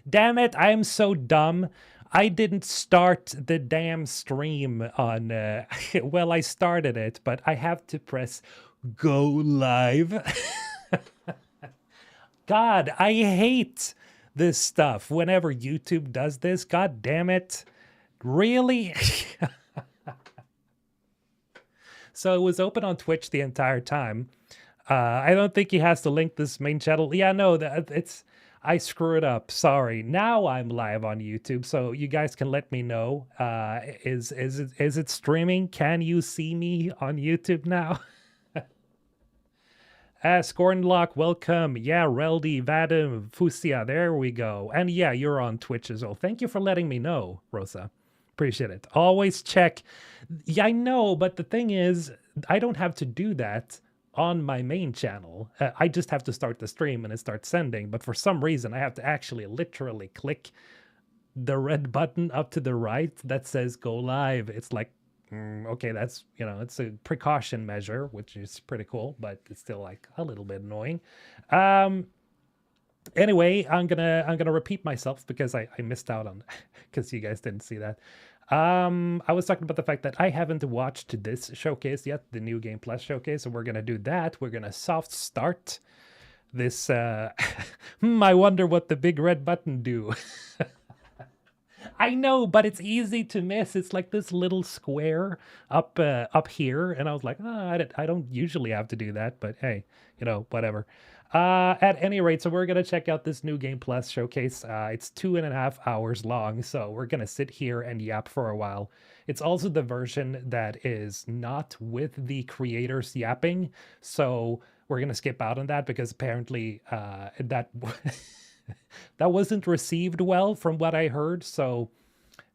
Damn it, I am so dumb. I didn't start the damn stream on, well, I started it, but I have to press go live. God, I hate this stuff whenever YouTube does this. God damn it. Really? So it was open on Twitch the entire time. I don't think he has to link this main channel. Yeah, no, it's I screwed up. Sorry. Now I'm live on YouTube, so you guys can let me know. Is it streaming? Can you see me on YouTube now? Scornlock, welcome. Yeah, Reldy, Vadim, Fusia, there we go. And yeah, you're on Twitch as well. Thank you for letting me know, Rosa. Appreciate it. Always check. Yeah, I know, but the thing is, I don't have to do that on my main channel. I just have to start the stream and it starts sending. But for some reason, I have to actually literally click the red button up to the right that says go live. It's like, okay, that's, it's a precaution measure, which is pretty cool, but it's still like a little bit annoying. Anyway, I'm gonna repeat myself because I missed out on, because you guys didn't see that. I was talking about the fact that I haven't watched this showcase yet, the New Game Plus showcase, so we're gonna do that. We're gonna soft start this. I wonder what the big red button do. I know, but it's easy to miss. It's like this little square up here, and I was like, I don't usually have to do that, but hey, whatever. At any rate, so we're gonna check out this New Game Plus showcase. It's 2.5 hours long, so we're gonna sit here and yap for a while. It's also the version that is not with the creators yapping, so we're gonna skip out on that because apparently that that wasn't received well from what I heard. So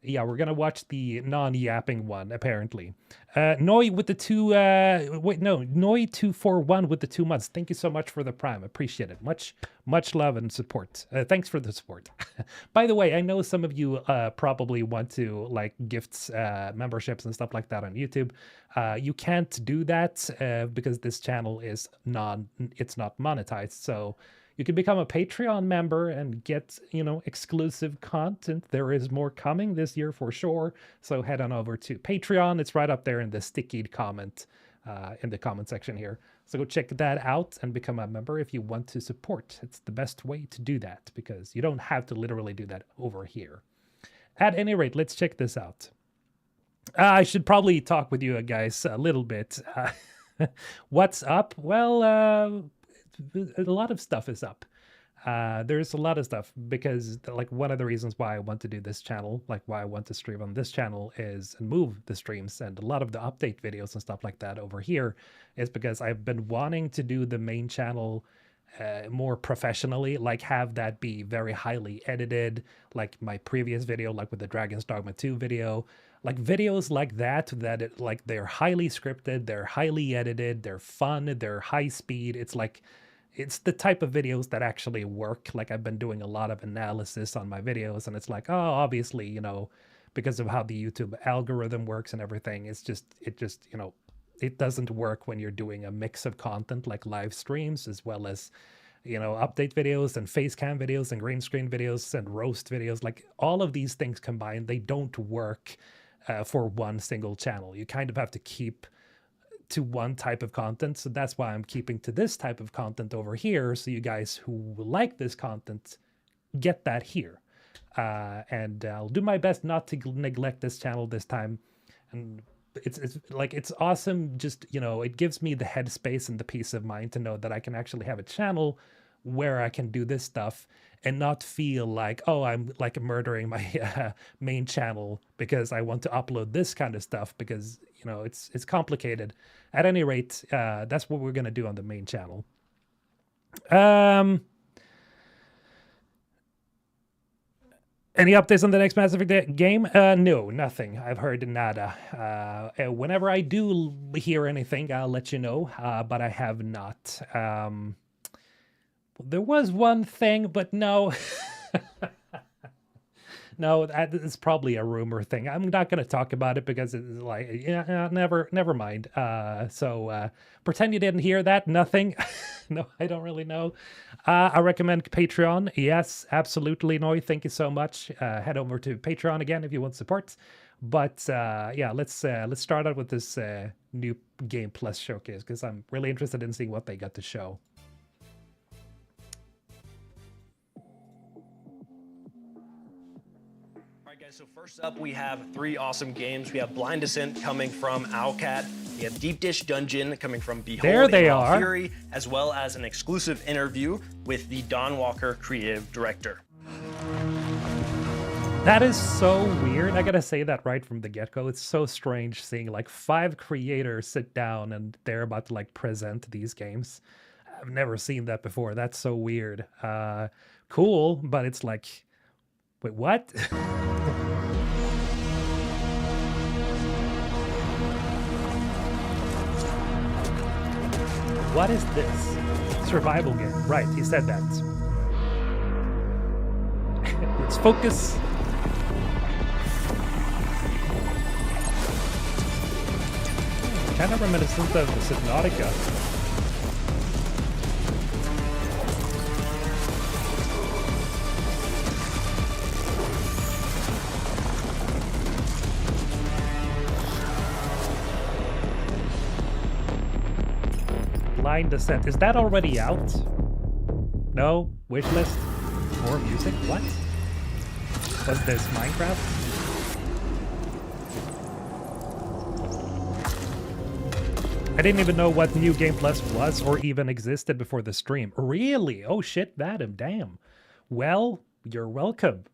yeah, we're gonna watch the non-yapping one apparently. Noi with the two Noi241 with the 2 months. Thank you so much for the prime. Appreciate it. Much love and support. Thanks for the support. By the way, I know some of you probably want to like gifts, memberships and stuff like that on YouTube. You can't do that because this channel is it's not monetized. So you can become a Patreon member and get, exclusive content. There is more coming this year for sure. So head on over to Patreon. It's right up there in the sticky comment, in the comment section here. So go check that out and become a member if you want to support. It's the best way to do that because you don't have to literally do that over here. At any rate, let's check this out. I should probably talk with you guys a little bit. What's up? Well, a lot of stuff is up. There's a lot of stuff because like one of the reasons why I want to do this channel, like why I want to stream on this channel is and move the streams and a lot of the update videos and stuff like that over here is because I've been wanting to do the main channel more professionally, like have that be very highly edited, like my previous video, like with the Dragon's Dogma 2 video, like videos like that like they're highly scripted, they're highly edited, they're fun, they're high speed. It's the type of videos that actually work. Like I've been doing a lot of analysis on my videos and it's like, oh, obviously, because of how the YouTube algorithm works and everything, it doesn't work when you're doing a mix of content like live streams as well as, update videos and face cam videos and green screen videos and roast videos. Like all of these things combined, they don't work for one single channel. You kind of have to keep to one type of content. So that's why I'm keeping to this type of content over here. So you guys who like this content get that here. And I'll do my best not to neglect this channel this time. And it's awesome. Just, it gives me the headspace and the peace of mind to know that I can actually have a channel where I can do this stuff and not feel like, oh, I'm like murdering my main channel because I want to upload this kind of stuff because, it's complicated. At any rate, that's what we're going to do on the main channel. Any updates on the next Mass Effect game? No, nothing. I've heard nada. Whenever I do hear anything, I'll let you know, but I have not. There was one thing, but no. No, that is probably a rumor thing. I'm not going to talk about it because it's like, yeah, never mind. Pretend you didn't hear that. Nothing. No, I don't really know. I recommend Patreon. Yes, absolutely. No, thank you so much. Head over to Patreon again if you want support. But yeah, let's start out with this new Game Plus showcase because I'm really interested in seeing what they got to show. So first up, we have 3 awesome games. We have Blind Descent coming from Owlcat. We have Deep Dish Dungeon coming from Behold there they and Raw are. Fury, as well as an exclusive interview with the Don Walker creative director. That is so weird. I gotta say that right from the get-go. It's so strange seeing like 5 creators sit down and they're about to like present these games. I've never seen that before. That's so weird. Cool, but it's like, wait, what? What is this? Survival game. Right, he said that. Let's focus. Kind of reminiscent of the Subnautica. Blind Descent. Is that already out? No? Wishlist? More music? What? Was this Minecraft? I didn't even know what New Game Plus was or even existed before the stream. Really? Oh shit, madam, damn. Well, you're welcome.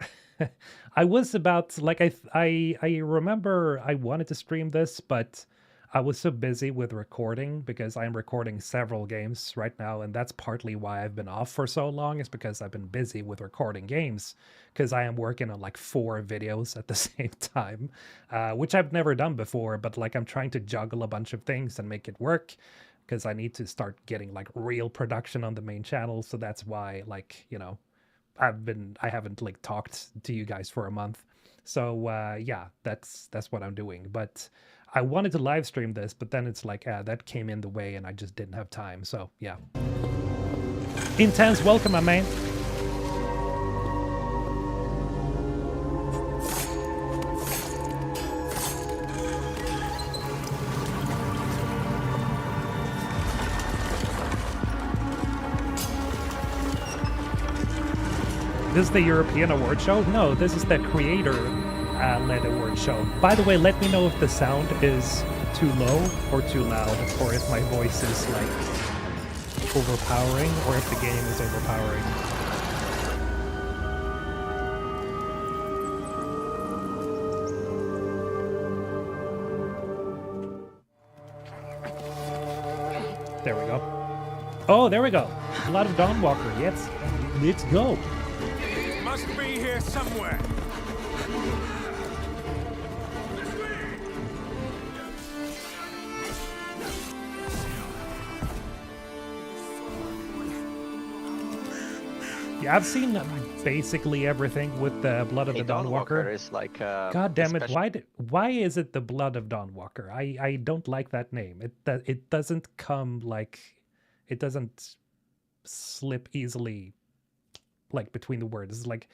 I was about, like, I remember I wanted to stream this, but I was so busy with recording because I'm recording several games right now, and that's partly why I've been off for so long, is because I've been busy with recording games, because I am working on like 4 videos at the same time, which I've never done before, but like I'm trying to juggle a bunch of things and make it work, because I need to start getting like real production on the main channel, so that's why, like, you know, I haven't like talked to you guys for a month. So yeah, that's what I'm doing. But I wanted to live stream this, but then it's like, that came in the way and I just didn't have time. So yeah. Intense, welcome, my man. This is the European award show? No, this is the creator-led award show. By the way, let me know if the sound is too low or too loud, or if my voice is like overpowering, or if the game is overpowering. There we go. Oh, there we go. Blood of Dawn Walker. Yes, let's go. Must be here somewhere. Yeah, I've seen basically everything with the Blood of the Dawn Walker. Is like God damn it! Why is it the Blood of Dawn Walker? I don't like that name. It doesn't come like, it doesn't slip easily, like between the words. It's like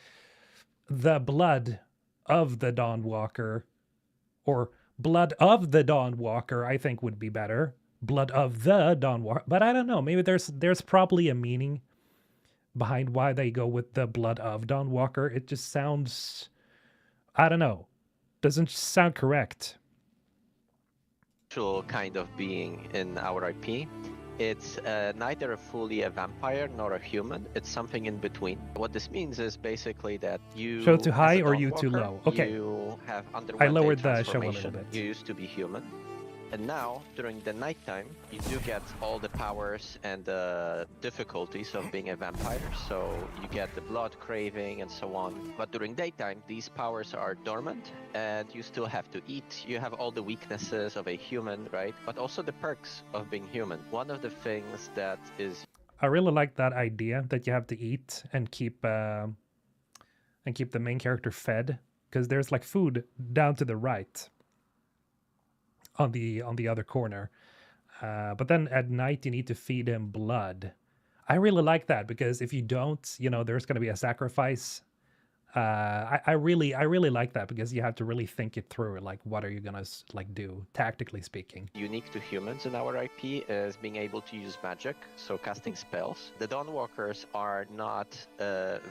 the Blood of the Dawn Walker, or Blood of the Dawn Walker, I think would be better. Blood of the Dawn Walker, but I don't know. Maybe there's probably a meaning behind why they go with the Blood of Dawn Walker. It just sounds, I don't know, doesn't sound correct. Actual kind of being in our IP. It's neither fully a vampire nor a human. It's something in between. What this means is basically that you show too high or you too low. Okay. You have underwent I lowered a the show a little transformation. bit. You used to be human. And now, during the nighttime, you do get all the powers and the difficulties of being a vampire. So you get the blood craving and so on. But during daytime, these powers are dormant and you still have to eat. You have all the weaknesses of a human, right? But also the perks of being human. One of the things that is... I really like that idea that you have to eat and keep and keep the main character fed, because there's like food down to the right on the other corner. But then at night you need to feed him blood. I really like that because if you don't, there's going to be a sacrifice. I really like that because you have to really think it through. Like, what are you gonna like do tactically speaking? Unique to humans in our IP is being able to use magic, so casting spells. The Dawnwalkers are not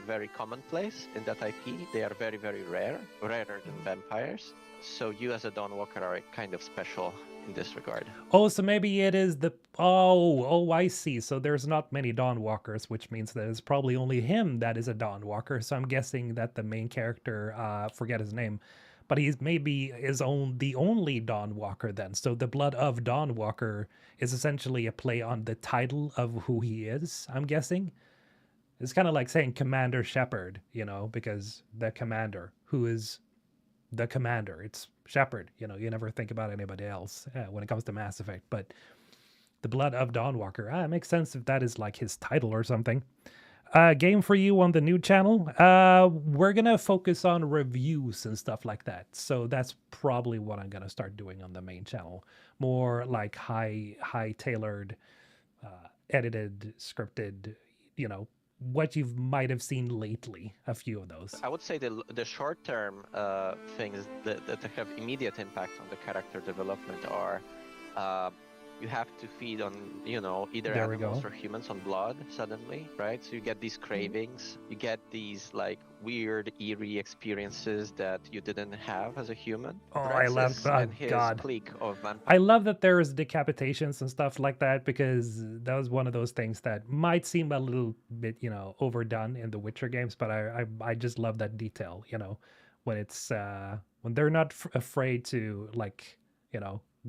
very commonplace in that IP. They are very, very rare, rarer than vampires. So you as a Dawnwalker are kind of special in this regard. Oh, so maybe it is the I see. So there's not many Dawnwalkers, which means that it's probably only him that is a Dawnwalker. So I'm guessing that the main character, forget his name, but he's maybe the only Dawnwalker then. So the blood of Dawnwalker is essentially a play on the title of who he is, I'm guessing. It's kind of like saying Commander Shepard, because the commander, who is the commander, it's Shepard. You never think about anybody else when it comes to Mass Effect, but the blood of Dawnwalker, it makes sense if that is like his title or something. Game for you on the new channel. We're gonna focus on reviews and stuff like that, so that's probably what I'm gonna start doing on the main channel. More like high tailored, edited, scripted, what you might have seen lately, a few of those. I would say the short-term things that have immediate impact on the character development are you have to feed on, either animals or humans on blood suddenly, right? So you get these cravings, you get these like weird, eerie experiences that you didn't have as a human. Oh, I love God. Clique of vampires. I love that there's decapitations and stuff like that, because that was one of those things that might seem a little bit, overdone in the Witcher games, but I just love that detail, when it's when they're not afraid to like,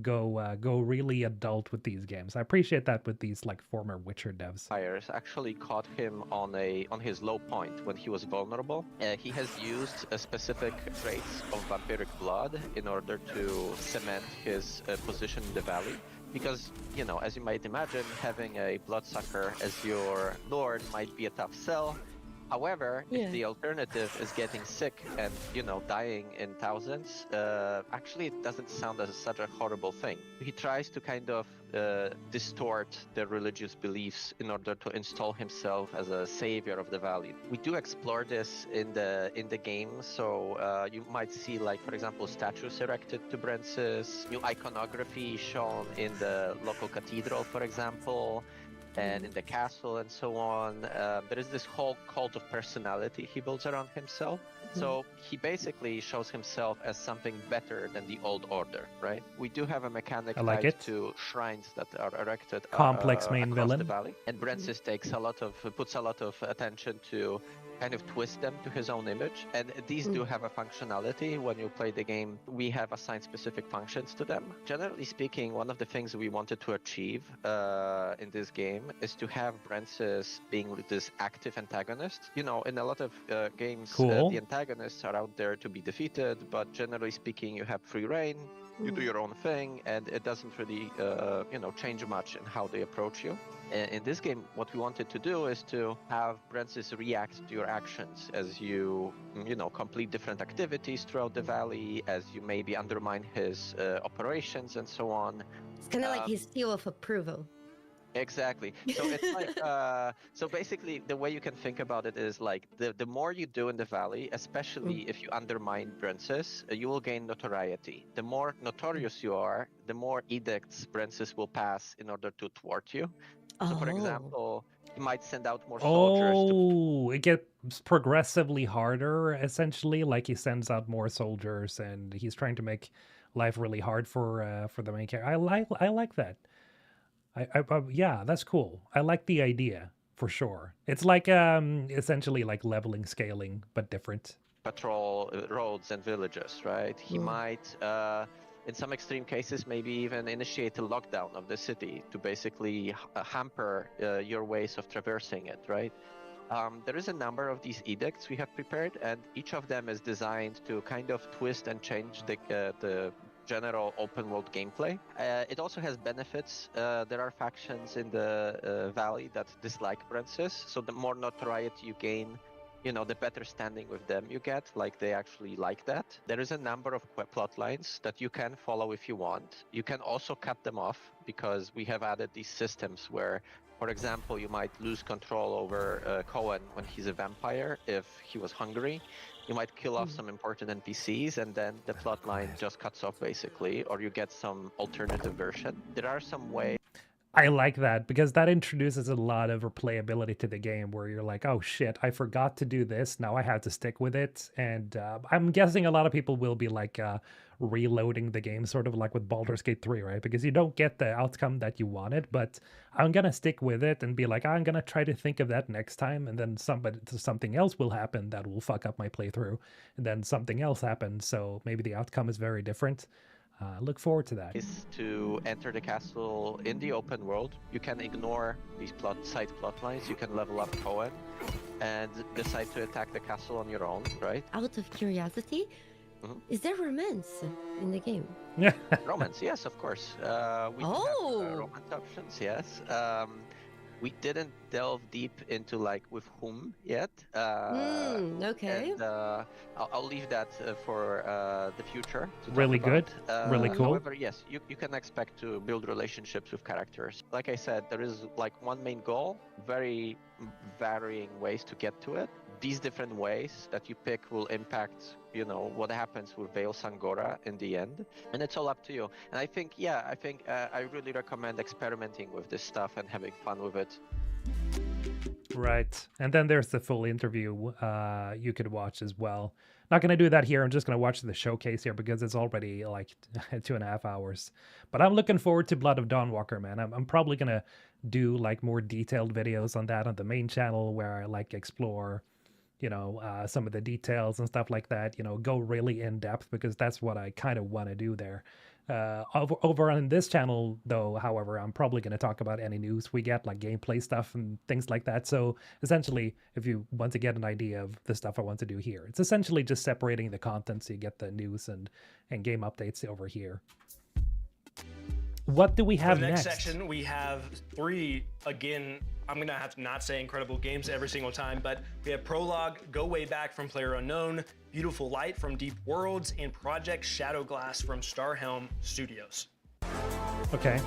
go really adult with these games. I appreciate that with these like former Witcher devs. Actually caught him on his low point when he was vulnerable. He has used specific traits of vampiric blood in order to cement his position in the valley. Because, as you might imagine, having a bloodsucker as your lord might be a tough sell. However, if the alternative is getting sick and, dying in thousands, actually it doesn't sound as such a horrible thing. He tries to kind of distort their religious beliefs in order to install himself as a savior of the valley. We do explore this in the game, so you might see, like, for example, statues erected to Brensis, new iconography shown in the local cathedral, for example, and in the castle and so on. There is this whole cult of personality he builds around himself. So he basically shows himself as something better than the old order, right? We do have a mechanic tied to shrines that are erected complex main across villain. The valley. And Brensis puts a lot of attention to kind of twist them to his own image. And these do have a functionality. When you play the game, we have assigned specific functions to them. Generally speaking, one of the things we wanted to achieve in this game is to have Brensis being this active antagonist. In a lot of games, the antagonists are out there to be defeated, but generally speaking, you have free reign. You do your own thing, and it doesn't really, change much in how they approach you. In this game, what we wanted to do is to have Brensis react to your actions as you, complete different activities throughout the valley, as you maybe undermine his operations and so on. It's kind of like his seal of approval. Exactly. So it's like, so basically the way you can think about it is like the more you do in the valley, especially if you undermine Brensis, you will gain notoriety. The more notorious you are, the more edicts Brensis will pass in order to thwart you. So for example, you might send out more soldiers. It gets progressively harder, essentially. Like he sends out more soldiers, and he's trying to make life really hard for the main character. I like that. Yeah, that's cool. I like the idea for sure. It's like essentially like leveling, scaling, but different. Patrol roads and villages, right? He might, in some extreme cases, maybe even initiate a lockdown of the city to basically hamper your ways of traversing it, right? There is a number of these edicts we have prepared, and each of them is designed to kind of twist and change the general open world gameplay. It also has benefits. There are factions in the valley that dislike Brensis, so the more notoriety you gain, the better standing with them you get, like they actually like that. There is a number of plot lines that you can follow if you want. You can also cut them off because we have added these systems where, for example, you might lose control over Cohen when he's a vampire if he was hungry. You might kill off some important NPCs and then the plot line just cuts off basically, or you get some alternative version. There are some ways. I like that because that introduces a lot of replayability to the game where you're like, oh shit, I forgot to do this. Now I have to stick with it. And I'm guessing a lot of people will be like reloading the game, sort of like with Baldur's Gate 3, right? Because you don't get the outcome that you wanted, but I'm going to stick with it and be like, I'm going to try to think of that next time. And then something else will happen that will fuck up my playthrough. And then something else happens. So maybe the outcome is very different. Look forward to that. Is to enter the castle in the open world. You can ignore these side plot lines. You can level up Cohen and decide to attack the castle on your own, right? Out of curiosity, is there romance in the game? Romance, yes, of course. We have romance options, yes. We didn't delve deep into like with whom yet. Okay. And, I'll leave that for the future. Really good. Really cool. However, yes, you can expect to build relationships with characters. Like I said, there is like one main goal, very varying ways to get to it. These different ways that you pick will impact, what happens with Veil Sangora in the end. And it's all up to you. And I think I really recommend experimenting with this stuff and having fun with it. Right. And then there's the full interview you could watch as well. Not going to do that here. I'm just going to watch the showcase here because it's already like 2.5 hours. But I'm looking forward to Blood of Dawnwalker, man. I'm probably going to do like more detailed videos on that on the main channel where I like explore some of the details and stuff like that, go really in depth because that's what I kind of want to do there. Over on this channel, though, however, I'm probably going to talk about any news we get, like gameplay stuff and things like that. So essentially, if you want to get an idea of the stuff I want to do here, it's essentially just separating the content so you get the news and game updates over here. What do we have next? For the next section, we have 3, again, I'm going to have to not say incredible games every single time, but we have Prologue, Go Way Back from PlayerUnknown, Beautiful Light from Deep Worlds, and Project Shadowglass from Starhelm Studios. Okay.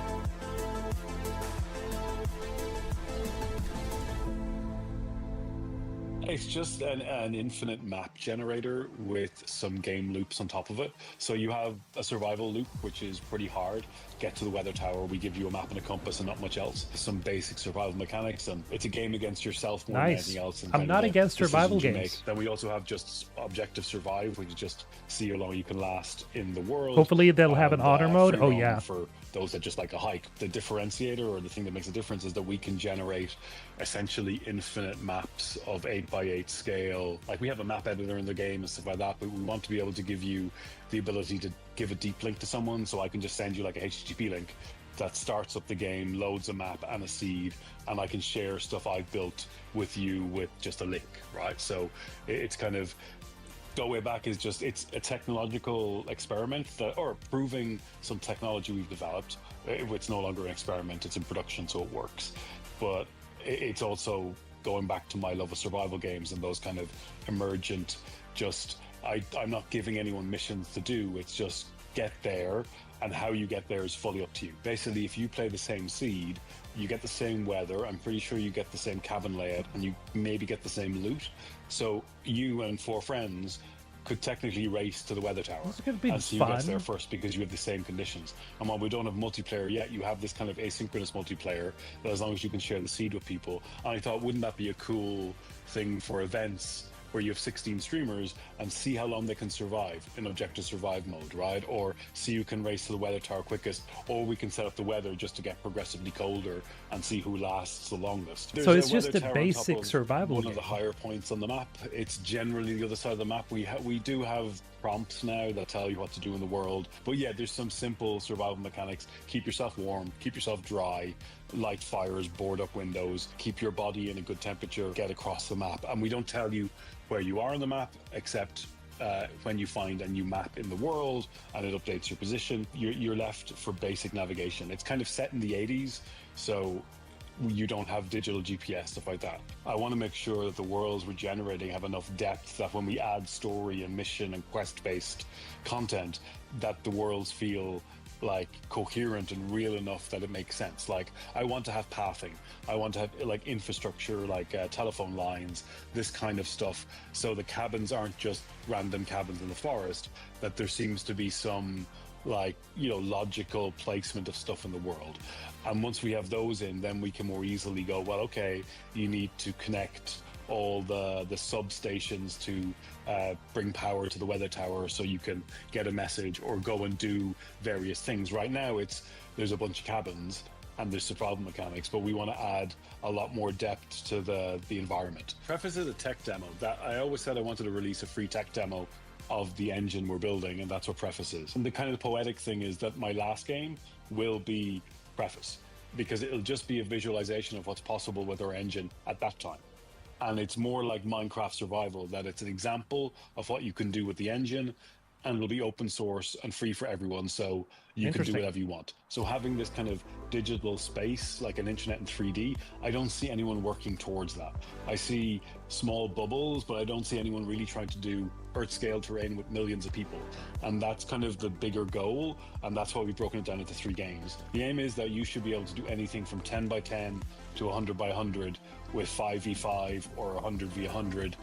It's just an infinite map generator with some game loops on top of it. So you have a survival loop, which is pretty hard. Get to the weather tower, we give you a map and a compass and not much else. Some basic survival mechanics, and it's a game against yourself more than anything else. And I'm not against survival games. Then we also have just objective survive, which is just see how long you can last in the world. Hopefully they'll have an honor mode. Oh yeah. For those that just like a hike. The differentiator, or the thing that makes a difference, is that we can generate essentially infinite maps of 8x8 scale. Like we have a map editor in the game and stuff like that, but we want to be able to give you the ability to give a deep link to someone. So I can just send you like a HTTP link that starts up the game, loads a map and a seed, and I can share stuff I've built with you with just a link, right? So it's kind of, Go Way Back is just, it's a technological experiment or proving some technology we've developed. It's no longer an experiment, it's in production, so it works. But it's also going back to my love of survival games and those kind of emergent, just, I'm not giving anyone missions to do, it's just get there, and how you get there is fully up to you. Basically, if you play the same seed, you get the same weather, I'm pretty sure you get the same cabin layout, and you maybe get the same loot. So you and 4 friends could technically race to the weather tower and see who gets there first, because you have the same conditions. And while we don't have multiplayer yet, you have this kind of asynchronous multiplayer that, as long as you can share the seed with people. And I thought, wouldn't that be a cool thing for events where you have 16 streamers and see how long they can survive in objective survive mode, right? Or see who can race to the weather tower quickest, or we can set up the weather just to get progressively colder and see who lasts the longest. So it's just a basic survival game. One of the higher points on the map. It's generally the other side of the map. We do have prompts now that tell you what to do in the world. But yeah, there's some simple survival mechanics. Keep yourself warm, keep yourself dry, light fires, board up windows, keep your body in a good temperature, get across the map. And we don't tell you where you are on the map, except when you find a new map in the world and it updates your position, you're left for basic navigation. It's kind of set in the 80s, so you don't have digital GPS, stuff like that. I want to make sure that the worlds we're generating have enough depth that when we add story and mission and quest-based content, that the worlds feel like coherent and real enough that it makes sense. Like, I want to have pathing, I want to have like infrastructure, like telephone lines, this kind of stuff, so the cabins aren't just random cabins in the forest, that there seems to be some like, you know, logical placement of stuff in the world. And once we have those in, then we can more easily go, well, okay, you need to connect all the substations to bring power to the weather tower so you can get a message or go and do various things. Right now there's a bunch of cabins and there's survival mechanics, but we want to add a lot more depth to the environment. Preface is a tech demo. That I always said I wanted to release a free tech demo of the engine we're building, and that's what Preface is. And the kind of poetic thing is that my last game will be Preface, because it'll just be a visualization of what's possible with our engine at that time. And it's more like Minecraft Survival, that it's an example of what you can do with the engine, and it'll be open source and free for everyone, so you can do whatever you want. So having this kind of digital space, like an internet in 3D, I don't see anyone working towards that. I see small bubbles, but I don't see anyone really trying to do Earth-scale terrain with millions of people. And that's kind of the bigger goal, and that's why we've broken it down into 3 games. The aim is that you should be able to do anything from 10 by 10 to 100 by 100 with 5v5 or 100v100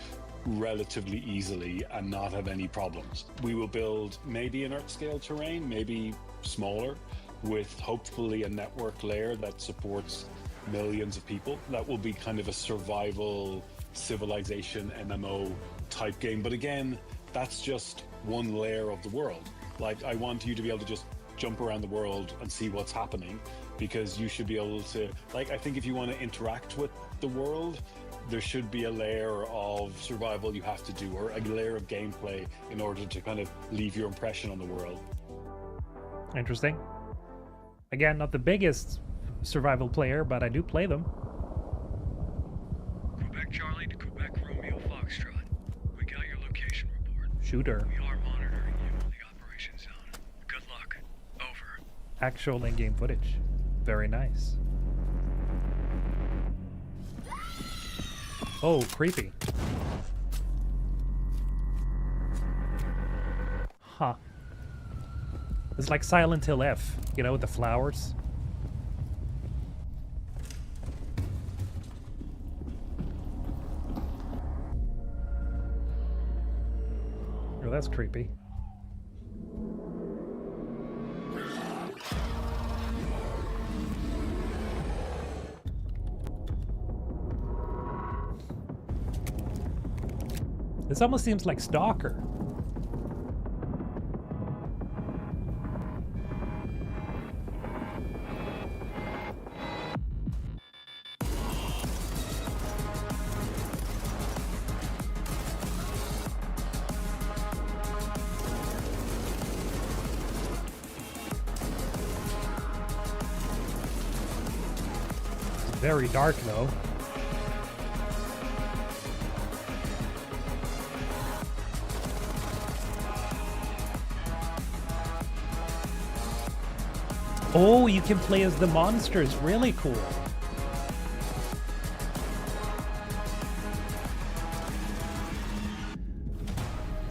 relatively easily and not have any problems. We will build maybe an Earth-scale terrain, maybe smaller, with hopefully a network layer that supports millions of people. That will be kind of a survival civilization MMO type game. But again, that's just one layer of the world. Like, I want you to be able to just jump around the world and see what's happening, because you should be able to, like, I think if you want to interact with the world, there should be a layer of survival you have to do, or a layer of gameplay in order to kind of leave your impression on the world. Interesting. Again, not the biggest survival player, but I do play them. Quebec Charlie to Quebec Romeo Foxtrot. We got your location report. Shooter. We are monitoring you in the operation zone. Good luck. Over. Actual in-game footage. Very nice. Oh, creepy. Huh. It's like Silent Hill F, you know, with the flowers. Oh, that's creepy. This almost seems like Stalker. It's very dark though. Oh, you can play as the monsters. Really cool.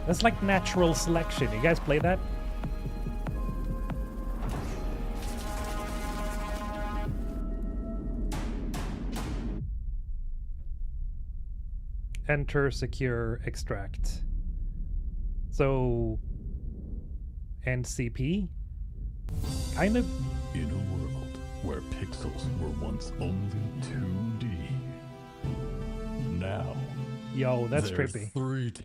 That's like natural selection. You guys play that? Enter, secure, extract. So, NCP? Kind of. In a world where pixels were once only 2D, now Yo, that's they're trippy. 3D.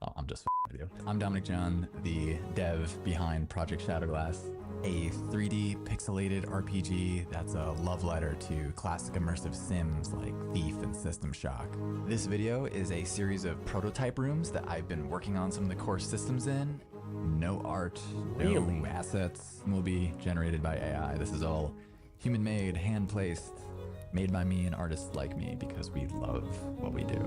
Oh, I'm just with you. I'm Dominic John, the dev behind Project Shadowglass, a 3D pixelated RPG that's a love letter to classic immersive sims like Thief and System Shock. This video is a series of prototype rooms that I've been working on some of the core systems in. No art, no assets will be generated by AI. This is all human-made, hand-placed, made by me and artists like me because we love what we do.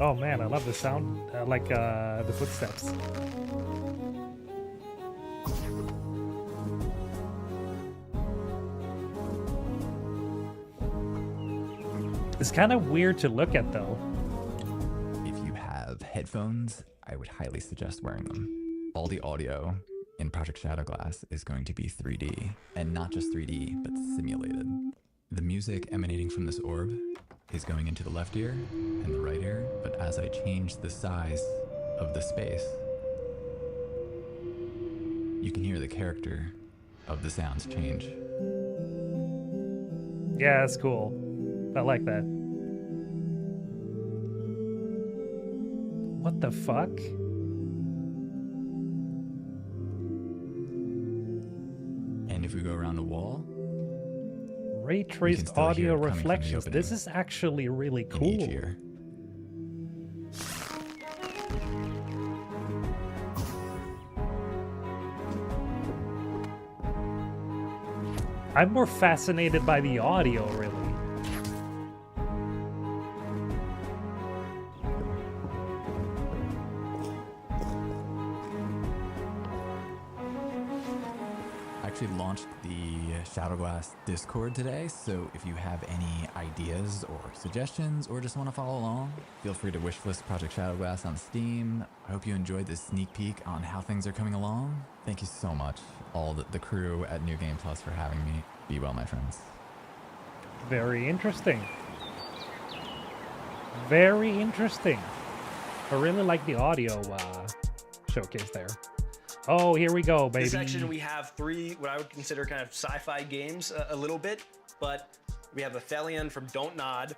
Oh man, I love the sound, the footsteps. It's kind of weird to look at though. If you have headphones, I would highly suggest wearing them. All the audio in Project Shadowglass is going to be 3D, and not just 3D, but simulated. The music emanating from this orb is going into the left ear and the right ear, but as I change the size of the space, you can hear the character of the sounds change. Yeah, that's cool. I like that. What the fuck? And if we go around the wall, Ray traced still hear audio it coming from the reflections. This opening is actually really in each cool. ear. I'm more fascinated by the audio, really. I actually launched the Shadowglass Discord today, so if you have any ideas or suggestions or just want to follow along, feel free to wishlist Project Shadowglass on Steam. I hope you enjoyed this sneak peek on how things are coming along. Thank you so much, all the crew at New Game Plus, for having me. Be well, my friends. Very interesting. Very interesting. I really like the audio showcase there. Oh, here we go, baby. This section we have three, what I would consider kind of sci-fi games a little bit, but we have Athelion from Don't Nod,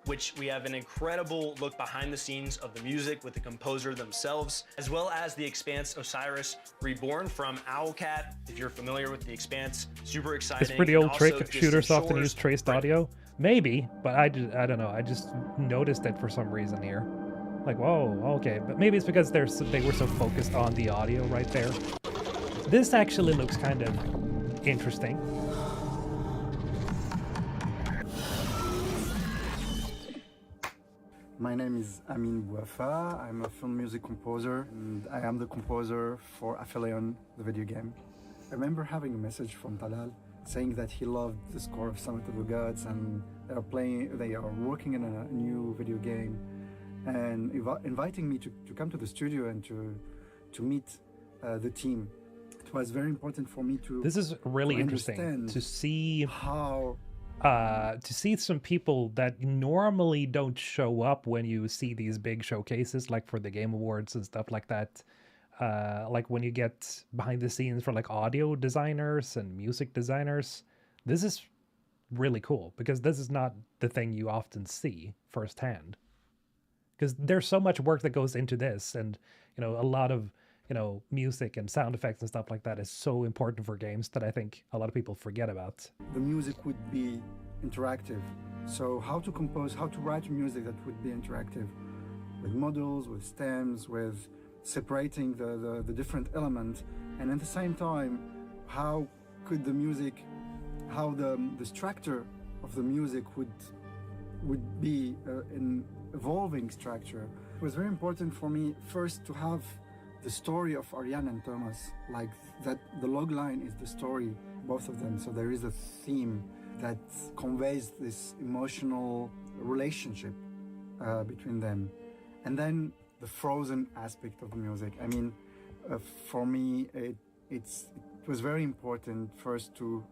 which we have an incredible look behind the scenes of the music with the composer themselves, as well as The Expanse Osiris Reborn from Owlcat. If you're familiar with The Expanse, super exciting. It's pretty old trick. Also, Shooters often Shores use traced audio. Maybe, but I don't know. I just noticed it for some reason here. Like, whoa, okay. But maybe it's because they were so focused on the audio right there. This actually looks kind of interesting. My name is Amin Bouafa. I'm a film music composer, and I am the composer for Aphelion, the video game. I remember having a message from Talal saying that he loved the score of Summit of the Gods, and they are working on a new video game, and inviting me to come to the studio and to meet the team. It was very important for me to. This is really interesting to see how. To see some people that normally don't show up when you see these big showcases, like for the Game Awards and stuff like that. Like when you get behind the scenes for like audio designers and music designers, this is really cool because this is not the thing you often see firsthand. Because there's so much work that goes into this, and a lot of music and sound effects and stuff like that is so important for games that I think a lot of people forget about. The music would be interactive. So how to compose, how to write music that would be interactive with models, with stems, with separating the different elements, and at the same time, how could the music, how the structure of the music would be an evolving structure. It was very important for me first to have the story of Ariane and Thomas, like that the log line is the story, both of them. So there is a theme that conveys this emotional relationship between them. And then the frozen aspect of the music. I mean, for me, it was very important first to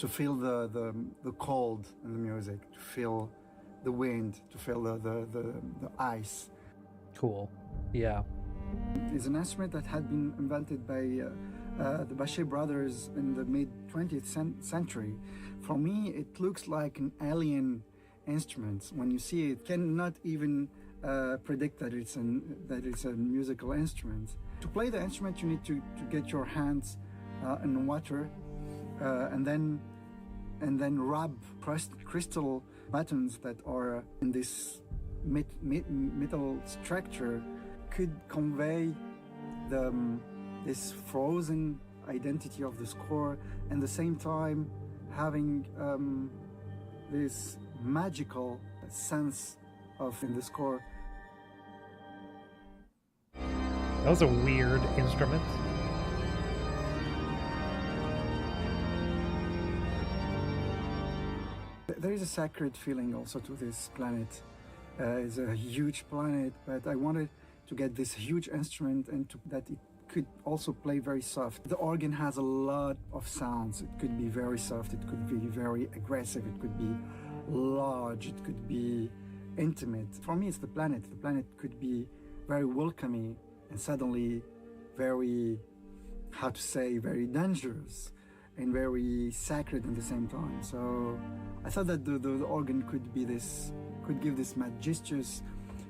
feel the cold in the music, to feel the wind, to feel the ice. Cool. Yeah. It's an instrument that had been invented by the Bachet brothers in the mid-20th century. For me, it looks like an alien instrument. When you see it, cannot even predict that it's a musical instrument. To play the instrument, you need to get your hands in water and then rub crystal buttons that are in this metal structure. Could convey this frozen identity of the score, and at the same time having this magical sense of in the score. That was a weird instrument. There is a sacred feeling also to this planet. It's a huge planet, but I wanted to get this huge instrument and that it could also play very soft. The organ has a lot of sounds. It could be very soft, it could be very aggressive, it could be large, it could be intimate. For me, it's the planet. The planet could be very welcoming and suddenly very, how to say, very dangerous and very sacred at the same time. So I thought that the organ could give this majestuous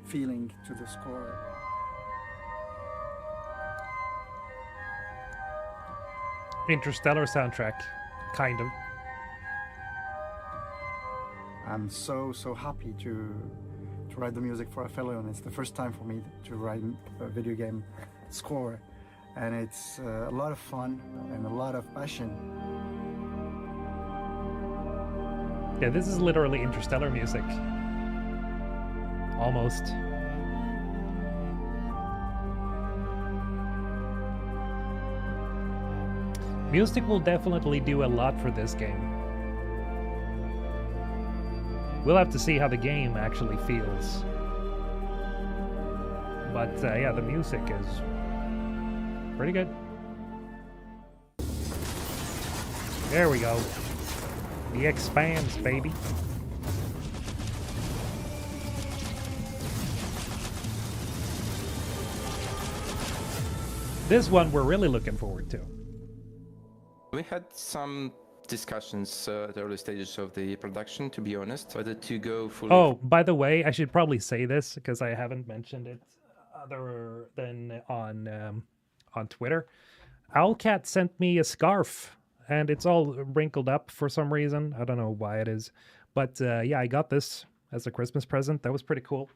feeling to the score. Interstellar soundtrack, kind of. I'm so happy to write the music for Aphelion. It's the first time for me to write a video game score, and it's a lot of fun and a lot of passion. Yeah, this is literally Interstellar music. Almost. Music will definitely do a lot for this game. We'll have to see how the game actually feels. But yeah, the music is pretty good. There we go. The expands, baby. This one we're really looking forward to. We had some discussions at the early stages of the production, to be honest, whether to go fully... Oh, by the way, I should probably say this because I haven't mentioned it other than on Twitter. Owlcat sent me a scarf, and it's all wrinkled up for some reason. I don't know why it is. But yeah, I got this as a Christmas present. That was pretty cool.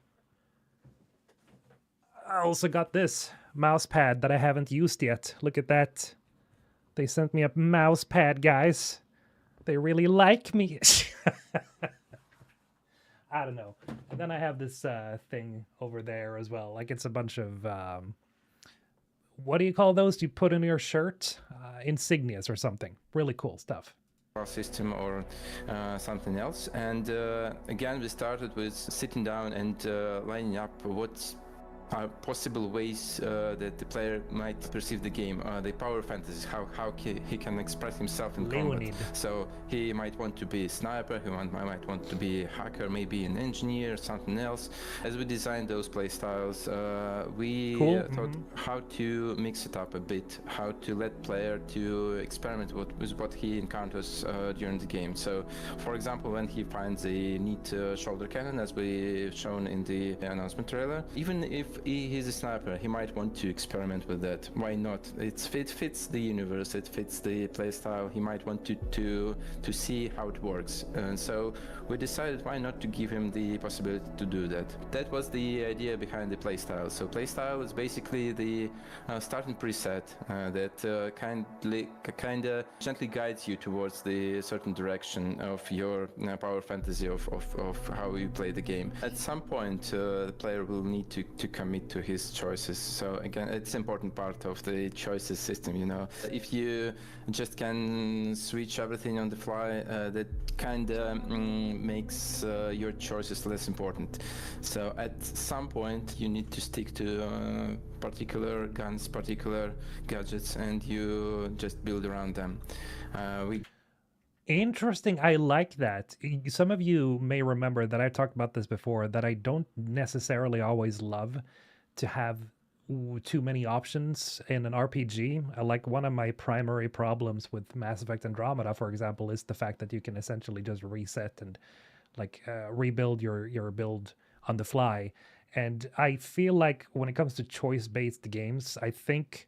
I also got this mouse pad that I haven't used yet. Look at that. They sent me a mouse pad, guys. They really like me. I don't know. And then I have this thing over there as well. Like it's a bunch of, what do you call those you put in your shirt? Insignias or something. Really cool stuff. System or something else. And again, we started with sitting down and lining up what are possible ways that the player might perceive the game. The power fantasies, how he can express himself in combat. So he might want to be a sniper, he might want to be a hacker, maybe an engineer, something else. As we designed those playstyles, we thought how to mix it up a bit, how to let player to experiment with what he encounters during the game. So, for example, when he finds a neat shoulder cannon, as we've shown in the announcement trailer, even if he's a sniper, he might want to experiment with that. Why not? It fits the universe, it fits the playstyle. He might want to see how it works. And so we decided why not to give him the possibility to do that. That was the idea behind the playstyle. So playstyle is basically the starting preset that kind of gently guides you towards the certain direction of your power fantasy of how you play the game. At some point, the player will need to commit to his choices. So again, it's an important part of the choices system, you know. If you just can switch everything on the fly, that kind of makes your choices less important. So at some point you need to stick to particular guns, particular gadgets, and you just build around them. Interesting. I like that. Some of you may remember that I talked about this before, that I don't necessarily always love to have too many options in an RPG. Like one of my primary problems with Mass Effect Andromeda, for example, is the fact that you can essentially just reset and like rebuild your build on the fly. And I feel like when it comes to choice-based games, I think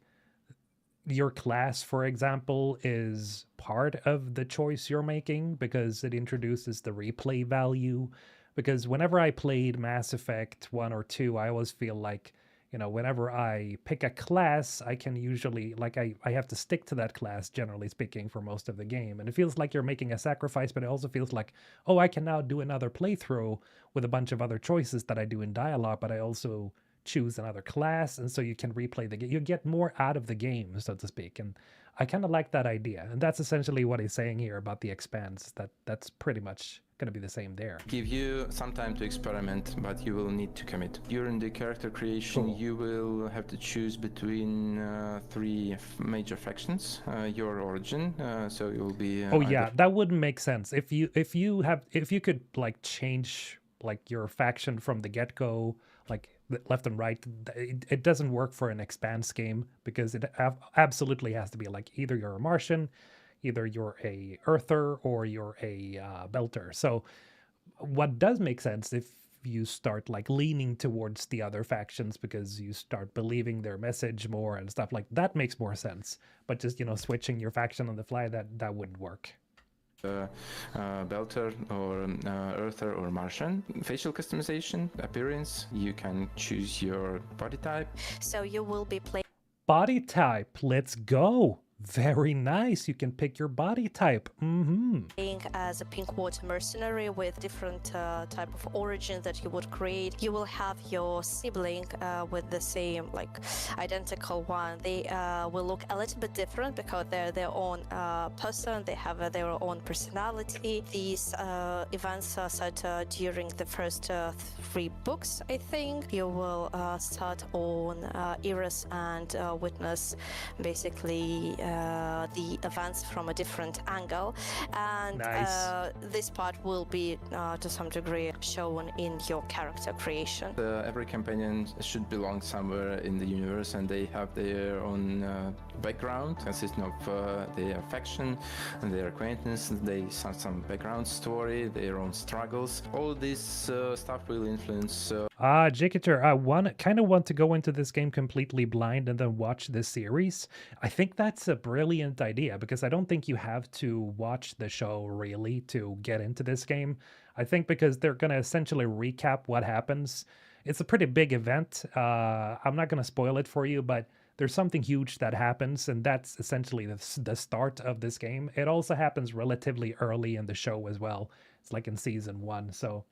your class, for example, is part of the choice you're making because it introduces the replay value. Because whenever I played Mass Effect 1 or 2, I always feel like, you know, whenever I pick a class, I can usually, like, I have to stick to that class, generally speaking, for most of the game. And it feels like you're making a sacrifice, but it also feels like, oh, I can now do another playthrough with a bunch of other choices that I do in dialogue, but I also choose another class, and so you can replay the game. You get more out of the game, so to speak. And I kind of like that idea. And that's essentially what he's saying here about the expanse. That's pretty much going to be the same there. Give you some time to experiment, but you will need to commit. During the character creation, Cool. you will have to choose between three major factions. Your origin, so it will be. Oh yeah, that wouldn't make sense if you could like change like your faction from the get-go, like left and right. It doesn't work for an expanse game because it absolutely has to be like either you're a Martian, either you're a Earther, or you're a Belter. So what does make sense if you start like leaning towards the other factions because you start believing their message more and stuff like that makes more sense. But just, you know, switching your faction on the fly, that wouldn't work. Belter or Earther or Martian. Facial customization, appearance, you can choose your body type. So you will be playing Body type, let's go. Very nice. You can pick your body type. as a pink water mercenary with different type of origin that you would create. You will have your sibling with the same, like, identical one. They will look a little bit different because they're their own person. They have their own personality. These events are set during the first 3 books, I think. You will start on Eris and witness basically the events from a different angle, and Nice. this part will be to some degree shown in your character creation. Every companion should belong somewhere in the universe, and they have their own background consisting of their faction and their acquaintance. They have some background story, their own struggles. All this stuff will influence. Jikater, I kind of want to go into this game completely blind and then watch this series. I think that's a brilliant idea because I don't think you have to watch the show really to get into this game. I think because they're going to essentially recap what happens. It's a pretty big event. I'm not going to spoil it for you, but there's something huge that happens, and that's essentially the start of this game. It also happens relatively early in the show as well. It's like in season 1, so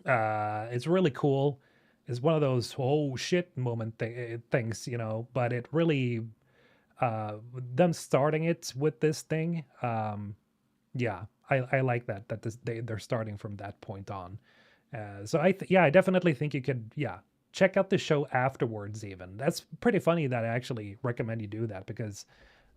it's really cool. It's one of those oh shit moment things, you know, but it really them starting it with this thing, yeah, I like that they're starting from that point on. So I definitely think you could check out the show afterwards. Even that's pretty funny that I actually recommend you do that because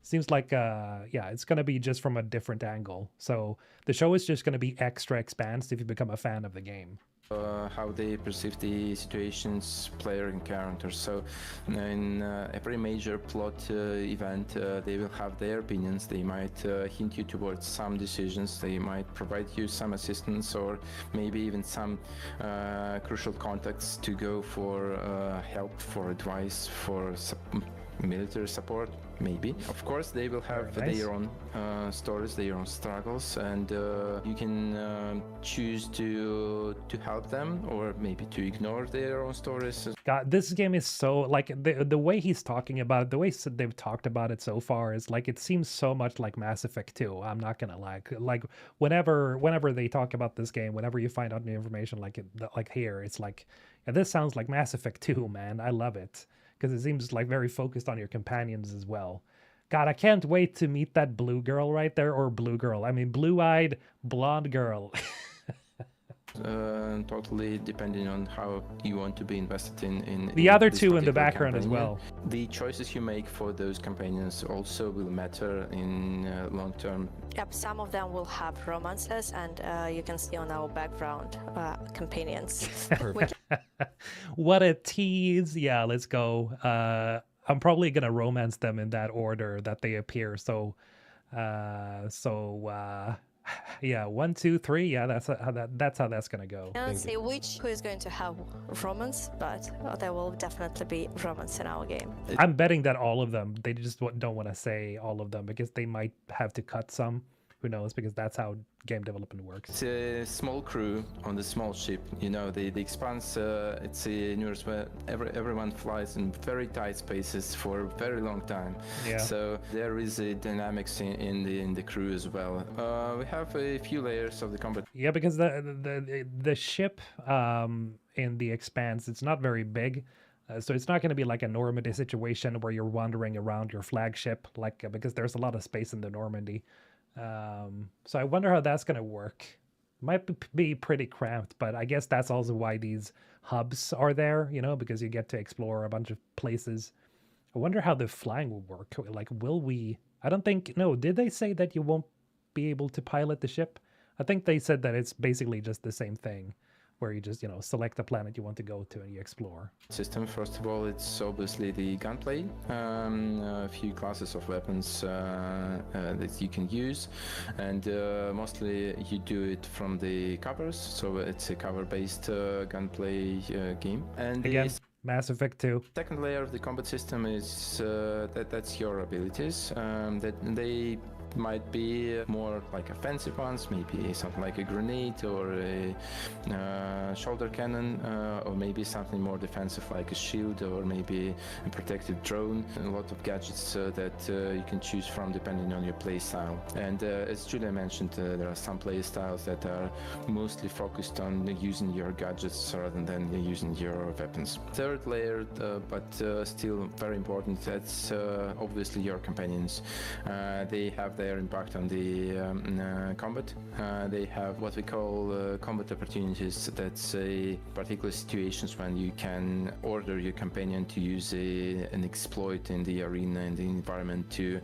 it seems like it's gonna be just from a different angle. So the show is just gonna be extra expansed if you become a fan of the game. How they perceive the situations player encounters. So in every major plot event, they will have their opinions. They might hint you towards some decisions. They might provide you some assistance or maybe even some crucial contacts to go for help, for advice, for military support, maybe. Of course, they will have their own stories, their own struggles, and you can choose to help them or maybe to ignore their own stories. God, this game is so like the way he's talking about it, the way they've talked about it so far is like it seems so much like Mass Effect 2. I'm not gonna lie. Like whenever they talk about this game, whenever you find out new information like here, it's like this sounds like Mass Effect 2, man. I love it. Because it seems like very focused on your companions as well. God, I can't wait to meet that blue girl right there, or blue girl. I mean, blue-eyed blonde girl. Totally depending on how you want to be invested in the other this two in the particular background as campaign. well. The choices you make for those companions also will matter in long term. Yep, some of them will have romances, and you can see on our background companions. What a tease. Yeah, let's go. I'm probably gonna romance them in that order that they appear. So yeah, 1, 2, 3. Yeah, that's how that's gonna go. I don't say who is going to have romance, but there will definitely be romance in our game. I'm betting that all of them. They just don't want to say all of them because they might have to cut some. Who knows? Because that's how game development works. It's a small crew on the small ship. You know, the expanse. It's a universe where everyone flies in very tight spaces for a very long time. Yeah. So there is a dynamics in the crew as well. We have a few layers of the combat. Yeah, because the ship in the Expanse. It's not very big. So it's not going to be like a Normandy situation where you're wandering around your flagship, like because there's a lot of space in the Normandy. So I wonder how that's going to work. Might be pretty cramped, but I guess that's also why these hubs are there, you know, because you get to explore a bunch of places. I wonder how the flying will work. Like, will we? I don't think. No, did they say that you won't be able to pilot the ship? I think they said that it's basically just the same thing, where you just, you know, select the planet you want to go to and you explore. System, first of all, it's obviously the gunplay, a few classes of weapons that you can use, and mostly you do it from the covers, so it's a cover-based gunplay game. And again, Mass Effect 2. Second layer of the combat system is that's your abilities, that they might be more like offensive ones, maybe something like a grenade or a shoulder cannon, or maybe something more defensive like a shield or maybe a protective drone. A lot of gadgets that you can choose from depending on your play style. And as Julia mentioned, there are some play styles that are mostly focused on using your gadgets rather than using your weapons. Third layer, but still very important, that's obviously your companions. They have their impact on the combat. They have what we call combat opportunities. That's particular situations when you can order your companion to use an exploit in the arena, in the environment, to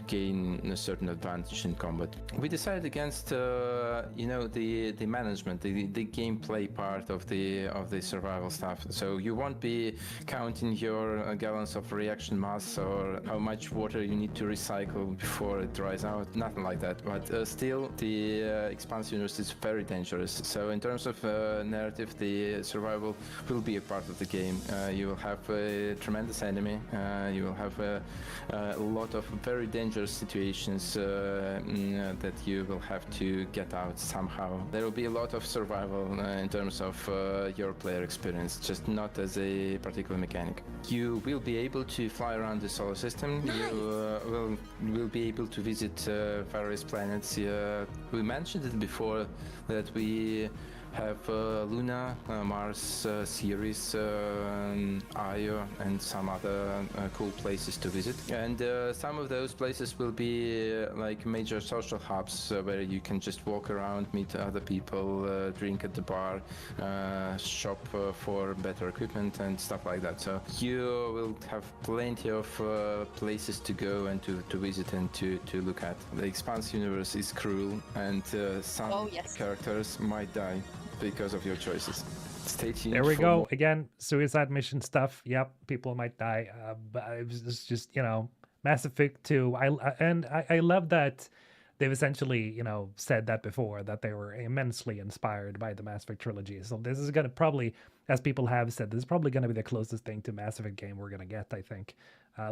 gain a certain advantage in combat. We decided against you know, the management, the gameplay part of the survival stuff. So you won't be counting your gallons of reaction mass or how much water you need to recycle before it dries out, nothing like that. But still, the Expanse universe is very dangerous. So in terms of narrative, the survival will be a part of the game. You will have a tremendous enemy. You will have a lot of very dangerous situations that you will have to get out somehow. There will be a lot of survival in terms of your player experience, just not as a particular mechanic. You will be able to fly around the solar system. Nice. You will be able to visit various planets. We mentioned it before that we have Luna, Mars, Ceres, Io, and some other cool places to visit. And some of those places will be like major social hubs where you can just walk around, meet other people, drink at the bar, shop for better equipment and stuff like that. So you will have plenty of places to go and to visit and to look at. The Expanse universe is cruel, and some characters might die because of your choices. Stay tuned. There we go. Again, suicide mission stuff. Yep, people might die. But it's just, you know, Mass Effect 2. I love that they've essentially, you know, said that before, that they were immensely inspired by the Mass Effect trilogy. So this is going to probably, as people have said, this is probably going to be the closest thing to Mass Effect game we're going to get, I think.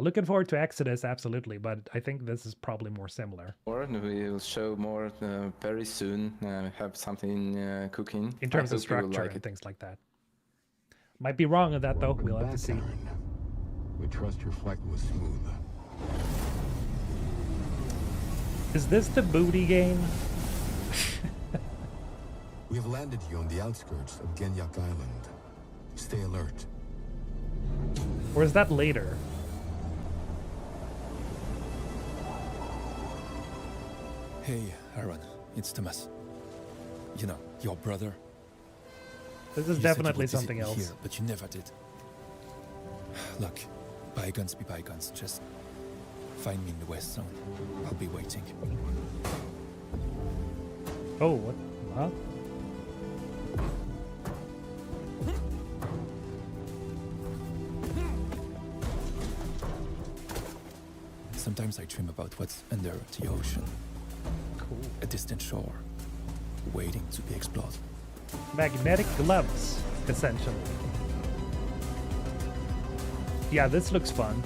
Looking forward to Exodus, absolutely, but I think this is probably more similar. Or we will show more very soon, have something cooking. In terms of structure and things like that. Might be wrong on that, though. We'll have to see. We trust your flight was smooth. Is this the booty game? We have landed you on the outskirts of Genyak Island. Stay alert. Or is that later? Hey, Aaron, it's Thomas. You know, your brother. This is definitely something else. Here, but you never did. Look, bygones be bygones. Just find me in the West Zone. I'll be waiting. Oh, what? Huh? Sometimes I dream about what's under the ocean. Cool. A distant shore, waiting to be explored. Magnetic gloves, essentially. Yeah, this looks fun.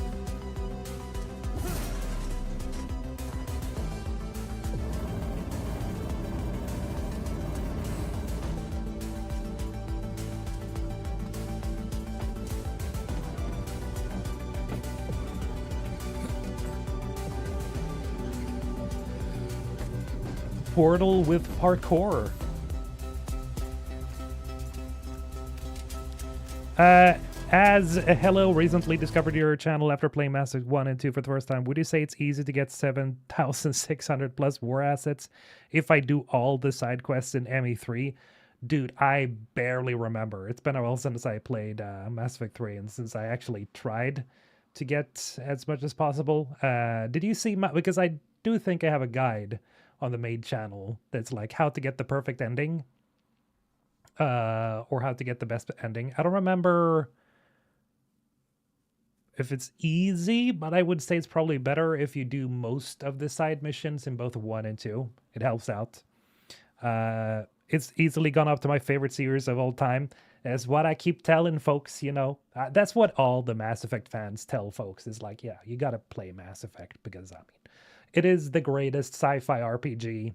Portal with parkour. As hello, recently discovered your channel after playing Mass Effect 1 and 2 for the first time. Would you say it's easy to get 7,600 plus war assets if I do all the side quests in ME3? Dude, I barely remember. It's been a while since I played Mass Effect 3 and since I actually tried to get as much as possible. Did you see my... Because I do think I have a guide on the main channel that's like how to get the perfect ending. Or how to get the best ending. I don't remember if it's easy, but I would say it's probably better if you do most of the side missions in both 1 and 2. It helps out. It's easily gone up to my favorite series of all time. That's what I keep telling folks, you know. That's what all the Mass Effect fans tell folks is like, yeah, you gotta play Mass Effect because, I mean, it is the greatest sci-fi RPG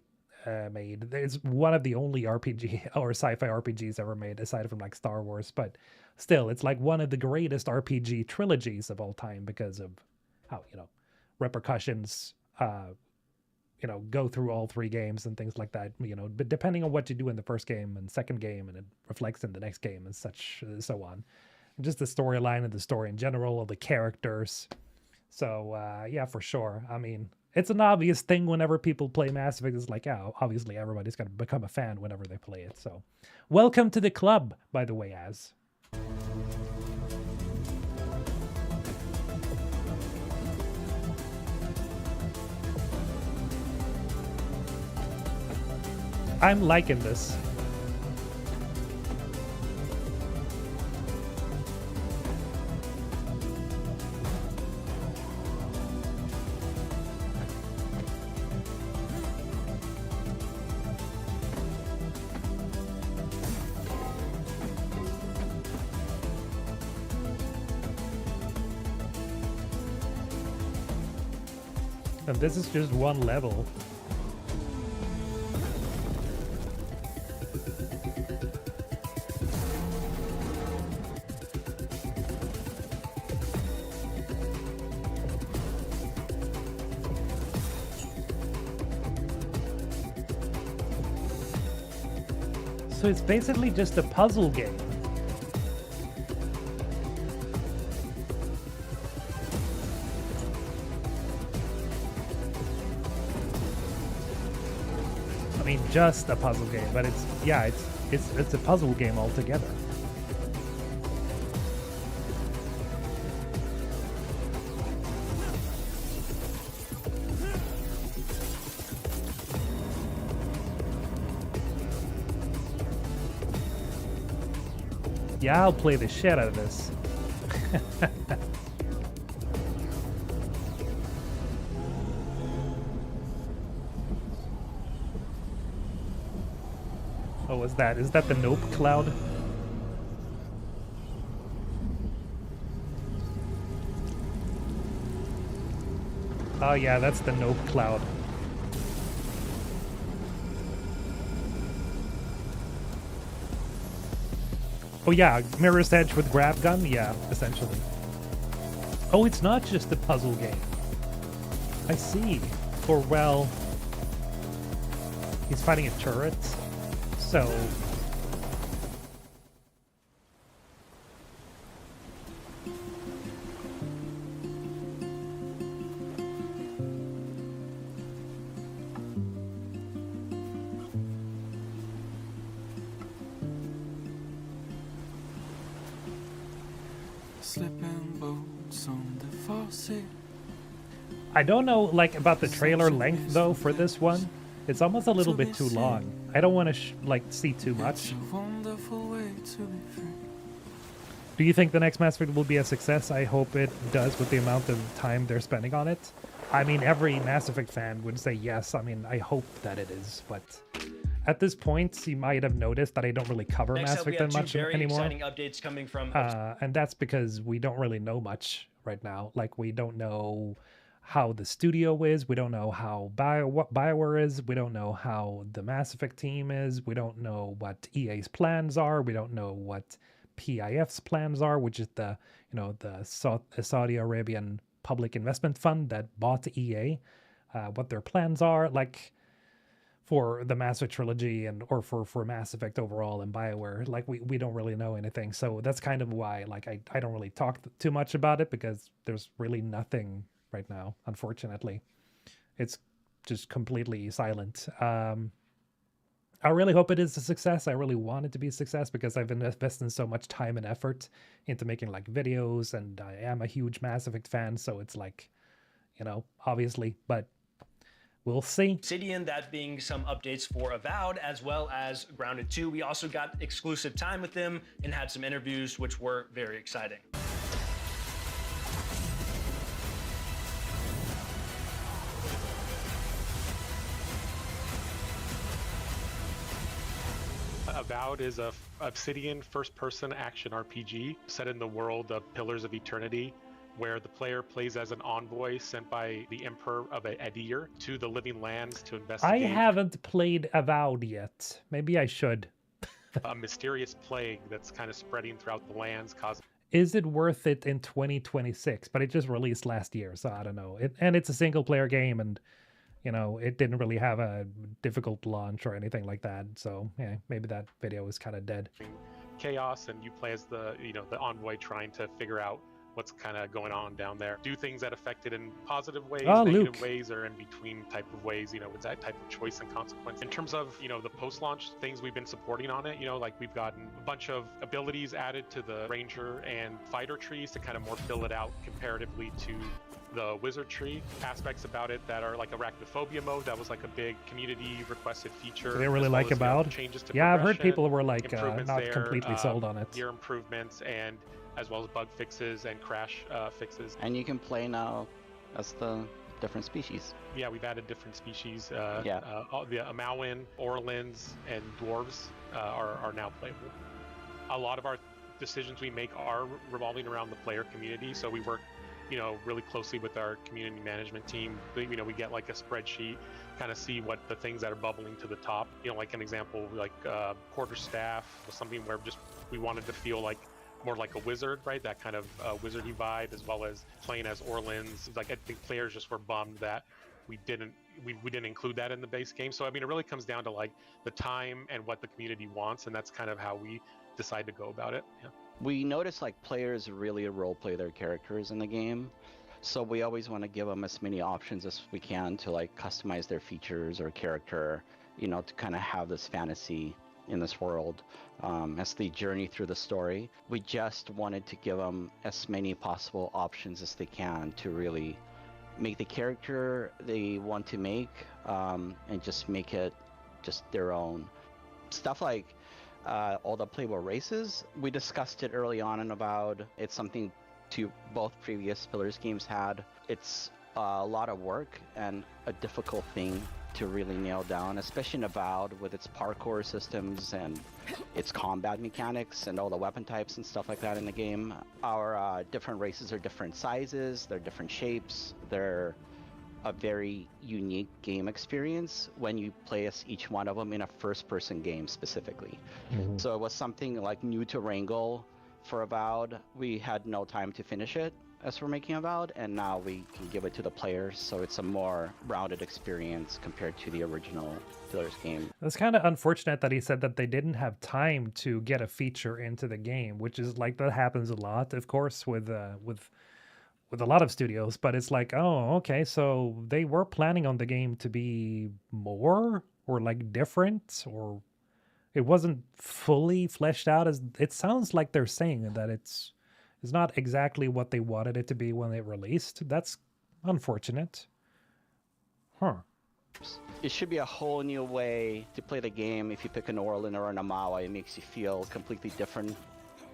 made. It's one of the only RPG or sci-fi RPGs ever made, aside from like Star Wars, but still, it's like one of the greatest RPG trilogies of all time because of how, you know, repercussions, you know, go through all 3 games and things like that, you know, but depending on what you do in the first game and second game, and it reflects in the next game and such, so on. And just the storyline and the story in general, of the characters. So, yeah, for sure. I mean, it's an obvious thing whenever people play Mass Effect. It's like, yeah, obviously everybody's got to become a fan whenever they play it. So, welcome to the club, by the way, Az. I'm liking this. And this is just one level. So it's basically just a puzzle game. I mean, just a puzzle game, but it's, yeah, it's a puzzle game altogether. Yeah, I'll play the shit out of this. Oh, is that the Nope cloud? Oh yeah, that's the Nope cloud. Oh yeah, Mirror's Edge with grab gun? Yeah, essentially. Oh, it's not just a puzzle game. I see. Or, well... he's fighting a turret, so... I don't know, like, about the trailer length, though, for this one. It's almost a little bit too long. I don't want to, like, see too much. Do you think the next Mass Effect will be a success? I hope it does with the amount of time they're spending on it. I mean, every Mass Effect fan would say yes. I mean, I hope that it is, but... at this point, you might have noticed that I don't really cover Mass Effect that much anymore. Exciting updates coming from and that's because we don't really know much right now. Like, we don't know how the studio is. We don't know how what BioWare is. We don't know how the Mass Effect team is. We don't know what EA's plans are. We don't know what PIF's plans are, which is the, you know, the Saudi Arabian public investment fund that bought EA. What their plans are. Like, for the Mass Effect trilogy and or for Mass Effect overall and BioWare. Like we don't really know anything. So that's kind of why like I don't really talk too much about it, because there's really nothing right now, unfortunately. It's just completely silent. I really hope it is a success. I really want it to be a success because I've invested so much time and effort into making like videos, and I am a huge Mass Effect fan, so it's like, you know, obviously, but we'll see. Obsidian, that being some updates for Avowed as well as Grounded 2. We also got exclusive time with them and had some interviews, which were very exciting. Avowed is a Obsidian first-person action RPG set in the world of Pillars of Eternity, where the player plays as an envoy sent by the Emperor of Adir to the Living Lands to investigate. I haven't played Avowed yet. Maybe I should. A mysterious plague that's kind of spreading throughout the lands, causing. Is it worth it in 2026? But it just released last year, so I don't know. And it's a single-player game, and you know, it didn't really have a difficult launch or anything like that. So yeah, maybe that video is kind of dead. Chaos, and you play as the envoy trying to figure out what's kind of going on down there. Do things that affect it in positive ways, negative ways, or in between type of ways, you know, with that type of choice and consequence. In terms of, you know, the post-launch things we've been supporting on it, you know, like we've gotten a bunch of abilities added to the Ranger and Fighter trees to kind of more fill it out comparatively to the wizard tree. Aspects about it that are like arachnophobia mode, that was like a big community requested feature. So they really like Avowed? Changes to yeah, I've heard people were like not there, completely sold on it. Gear improvements, and as well as bug fixes and crash fixes. And you can play now as the different species. Yeah, we've added different species. The Amauin, Orlins, and Dwarves are now playable. A lot of our decisions we make are revolving around the player community, so we work, you know, really closely with our community management team. You know, we get like a spreadsheet, kind of see what the things that are bubbling to the top. You know, like an example, like quarterstaff was something where just we wanted to feel like more like a wizard, right? That kind of wizardy vibe, as well as playing as Orlins. Like I think players just were bummed that we didn't include that in the base game. So I mean, it really comes down to like the time and what the community wants, and that's kind of how we decide to go about it. Yeah. We notice like players really role play their characters in the game, so we always want to give them as many options as we can to like customize their features or character, you know, to kind of have this fantasy in this world as they journey through the story. We just wanted to give them as many possible options as they can to really make the character they want to make, and just make it just their own. Stuff like all the playable races, we discussed it early on and Avowed. It's something to both previous Pillars games had. It's a lot of work and a difficult thing to really nail down, especially in Avowed with its parkour systems and its combat mechanics and all the weapon types and stuff like that in the game. Our different races are different sizes, they're different shapes, they're a very unique game experience when you play as each one of them in a first-person game specifically. Mm-hmm. So it was something like new to wrangle for Avowed. We had no time to finish it as we're making Avowed, and now we can give it to the players, so it's a more rounded experience compared to the original Pillars game. It's kind of unfortunate that he said that they didn't have time to get a feature into the game, which is like, that happens a lot, of course, with a lot of studios. But it's like, oh, okay, so they were planning on the game to be more or like different, or it wasn't fully fleshed out. As it sounds like they're saying that it's not exactly what they wanted it to be when it released. That's unfortunate. Huh. It should be a whole new way to play the game. If you pick an Orlin or an Amawa, it makes you feel completely different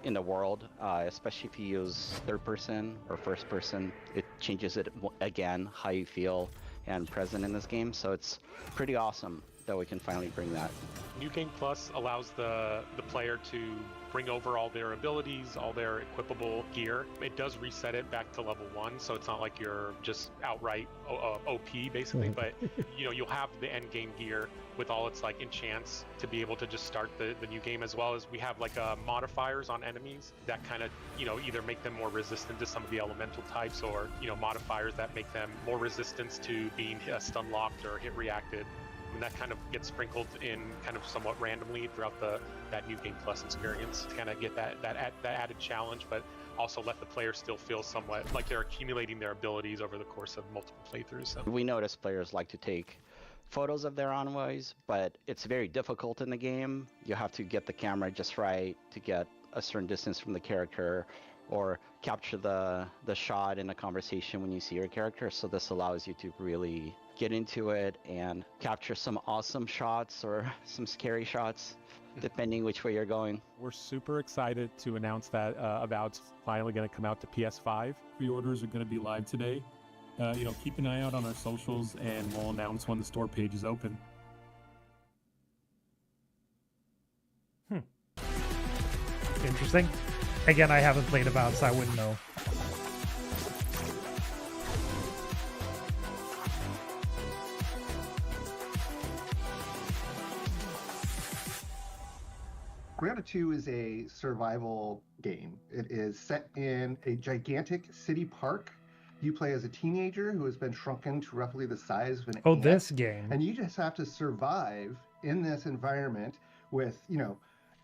in the world, especially if you use third person or first person. It changes it again, how you feel and present in this game. So it's pretty awesome that we can finally bring that. New Game Plus allows the player to bring over all their abilities, all their equipable gear. It does reset it back to level 1, so it's not like you're just outright OP basically, but you know, you'll have the end game gear with all its like enchants to be able to just start the new game, as well as we have like modifiers on enemies that kind of, you know, either make them more resistant to some of the elemental types, or, you know, modifiers that make them more resistant to being stun locked or hit reacted. And that kind of gets sprinkled in kind of somewhat randomly throughout that New Game Plus experience to kind of get that added challenge, but also let the player still feel somewhat like they're accumulating their abilities over the course of multiple playthroughs. So. We notice players like to take photos of their envoys, but it's very difficult in the game. You have to get the camera just right to get a certain distance from the character, or capture the shot in a conversation when you see your character. So this allows you to really get into it and capture some awesome shots or some scary shots, depending which way you're going. We're super excited to announce that Avowed's finally going to come out to PS5. Pre-orders are going to be live today. Keep an eye out on our socials, and we'll announce when the store page is open. Interesting. Again, I haven't played Avowed, so I wouldn't know. Grounded 2 is a survival game. It is set in a gigantic city park. You play as a teenager who has been shrunken to roughly the size of an ant. This game. And you just have to survive in this environment with,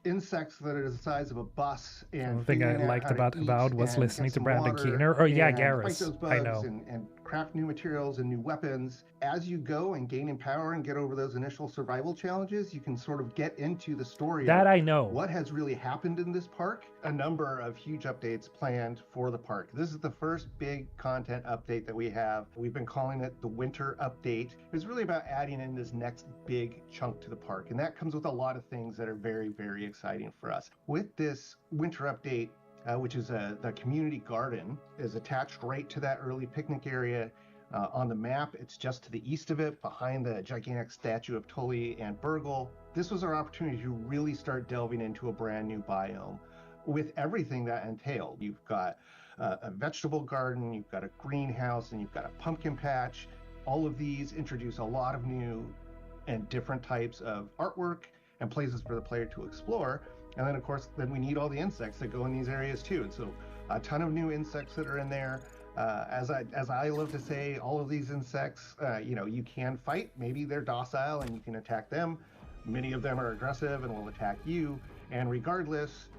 insects that are the size of a bus. And the thing I liked about Avowed was listening to Brandon Keener. Oh yeah, Garrus. I know. And craft new materials and new weapons. As you go and gain in power and get over those initial survival challenges, you can sort of get into the story. That I know. What has really happened in this park? A number of huge updates planned for the park. This is the first big content update that we have. We've been calling it the Winter Update. It's really about adding in this next big chunk to the park. And that comes with a lot of things that are very, very exciting for us. With this Winter Update, which is the community garden, is attached right to that early picnic area. On the map, it's just to the east of it, behind the gigantic statue of Tully and Burgle. This was our opportunity to really start delving into a brand new biome with everything that entailed. You've got a vegetable garden, you've got a greenhouse, and you've got a pumpkin patch. All of these introduce a lot of new and different types of artwork and places for the player to explore. And then, of course, we need all the insects that go in these areas too. And so a ton of new insects that are in there. As I love to say, all of these insects, you can fight. Maybe they're docile and you can attack them. Many of them are aggressive and will attack you. And regardless,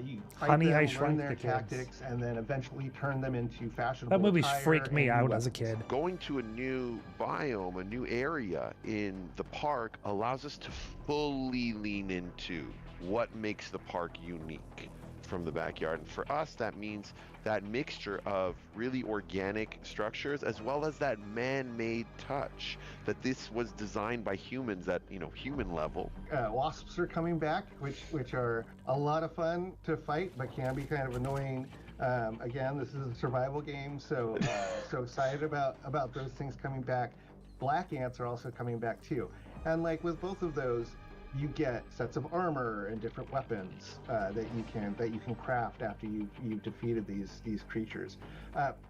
you fight Honey, them, I learn Shrunk their the Kids. tactics, and then eventually turn them into fashionable That movie attire freaked me and out new as a weapons. kid. Going to a new biome, a new area in the park allows us to fully lean into what makes the park unique from the backyard. And for us, that means that mixture of really organic structures as well as that man-made touch, that this was designed by humans at human level. Wasps are coming back, which are a lot of fun to fight, but can be kind of annoying. Again, this is a survival game, so so excited about those things coming back. Black ants are also coming back too, and like with both of those, you get sets of armor and different weapons that you can craft after you've defeated these creatures.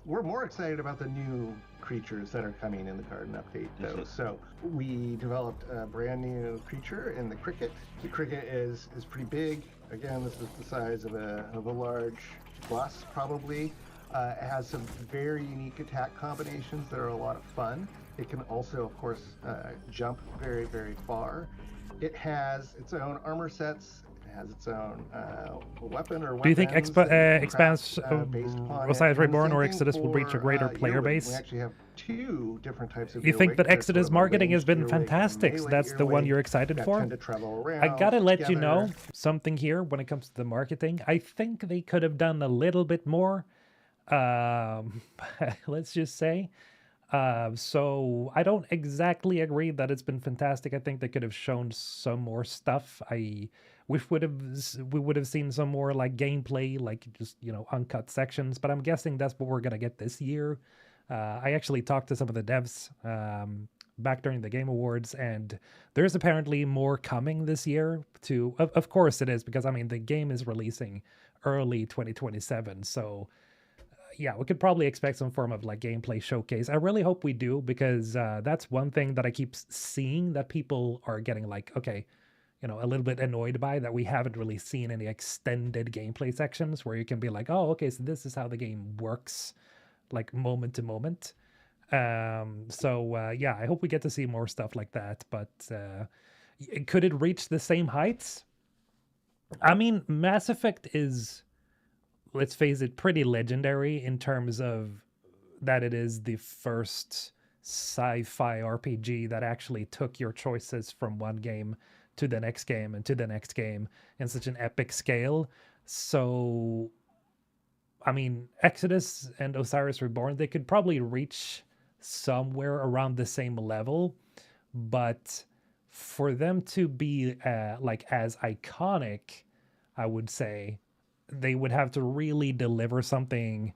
We're more excited about the new creatures that are coming in the garden update though. So we developed a brand new creature in the cricket. The cricket is pretty big. Again, this is the size of a large bus probably. It has some very unique attack combinations that are a lot of fun. It can also, of course, jump very, very far. It has its own armor sets. It has its own weapon or weapons. Do you think Expanse Osiris it. Reborn And or same Exodus thing will reach a for, greer player Earwig. base? We actually have two different types of You think Earwig. that There's Exodus sort of a marketing has ranged been Earwig and a fantastic? So melee that's the one Earwig you're excited that for? tend to travel I around gotta let you know together. something here when it comes to the marketing. I think they could have done a little bit more. Let's just say. So I don't exactly agree that it's been fantastic. I think they could have shown some more stuff. We would have seen some more like gameplay, like just uncut sections. But I'm guessing that's what we're gonna get this year. I actually talked to some of the devs back during the Game Awards, and there's apparently more coming this year. Of course it is, because I mean the game is releasing early 2027, so. Yeah, we could probably expect some form of like gameplay showcase. I really hope we do, because that's one thing that I keep seeing that people are getting like, okay, a little bit annoyed by, that we haven't really seen any extended gameplay sections where you can be like, oh, okay, so this is how the game works, like moment to moment. Yeah, I hope we get to see more stuff like that. But could it reach the same heights? I mean, Mass Effect is, let's face it, pretty legendary in terms of that it is the first sci-fi RPG that actually took your choices from one game to the next game and to the next game in such an epic scale. So, I mean, Exodus and Osiris Reborn, they could probably reach somewhere around the same level, but for them to be like as iconic, I would say they would have to really deliver something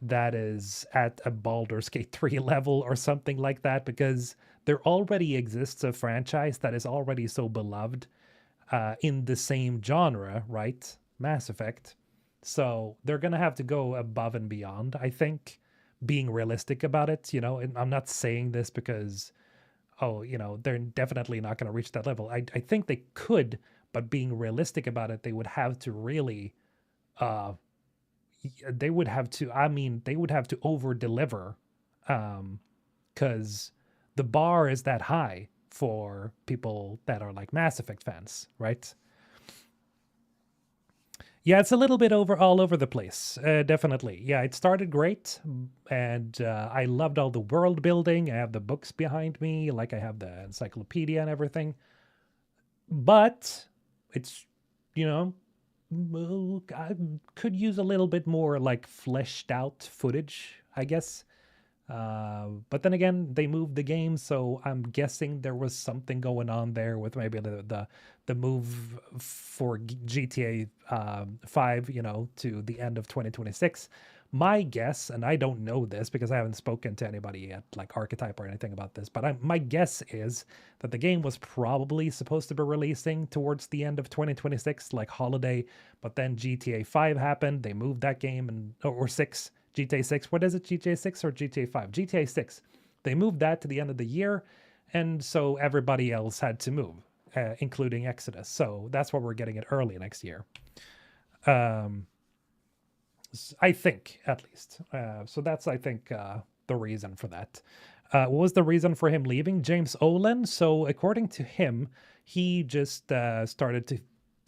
that is at a Baldur's Gate 3 level or something like that, because there already exists a franchise that is already so beloved in the same genre, right? Mass Effect. So they're going to have to go above and beyond, I think, being realistic about it. You know, and I'm not saying this because, oh, you know, they're definitely not going to reach that level. I think they could, but being realistic about it, they would have to really, they would have to over deliver, because the bar is that high for people that are like Mass Effect fans, right? Yeah, it's a little bit all over the place, definitely. Yeah, it started great, and I loved all the world building. I have the books behind me, like I have the encyclopedia and everything. But it's, you know, I could use a little bit more like fleshed out footage, I guess. But then again, they moved the game, so I'm guessing there was something going on there with maybe the move for GTA 5, you know, to the end of 2026. My guess, and I don't know this because I haven't spoken to anybody at like Archetype or anything about this, but my guess is that the game was probably supposed to be releasing towards the end of 2026, like holiday, but then GTA 5 happened. They moved that game or 6. GTA 6, what is it, GTA 6 or GTA 5? GTA 6. They moved that to the end of the year, and so everybody else had to move, including Exodus. So that's why we're getting it early next year. I think, at least. So that's, I think, the reason for that. What was the reason for him leaving? James Olin. So according to him, he just started to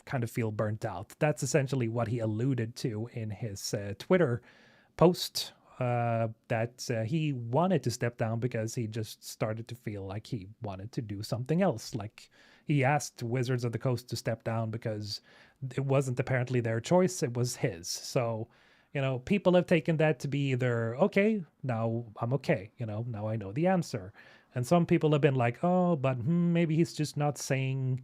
kind of feel burnt out. That's essentially what he alluded to in his Twitter post, that he wanted to step down because he just started to feel like he wanted to do something else. Like, he asked Wizards of the Coast to step down because it wasn't apparently their choice, it was his. So, you know, people have taken that to be either, okay, now I'm okay, you know, now I know the answer. And some people have been like, oh, but maybe he's just not saying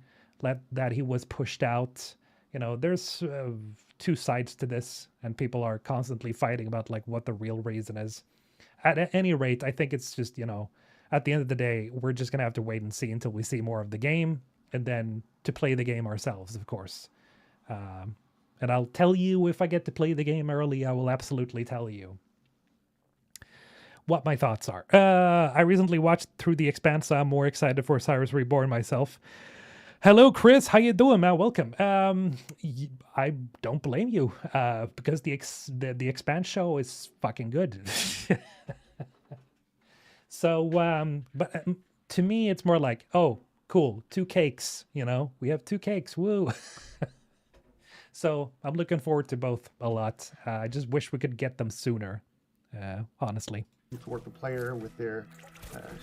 that he was pushed out. You know, there's two sides to this, and people are constantly fighting about like what the real reason is. At any rate, I think it's just, you know, at the end of the day, we're just gonna have to wait and see until we see more of the game, and then to play the game ourselves, of course. And I'll tell you if I get to play the game early. I will absolutely tell you what my thoughts are. I recently watched through The Expanse, so I'm more excited for Osiris Reborn myself. Hello, Chris. How you doing, man? Welcome. I don't blame you, because the Expanse show is fucking good. So, but to me, it's more like, oh, cool, 2 cakes. You know, we have 2 cakes. Woo. So I'm looking forward to both a lot. I just wish we could get them sooner, honestly. Toward the player with their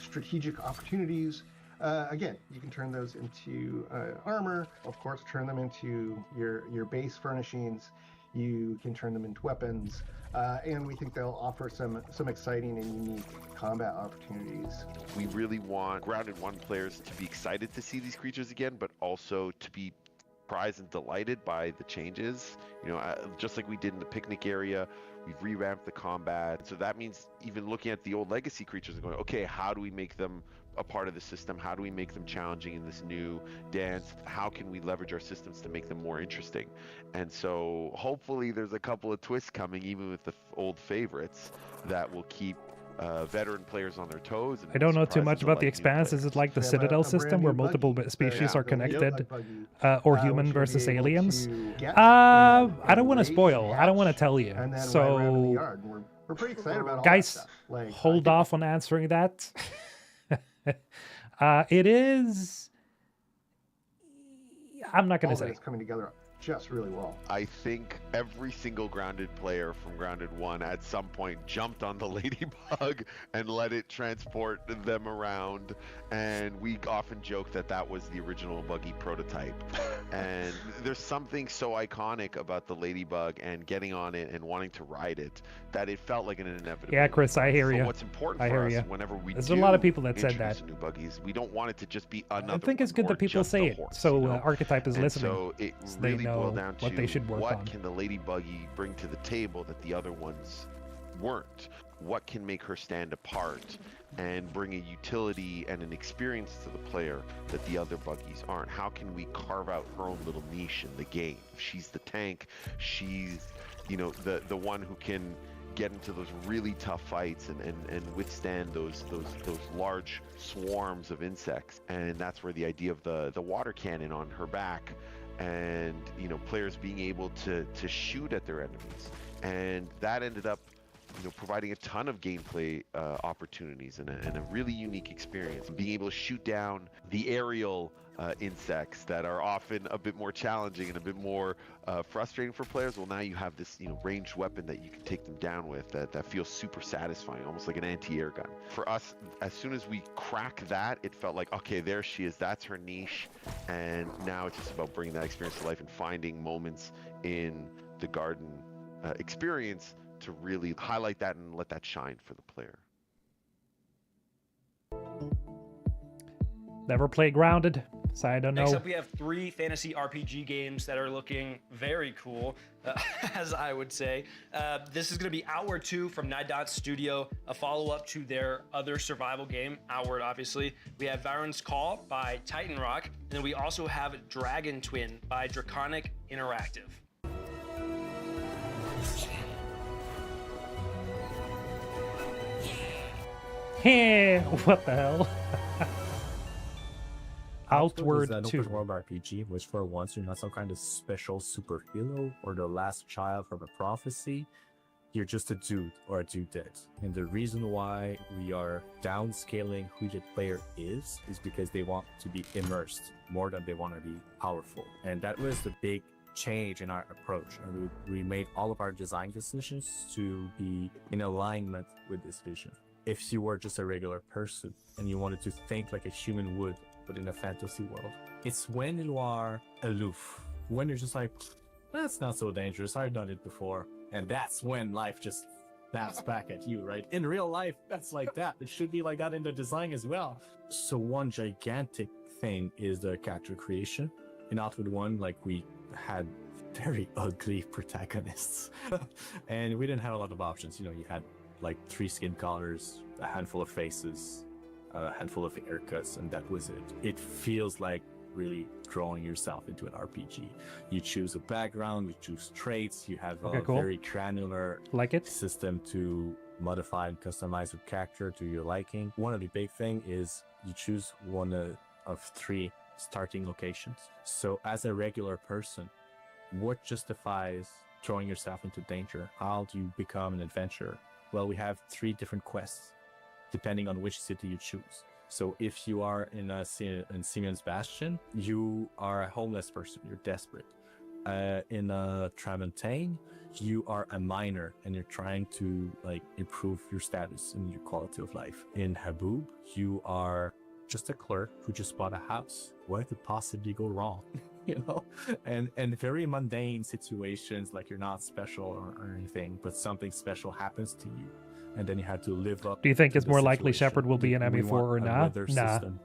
strategic opportunities. Again, you can turn those into armor, of course, turn them into your base furnishings. You can turn them into weapons, and we think they'll offer some exciting and unique combat opportunities. We really want Grounded 1 players to be excited to see these creatures again, but also to be surprised and delighted by the changes. You know, just like we did in the picnic area, we've revamped the combat. So that means even looking at the old legacy creatures and going, okay, how do we make them a part of the system? How do we make them challenging in this new dance? How can we leverage our systems to make them more interesting? And so hopefully there's a couple of twists coming, even with the old favorites, that will keep veteran players on their toes. And I don't know too much about The Expanse. Is it like the Citadel system where multiple species are connected, or human versus aliens? I don't want to spoil. I don't want to tell you. So we're pretty excited about all Guys, that stuff. Like, I hold think- off on answering that. It is. I'm not going all to of say. it's coming together just really well. I think every single Grounded player from Grounded 1 at some point jumped on the Ladybug and let it transport them around. And we often joke that that was the original buggy prototype. And there's something so iconic about the Ladybug and getting on it and wanting to ride it that it felt like an inevitability. Yeah, Chris, I hear So you. what's important I for hear us you. whenever we There's do a lot of people that said introduce that. new buggies, we don't want it to just be another I think it's one good or that people just say a it, horse, so you know? Archetype is And listening. so it so they really know boiled down to what they should work what on. can the Ladybuggy bring to the table that the other ones weren't? What can make her stand apart and bring a utility and an experience to the player that the other buggies aren't? How can we carve out her own little niche in the game? She's the tank, she's, you know, the one who can get into those really tough fights and withstand those large swarms of insects. And that's where the idea of the water cannon on her back and, you know, players being able to shoot at their enemies. And that ended up, you know, providing a ton of gameplay opportunities and a really unique experience. Being able to shoot down the aerial insects that are often a bit more challenging and a bit more frustrating for players. Well, now you have this, you know, ranged weapon that you can take them down with that feels super satisfying, almost like an anti-air gun. For us, as soon as we crack that, it felt like, okay, there she is, that's her niche. And now it's just about bringing that experience to life and finding moments in the garden experience to really highlight that and let that shine for the player. Never play Grounded, so I don't know. Next up, we have 3 fantasy RPG games that are looking very cool, as I would say. This is going to be Outward 2 from Nine Dot Studio, a follow-up to their other survival game, Outward, obviously. We have Varen's Call by Titan Rock, and then we also have Dragon Twin by Draconic Interactive. Hey, what the hell? Outward is an 2. open world RPG, which for once you're not some kind of special superhero or the last child from a prophecy. You're just a dude or a dudette. And the reason why we are downscaling who the player is because they want to be immersed more than they want to be powerful. And that was the big change in our approach. And we made all of our design decisions to be in alignment with this vision. If you were just a regular person and you wanted to think like a human would, but in a fantasy world, it's when you are aloof, when you're just like, that's not so dangerous, I've done it before. And that's when life just snaps back at you, right? In real life, that's like that. It should be like that in the design as well. So one gigantic thing is the character creation. In Outward 1, like, we had very ugly protagonists. And we didn't have a lot of options. You know, you had like 3 skin colors, a handful of faces, a handful of haircuts, and that was it. It feels like really drawing yourself into an RPG. You choose a background, you choose traits, you have a very granular system to modify and customize your character to your liking. One of the big thing is you choose one of 3 starting locations. So as a regular person, what justifies throwing yourself into danger? How do you become an adventurer? Well, we have 3 different quests, depending on which city you choose. So if you are in Simeon's Bastion, you are a homeless person, you're desperate. In Tramontaine, you are a miner and you're trying to like improve your status and your quality of life. In Haboob, you are just a clerk who just bought a house. What could possibly go wrong? You know, and very mundane situations, like you're not special or anything, but something special happens to you, and then you have to live up. Do you think to it's the more likely situation. Shepard will be in We ME4 want or a not? weather Nah. system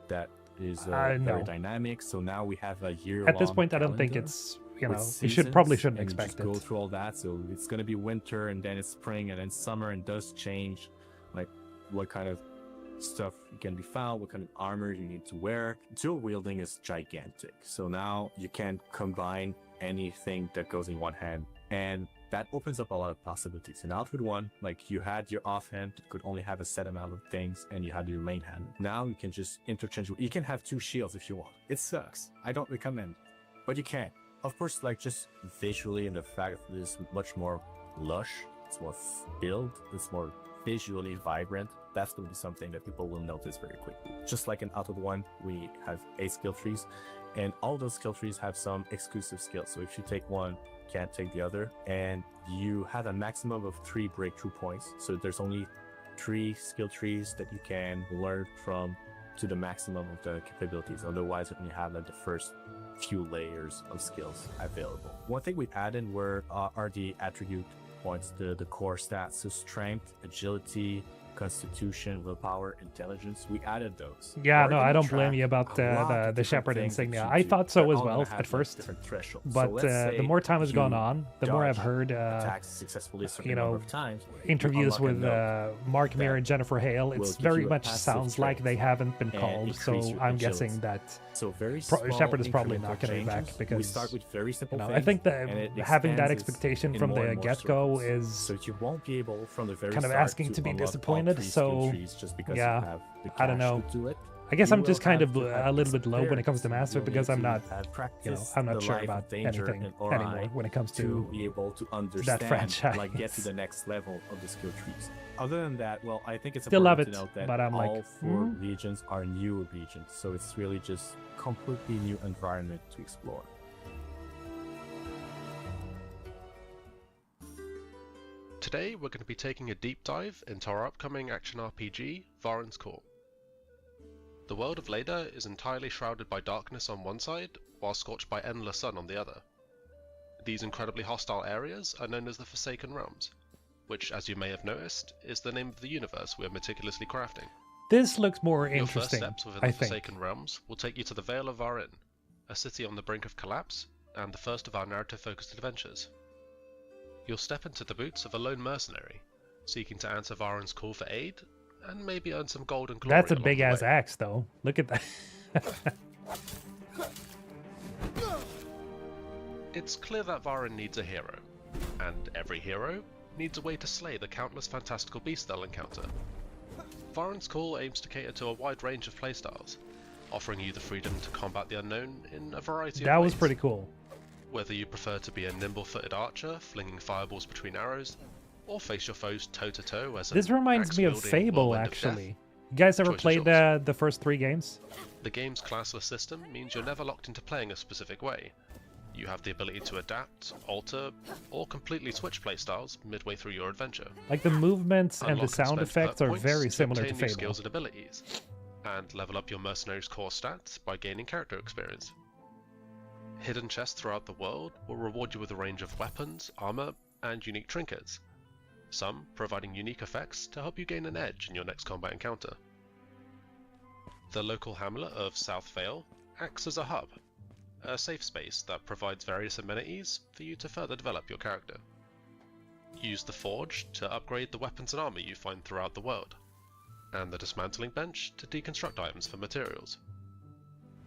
that is No. very dynamic. So now we have a year. At this point, I don't think it's, you know, we probably shouldn't expect Go it. through all that. So it's going to be winter, and then it's spring, and then summer, and does change, like what kind of stuff can be found, what kind of armor you need to wear. Dual wielding is gigantic. So now you can combine anything that goes in one hand, and that opens up a lot of possibilities. In Outward 1, like, you had your offhand could only have a set amount of things, and you had your main hand. Now you can just interchange. You can have 2 shields if you want. It sucks. I don't recommend, but you can. Of course, like, just visually, and the fact that it is much more lush it's more filled, it's more visually vibrant, that's going to be something that people will notice very quickly. Just like in Out of One, we have 8 skill trees, and all those skill trees have some exclusive skills. So if you take one, can't take the other, and you have a maximum of 3 breakthrough points. So there's only 3 skill trees that you can learn from to the maximum of the capabilities. Otherwise, you have like the first few layers of skills available. One thing we added are the attribute points, the core stats, so strength, agility, constitution, willpower, intelligence. We added those. Yeah, no, I don't blame you about the Shepherd insignia. I thought so as well at first, but the more time has gone on, the more I've heard, interviews with Mark Mir and Jennifer Hale. It's very much sounds like they haven't been called, so I'm guessing that Shepherd is probably not going to be back because we start with very simple things, I think that having that expectation from the get-go is so you won't be able from the very kind of start asking to be unlock all disappointed. 3 So skill trees just because you yeah, have the I don't cash know. to do it. I guess You I'm just will kind have of to have a little bit low when it comes to experience. Master You will because need I'm to not, practice I'm not the sure life about of danger anything and RI anymore when it comes to be able to that understand, franchise. like get to the next level of the skill trees. Other than that, well, I think it's Still love important it, to note that but I'm all like, 4 regions are new regions, so it's really just completely new environment to explore. Today we're going to be taking a deep dive into our upcoming action RPG, Varen's Call. The world of Leda is entirely shrouded by darkness on one side, while scorched by endless sun on the other. These incredibly hostile areas are known as the Forsaken Realms, which, as you may have noticed, is the name of the universe we are meticulously crafting. This looks more Your first interesting, steps within I the think. Forsaken Realms will take you to the Vale of Varen, a city on the brink of collapse, and the first of our narrative-focused adventures. You'll step into the boots of a lone mercenary, seeking to answer Varen's call for aid, and maybe earn some gold and glory. That's a along big the ass way. axe, though. Look at that. It's clear that Varen needs a hero, and every hero needs a way to slay the countless fantastical beasts they'll encounter. Varen's Call aims to cater to a wide range of playstyles, offering you the freedom to combat the unknown in a variety of That ways. was pretty cool. Whether you prefer to be a nimble-footed archer, flinging fireballs between arrows, or face your foes toe-to-toe as This an reminds me of axe-wielding Fable, whirlwind of actually. death. You guys ever Choice is played yours. the first 3 games? The game's classless system means you're never locked into playing a specific way. You have the ability to adapt, alter, or completely switch playstyles midway through your adventure. Like the movements and the Unlock sound spend effects perk are points very similar to obtain new Fable. skills and abilities, and level up your mercenary's core stats by gaining character experience. Hidden chests throughout the world will reward you with a range of weapons, armor, and unique trinkets, some providing unique effects to help you gain an edge in your next combat encounter. The local hamlet of South Vale acts as a hub, a safe space that provides various amenities for you to further develop your character. Use the forge to upgrade the weapons and armor you find throughout the world, and the dismantling bench to deconstruct items for materials.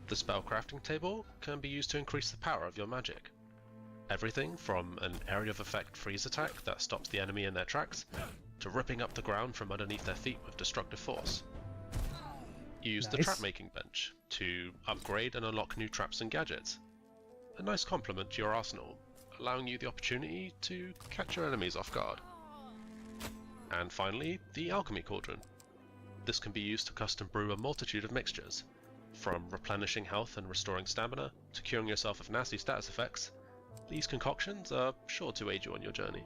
The spellcrafting table can be used to increase the power of your magic. Everything from an area of effect freeze attack that stops the enemy in their tracks, to ripping up the ground from underneath their feet with destructive force. Use the Nice. trap making bench to upgrade and unlock new traps and gadgets. A nice complement to your arsenal, allowing you the opportunity to catch your enemies off guard. And finally, the alchemy cauldron. This can be used to custom brew a multitude of mixtures, from replenishing health and restoring stamina to curing yourself of nasty status effects. These concoctions are sure to aid you on your journey.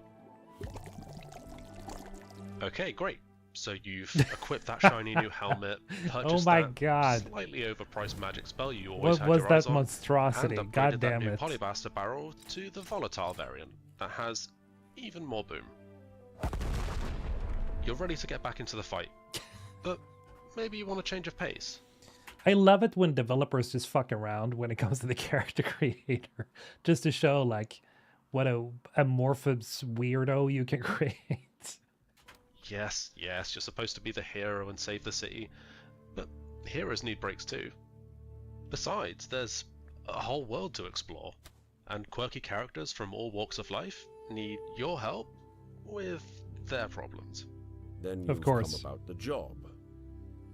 Okay, great. So you've equipped that shiny new helmet, purchased Oh my that God. slightly overpriced magic spell you always What had was your that eyes on, monstrosity? and God upgraded that damn new it. polybuster barrel to the volatile variant that has even more boom. You're ready to get back into the fight, but maybe you want a change of pace. I love it when developers just fuck around when it comes to the character creator, just to show like what a amorphous weirdo you can create. Yes, you're supposed to be the hero and save the city, but heroes need breaks too. Besides, there's a whole world to explore, and quirky characters from all walks of life need your help with their problems. Then Of you've course. come about the job.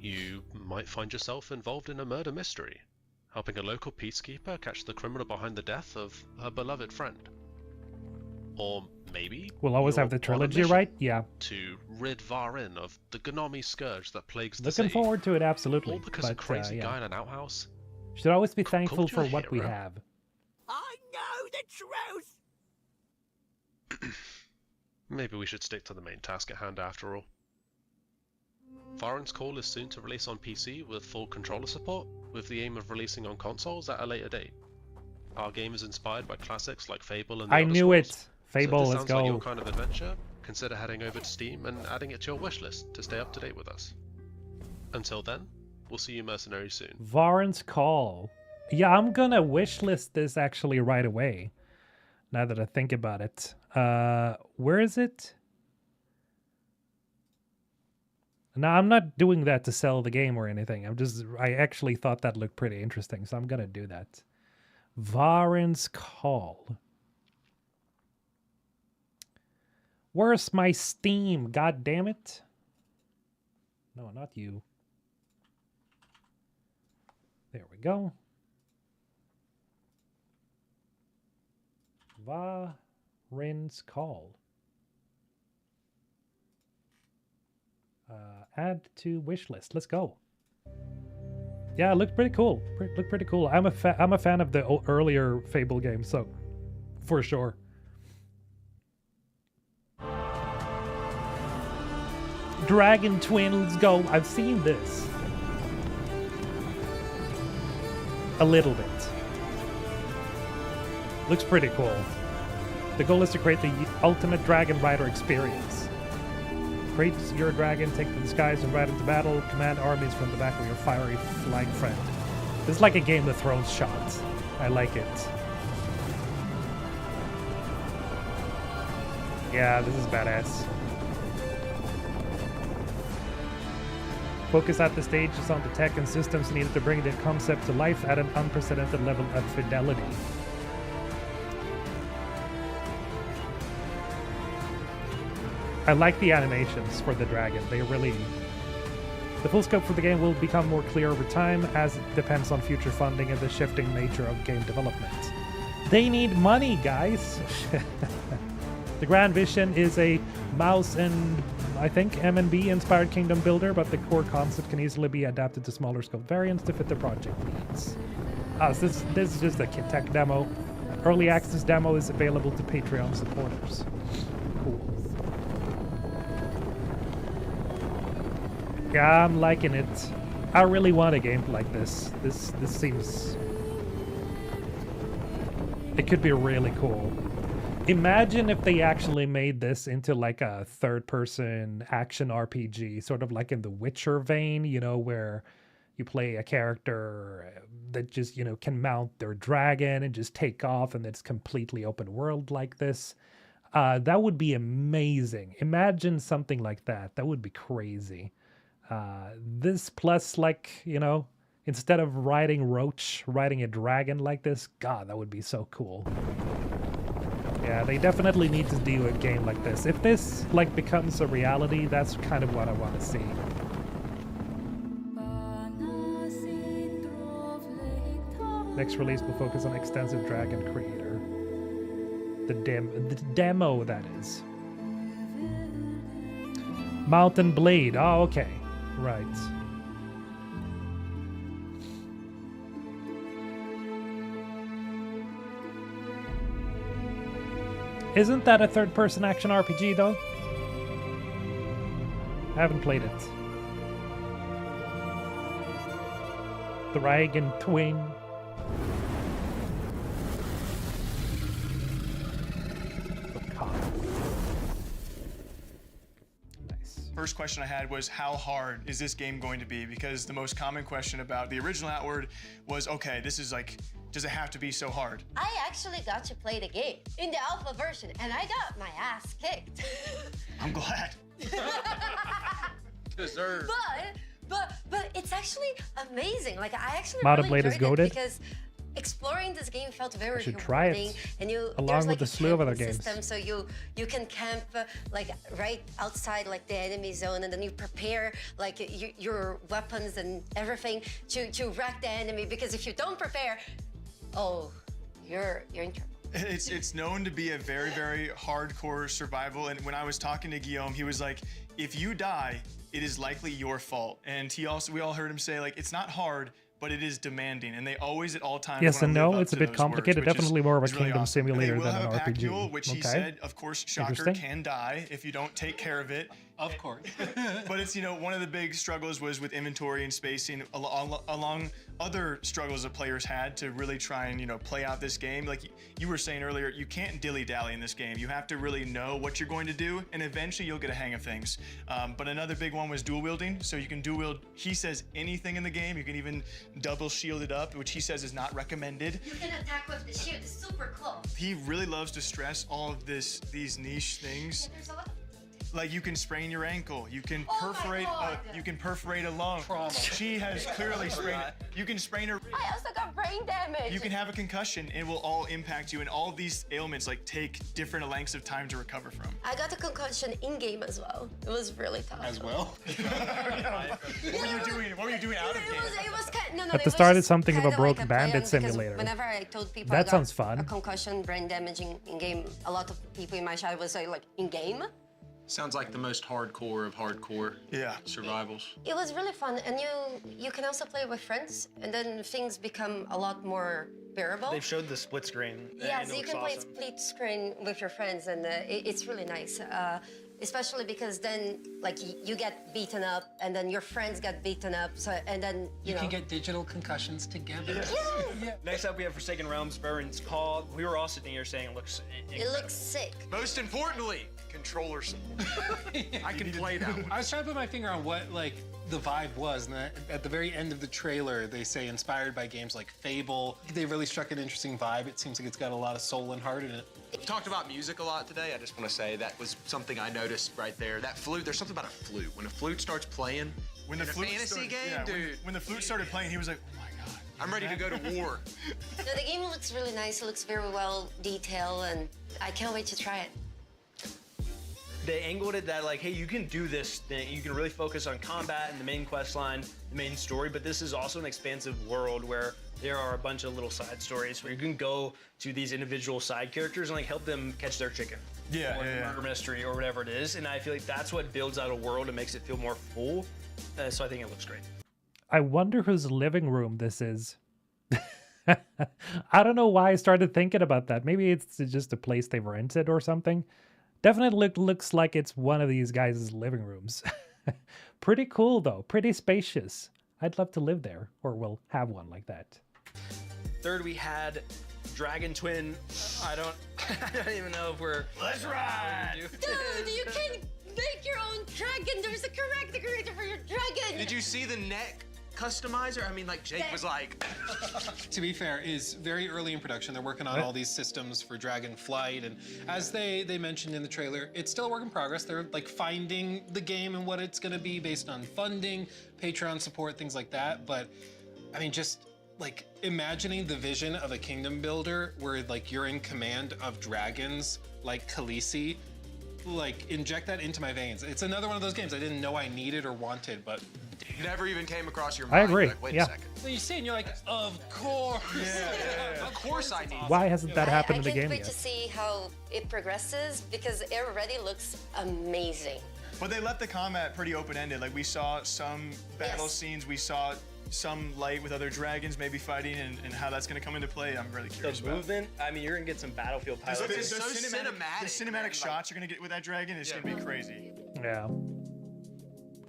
You might find yourself involved in a murder mystery, helping a local peacekeeper catch the criminal behind the death of her beloved friend. Or Maybe We'll always you're have the on a trilogy, mission right? Yeah. to rid Varin of the Gnomi scourge that plagues the Looking city. forward to it, absolutely. All because a But, crazy yeah. guy in an outhouse. Should always be thankful you for a what we hero? have. I know the truth! Maybe we should stick to the main task at hand after all. Varin's Call is soon to release on PC with full controller support, with the aim of releasing on consoles at a later date. Our game is inspired by classics like Fable and The I Elder knew Scrolls. it! Fable, so if this let's sounds like go. your kind of adventure, consider heading over to Steam and adding it to your wishlist to stay up to date with us. Until then, we'll see you mercenaries soon. Varin's Call. Yeah, I'm gonna wishlist this actually right away. Now that I think about it. Where is it? No, I'm not doing that to sell the game or anything. I actually thought that looked pretty interesting, so I'm gonna do that. Varin's Call. Where's my Steam? God damn it. No, not you. There we go. Varin's Call. Add to wish list. Let's go. Yeah, it looked pretty cool. Looked pretty cool. I'm a fan of the earlier Fable games, so for sure. Dragon Twin, let's go. I've seen this a little bit. Looks pretty cool. The goal is to create the ultimate Dragon Rider experience. Create your dragon, take to the skies and ride into battle, command armies from the back of your fiery flying friend. This is like a Game of Thrones shot. I like it. Yeah, this is badass. Focus at the stage is on the tech and systems needed to bring the concept to life at an unprecedented level of fidelity. I like the animations for the dragon. They really... The full scope for the game will become more clear over time, as it depends on future funding and the shifting nature of game development. They need money, guys! The grand vision is a mouse and, I think, M&B inspired kingdom builder, but the core concept can easily be adapted to smaller scope variants to fit the project needs. So this is just a tech demo. Early access demo is available to Patreon supporters. Cool. Yeah, I'm liking it. I really want a game like this. This seems... It could be really cool. Imagine if they actually made this into like a third-person action RPG, sort of like in the Witcher vein, you know, where you play a character that just, you know, can mount their dragon and just take off, and it's completely open world like this. That would be amazing. Imagine something like that. That would be crazy. This plus, like, you know, instead of riding Roach, riding a dragon like this, God, that would be so cool. Yeah, they definitely need to do a game like this. If this, like, becomes a reality, that's kind of what I want to see. Next release will focus on extensive dragon creator. The demo, that is. Mountain Blade. Oh, okay. Right. Isn't that a third-person action RPG, though? I haven't played it. Dragon Twin. First question I had was, how hard is this game going to be? Because the most common question about the original Outward was, okay, this is like, does it have to be so hard? I actually got to play the game in the alpha version, and I got my ass kicked. I'm glad. Deserved. But it's actually amazing. Like, I actually Mountain really Blade is enjoyed it goated. because exploring this game felt very I should try it, rewarding, and along there's with like a slew of other games. system, so you can camp like right outside like the enemy zone, and then you prepare like your weapons and everything to wreck the enemy. Because if you don't prepare, oh, you're in trouble. It's known to be a very, very hardcore survival. And when I was talking to Guillaume, he was like, if you die, it is likely your fault. And we all heard him say, like, it's not hard, but it is demanding, and they always at all times. Yes and wanna live no, up it's a to bit those complicated. words, Definitely more of a is really kingdom awesome. And they simulator will than have an a pack RPG. mule, which he Okay. said, of course, Shocker Interesting. can die if you don't take care of it. Of course. But it's, one of the big struggles was with inventory and spacing along other struggles that players had to really try and, play out this game. Like you were saying earlier, you can't dilly-dally in this game. You have to really know what you're going to do, and eventually you'll get a hang of things. But another big one was dual wielding. So you can dual wield, he says, anything in the game. You can even double shield it up, which he says is not recommended. You can attack with the shield. It's super cool. He really loves to stress all of these niche things. There's a lot of Like you can sprain your ankle, you can Oh perforate a lung. Trauma. She has clearly sprained it. You can sprain her. I also got brain damage. You can have a concussion. It will all impact you, and all of these ailments take different lengths of time to recover from. I got a concussion in game as well. It was really tough. As well. What were you doing? What were you doing out of game? It was kind no. At it the was start, just it's something of a kinda broke like bandit plan, because simulator. Whenever I told people That I got sounds fun. a concussion, brain damaging in game, a lot of people in my chat would say like in game. Sounds like the most hardcore of hardcore survivals. It was really fun, and you can also play with friends, and then things become a lot more bearable. They've showed the split screen. Yes, and it you looks can play awesome. split screen with your friends, and it's really nice. Especially because then, you get beaten up, and then your friends get beaten up. So, and then You know. can get digital concussions together. Yeah. Next up, we have Forsaken Realms, Baron's Call. We were all sitting here saying it looks It looks sick. Most importantly, controller support. I can play that one. I was trying to put my finger on what the vibe was, and at the very end of the trailer, they say inspired by games like Fable. They really struck an interesting vibe. It seems like it's got a lot of soul and heart in it. We've talked about music a lot today. I just want to say that was something I noticed right there. That flute, there's something about a flute. When a flute starts playing When the in a flute fantasy started- game, yeah, dude. When the flute started playing, he was like, "Oh my god, I'm ready to go to war." No, the game looks really nice. It looks very well detailed, and I can't wait to try it. They angled it that hey, you can do this thing. You can really focus on combat and the main quest line, the main story, but this is also an expansive world where there are a bunch of little side stories where you can go to these individual side characters and help them catch their chicken. Yeah, or yeah. murder mystery or whatever it is. And I feel like that's what builds out a world and makes it feel more full. So I think it looks great. I wonder whose living room this is. I don't know why I started thinking about that. Maybe it's just a place they've rented or something. Definitely looks like it's one of these guys' living rooms. Pretty cool, though. Pretty spacious. I'd love to live there, or we'll have one like that. Third, we had Dragon Twin. I don't even know if we're... Let's ride! Dude, you can make your own dragon. There's a correct decorator for your dragon. Did you see the neck customizer? I mean, Jake was like... To be fair, is very early in production. They're working on all these systems for Dragon Flight, and as they mentioned in the trailer, it's still a work in progress. They're finding the game and what it's going to be based on funding, Patreon support, things like that. But I mean, just imagining the vision of a kingdom builder where you're in command of dragons like Khaleesi, inject that into my veins. It's another one of those games I didn't know I needed or wanted, but Never even came across your I mind. agree, Wait yeah. a second. you see, and you're like, of course. Of course I need. Why hasn't that happened I in the can't game wait yet? to see how it progresses because it already looks amazing. But they left the combat pretty open-ended. We saw some battle scenes, we saw some light with other dragons maybe fighting, and how that's going to come into play, I'm really curious The about. movement, I mean, you're going to get some Battlefield pilots. The so cinematic cinematic, shots you're going to get with that dragon is going to be crazy. Yeah.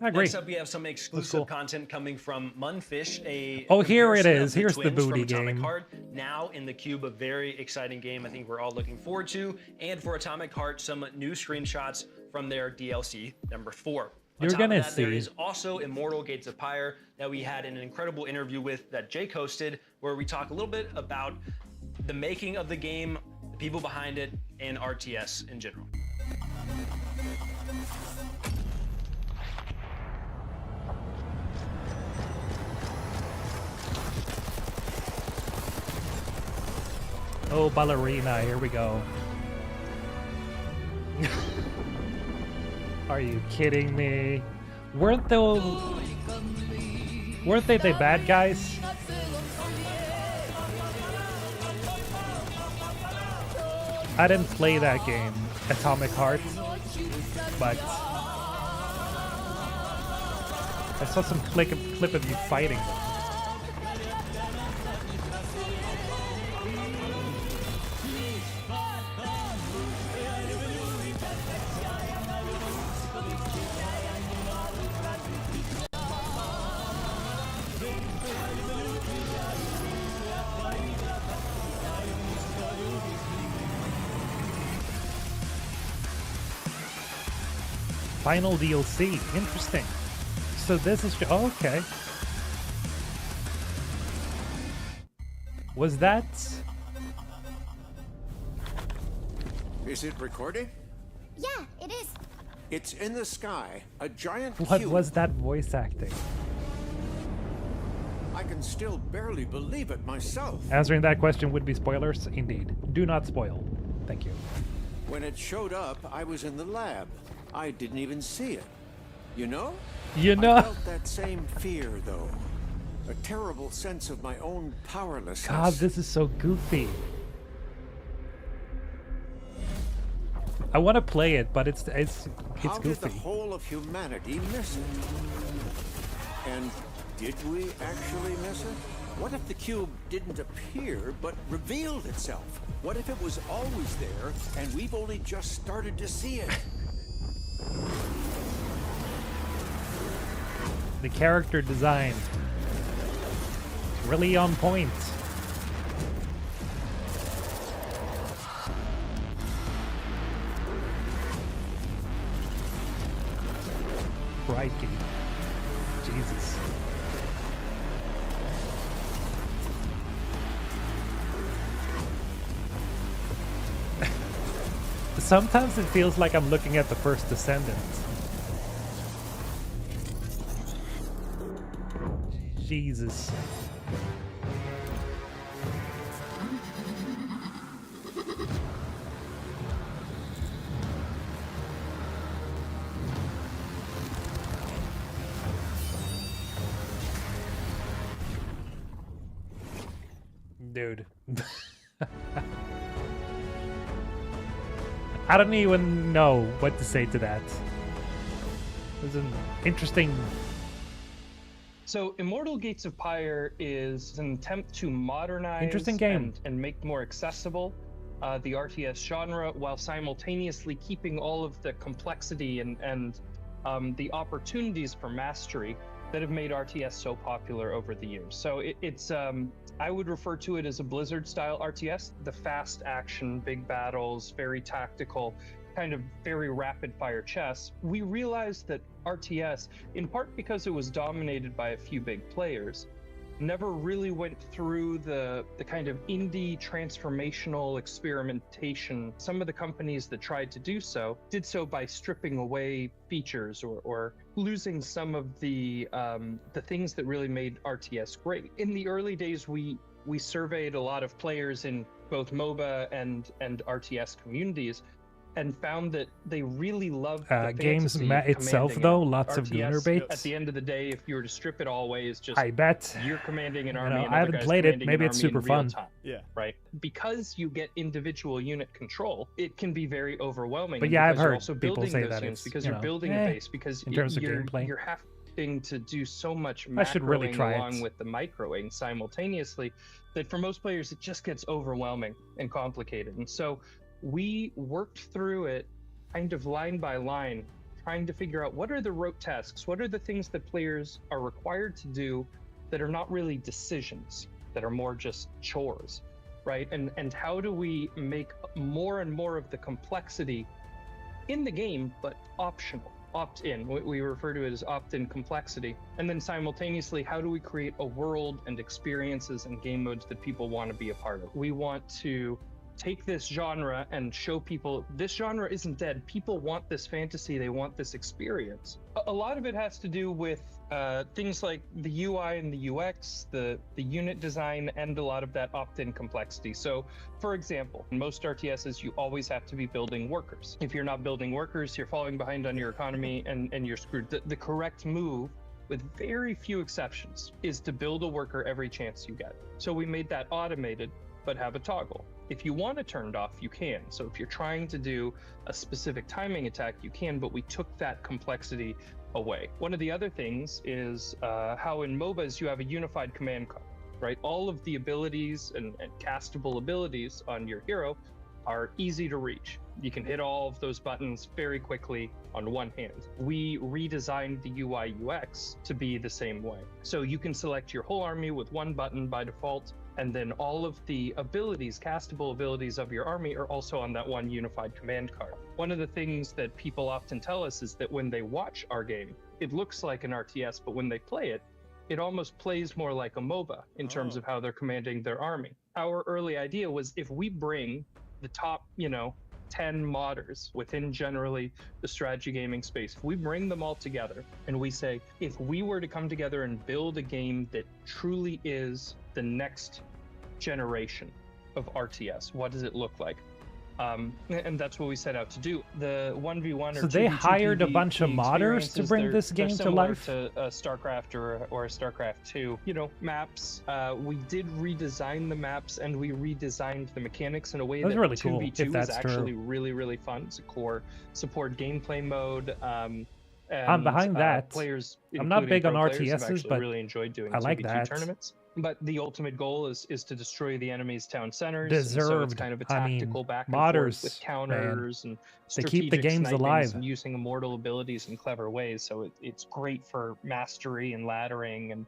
I agree. Next up, we have some exclusive content coming from Munfish. Here it comparison is. of Here's the twins from booty Atomic game. Heart, now in the cube, a very exciting game I think we're all looking forward to. And for Atomic Heart, some new screenshots from their DLC number 4. On You're top of gonna that, there see. is also Immortal Gates of Pyre that we had an incredible interview with that Jake hosted, where we talk a little bit about the making of the game, the people behind it, and RTS in general. Oh, ballerina, here we go. Are you kidding me? Weren't they the bad guys? I didn't play that game, Atomic Heart, but I saw some clip of you fighting them. Final DLC, interesting. So this is okay. Was that? Is it recording? Yeah, it is. It's in the sky, a giant What cube. was that voice acting? I can still barely believe it myself. Answering that question would be spoilers, indeed. Do not spoil. Thank you. When it showed up, I was in the lab. I didn't even see it. You know? You know? I felt that same fear, though. A terrible sense of my own powerlessness. God, this is so goofy. I want to play it, but it's How did the goofy. whole of humanity miss it? And did we actually miss it? What if the cube didn't appear, but revealed itself? What if it was always there, and we've only just started to see it? The character design really on point. Crikey. Jesus. Sometimes it feels like I'm looking at the first Descendant. Jesus. Dude. I don't even know what to say to that. It was an interesting... So, Immortal Gates of Pyre is an attempt to modernize Interesting game. And make more accessible the RTS genre while simultaneously keeping all of the complexity and the opportunities for mastery that have made RTS so popular over the years. So it's I would refer to it as a Blizzard-style RTS, the fast action, big battles, very tactical, kind of very rapid-fire chess. We realized that RTS, in part because it was dominated by a few big players, never really went through the kind of indie transformational experimentation. Some of the companies that tried to do so did so by stripping away features or losing some of the things that really made RTS great. In the early days, we surveyed a lot of players in both MOBA and RTS communities, and found that they really loved the games fantasy of itself, commanding though, an lots of RTS, gooner baits. At the end of the day, if you were to strip it all away, is just I bet. you're commanding an You army. know, and I other haven't guys played it. commanding Maybe an it's army super in real fun. time, Yeah. right. Because you get individual unit control, it can be very overwhelming. But yeah, I've because you're heard also people building say those that units, it's, because you you're know, building a base, because in terms of you're gameplay. having to do so much I should really macroing try along it. with the microing simultaneously that for most players it just gets overwhelming and complicated. And so we worked through it kind of line by line, trying to figure out what are the rote tasks, what are the things that players are required to do that are not really decisions, that are more just chores, right? And how do we make more and more of the complexity in the game, but optional, opt-in. We refer to it as opt-in complexity. And then simultaneously, how do we create a world and experiences and game modes that people want to be a part of? We want to take this genre and show people this genre isn't dead. People want this fantasy, they want this experience. A lot of it has to do with things like the UI and the UX, the unit design, and a lot of that opt-in complexity. So for example, in most RTSs, you always have to be building workers. If you're not building workers, you're falling behind on your economy and you're screwed. The correct move, with very few exceptions, is to build a worker every chance you get. So we made that automated. but have a toggle. If you want it turned off, you can. So if you're trying to do a specific timing attack, you can, but we took that complexity away. One of the other things is how in MOBAs you have a unified command card, right? All of the abilities and castable abilities on your hero are easy to reach. You can hit all of those buttons very quickly on one hand. We redesigned the UI UX to be the same way. So you can select your whole army with one button by default, and then all of the abilities, castable abilities of your army are also on that one unified command card. One of the things that people often tell us is that when they watch our game, it looks like an RTS, but when they play it, it almost plays more like a MOBA in terms of how they're commanding their army. Our early idea was if we bring the top, 10 modders within generally the strategy gaming space, if we bring them all together and we say, if we were to come together and build a game that truly is the next generation of RTS, what does it look like? And that's what we set out to do. The 1v1 or So they 2v2 hired a bunch of modders to bring this game to life? To a StarCraft or a StarCraft 2. Maps, we did redesign the maps and we redesigned the mechanics in a way That's that really cool, 2v2 if is that's actually true. really, really fun. It's a core support gameplay mode. I'm And, behind that. Players, I'm not including big on pro players, have RTSs, actually but really enjoyed doing I like 2v2 that. tournaments. But the ultimate goal is to destroy the enemy's town centers. And so it's Deserved. kind of a I mean, tactical back and modders, forth with counters and They keep the strategic games snipings alive. and using immortal abilities in clever ways. So it's great for mastery and laddering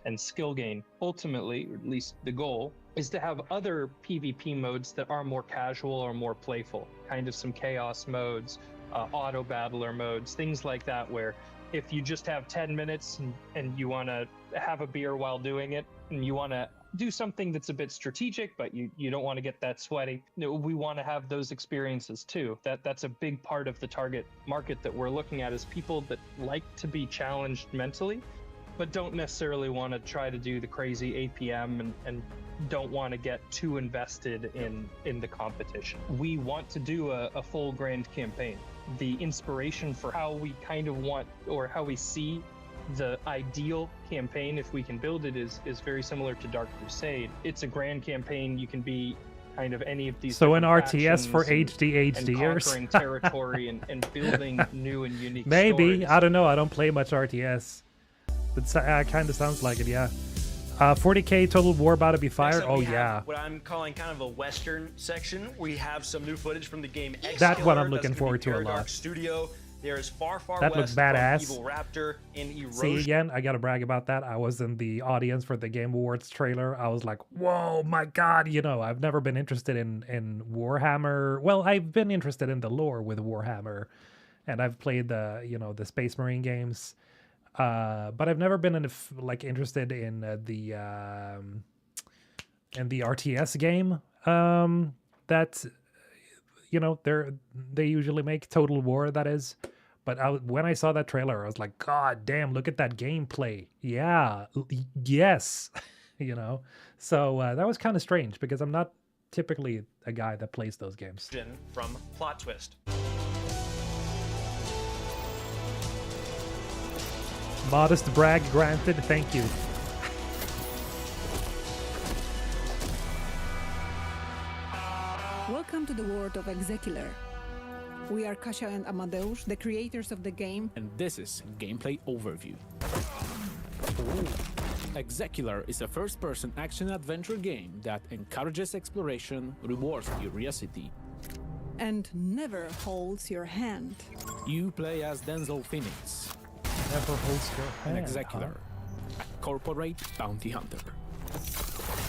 and skill gain. Ultimately, or at least the goal, is to have other PvP modes that are more casual or more playful. Kind of some chaos modes, auto battler modes, things like that, where if you just have 10 minutes and you want to have a beer while doing it, and you want to do something that's a bit strategic, but you don't want to get that sweaty, we want to have those experiences too. That's a big part of the target market that we're looking at, is people that like to be challenged mentally, but don't necessarily want to try to do the crazy APM and don't want to get too invested in the competition. We want to do a full grand campaign. The inspiration for how we kind of want, or how we see the ideal campaign, if we can build it, is very similar to Dark Crusade. It's a grand campaign. You can be kind of any of these. So an different RTS for factions and HDers? conquering territory and building new and unique Maybe. stories. I don't know. I don't play much RTS. But kind of sounds like it, yeah. 40k Total War about to be fired? Next up, Oh, we have yeah. what I'm calling kind of a Western section. We have some new footage from the game X That's what I'm Killer. looking That's forward gonna be to a Paradox lot. Studio. There is far That looks west badass. from Evil Raptor in See, Erosion. again, I gotta brag about that. I was in the audience for the Game Awards trailer. I was like, whoa, my God. I've never been interested in Warhammer. Well, I've been interested in the lore with Warhammer. And I've played the Space Marine games. But I've never been interested in the RTS game. That's they usually make Total War, that is. But when I saw that trailer, I was like, God damn, look at that gameplay. Yeah, yes, So that was kind of strange because I'm not typically a guy that plays those games. From Plot Twist. Modest brag granted, thank you. Welcome to the world of Execular. We are Kasia and Amadeus, the creators of the game. And this is Gameplay Overview. Execular is a first-person action-adventure game that encourages exploration, rewards curiosity, And never holds your hand. You play as Denzel Phoenix, Never holds your an hand, Execular, a corporate bounty hunter.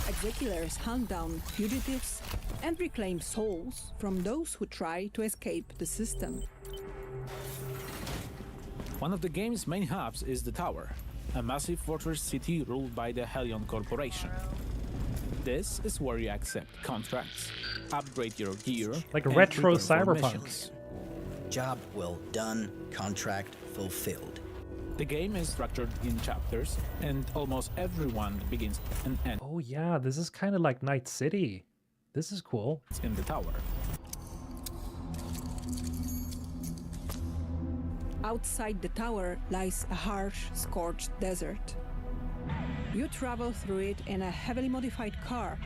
Execulars hunt down fugitives and reclaim souls from those who try to escape the system. One of the game's main hubs is the Tower, a massive fortress city ruled by the Helion Corporation. This is where you accept contracts, upgrade your gear, Like and retro prepare for cyberpunk. missions. Job well done, contract fulfilled. The game is structured in chapters, and almost everyone begins and ends Oh yeah, this is kind of like Night City. This is cool. in the tower. Outside the tower lies a harsh, scorched desert. You travel through it in a heavily modified car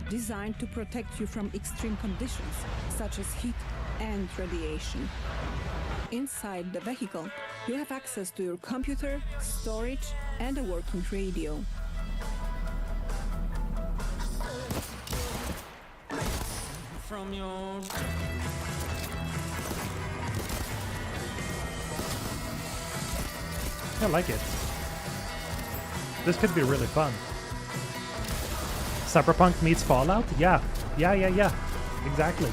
designed to protect you from extreme conditions such as heat and radiation. Inside the vehicle, you have access to your computer, storage, and a working radio. From your... I like it. This could be really fun. Cyberpunk meets Fallout? Yeah. Yeah. Exactly.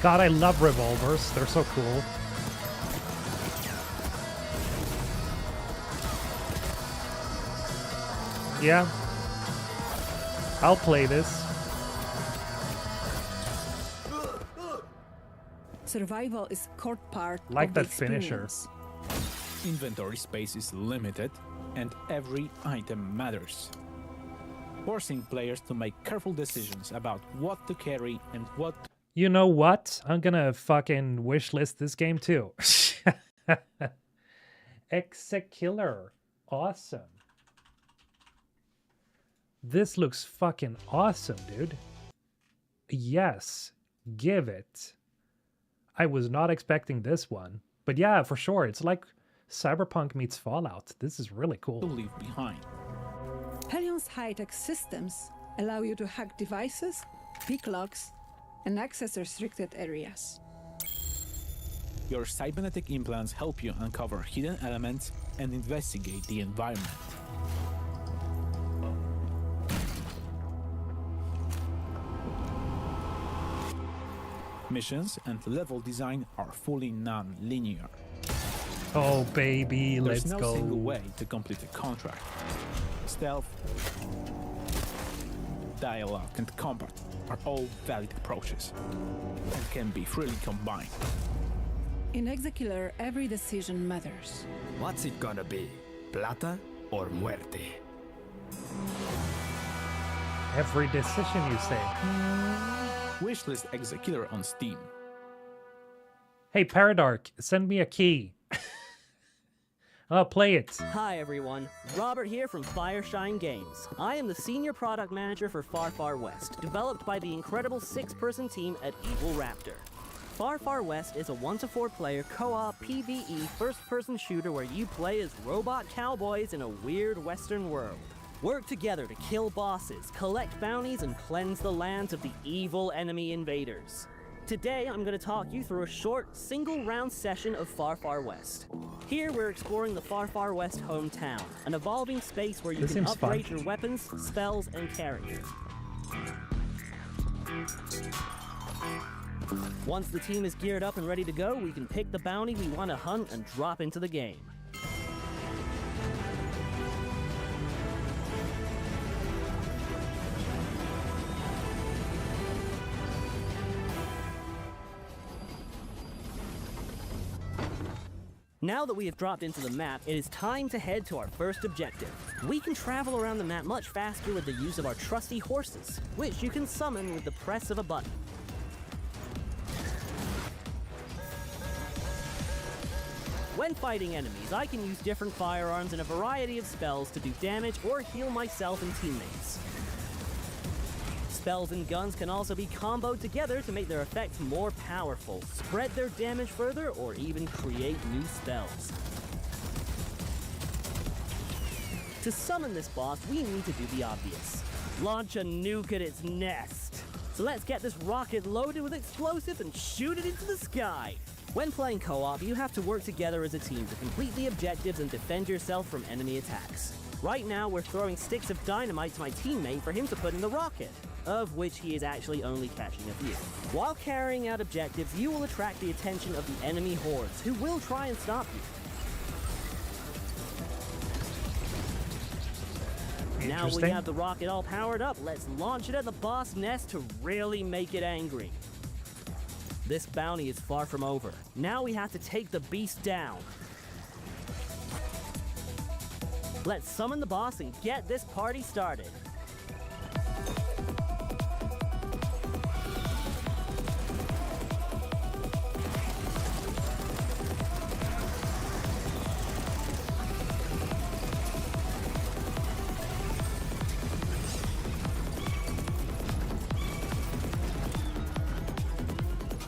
God, I love revolvers. They're so cool. Yeah. I'll play this. Survival is core part Like of the that finisher. experience. Inventory space is limited, and every item matters, forcing players to make careful decisions about what to carry and what. You know what? I'm gonna fucking wishlist this game too. Exekiller. Awesome. This looks fucking awesome, dude. Yes. Give it. I was not expecting this one. But yeah, for sure. It's like Cyberpunk meets Fallout. This is really cool. To leave behind. Hellion's high-tech systems allow you to hack devices, pick locks, and access restricted areas. Your cybernetic implants help you uncover hidden elements and investigate the environment. Missions and level design are fully non-linear. Oh baby, There's let's no go. single way to complete a contract. Stealth, dialogue, and combat are all valid approaches and can be freely combined. In Exekiller, every decision matters. What's it gonna be? Plata or muerte? Every decision you say. Wishlist Exekiller on Steam. Hey, Paradark, send me a key. I'll play it. Hi everyone, Robert here from Fireshine Games. I am the Senior Product Manager for Far Far West, developed by the incredible 6-person team at Evil Raptor. Far Far West is a 1-to-4 player co-op PvE first-person shooter where you play as robot cowboys in a weird western world. Work together to kill bosses, collect bounties, and cleanse the lands of the evil enemy invaders. Today, I'm going to talk you through a short, single-round session of Far Far West. Here, we're exploring the Far Far West hometown, an evolving space where you can upgrade your weapons, spells, and characters. Once the team is geared up and ready to go, we can pick the bounty we want to hunt and drop into the game. Now that we have dropped into the map, it is time to head to our first objective. We can travel around the map much faster with the use of our trusty horses, which you can summon with the press of a button. When fighting enemies, I can use different firearms and a variety of spells to do damage or heal myself and teammates. Spells and guns can also be comboed together to make their effects more powerful, spread their damage further, or even create new spells. To summon this boss, we need to do the obvious. Launch a nuke at its nest. So let's get this rocket loaded with explosives and shoot it into the sky. When playing co-op, you have to work together as a team to complete the objectives and defend yourself from enemy attacks. Right now, we're throwing sticks of dynamite to my teammate for him to put in the rocket, of which he is actually only catching a few. While carrying out objectives, you will attract the attention of the enemy hordes, who will try and stop you. Now we have the rocket all powered up, let's launch it at the boss nest to really make it angry. This bounty is far from over. Now we have to take the beast down. Let's summon the boss and get this party started.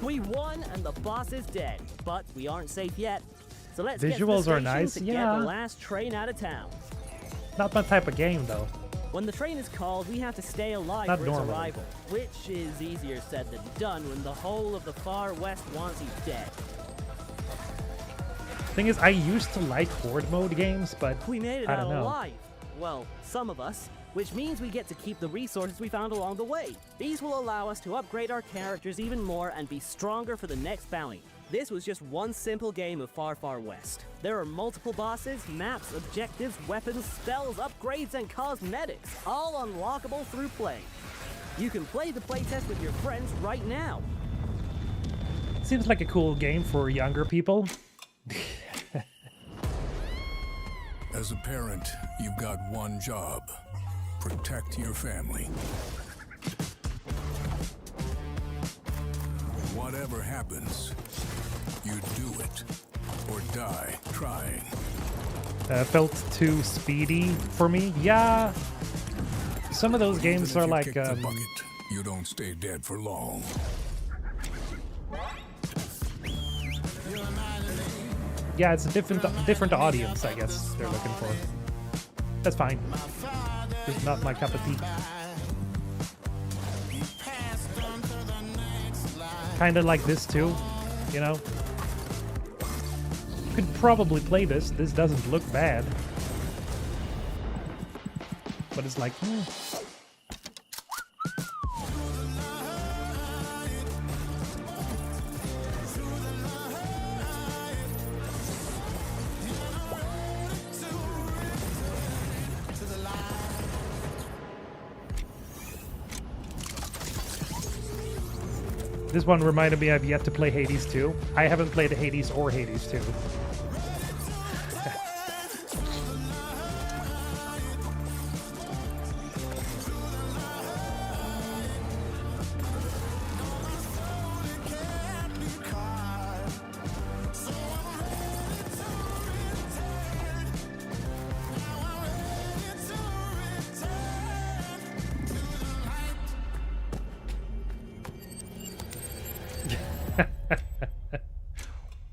We won and the boss is dead, but we aren't safe yet. So let's Visuals get to the are station nice, to get yeah. the last train out of town. Not my type of game, though. When the train is called, we have to stay alive Not for its normally. arrival, which is easier said than done when the whole of the far west wants you dead. Thing is, I used to like horde mode games, but We made it I out don't know. alive. Well, some of us, which means we get to keep the resources we found along the way. These will allow us to upgrade our characters even more and be stronger for the next bounty. This was just one simple game of Far Far West. There are multiple bosses, maps, objectives, weapons, spells, upgrades, and cosmetics, all unlockable through play. You can play the playtest with your friends right now. Seems like a cool game for younger people. As a parent, you've got one job. Protect your family. Whatever happens, you do it or die trying. Felt too speedy for me. Yeah. Some of those games are like Kick the bucket, you don't stay dead for long. yeah, it's a different audience, I guess they're looking for. That's fine. It's not my cup of tea. Kind of like this too, you know. Could probably play this. This doesn't look bad, but it's like. This one reminded me I've yet to play Hades 2. I haven't played Hades or Hades 2.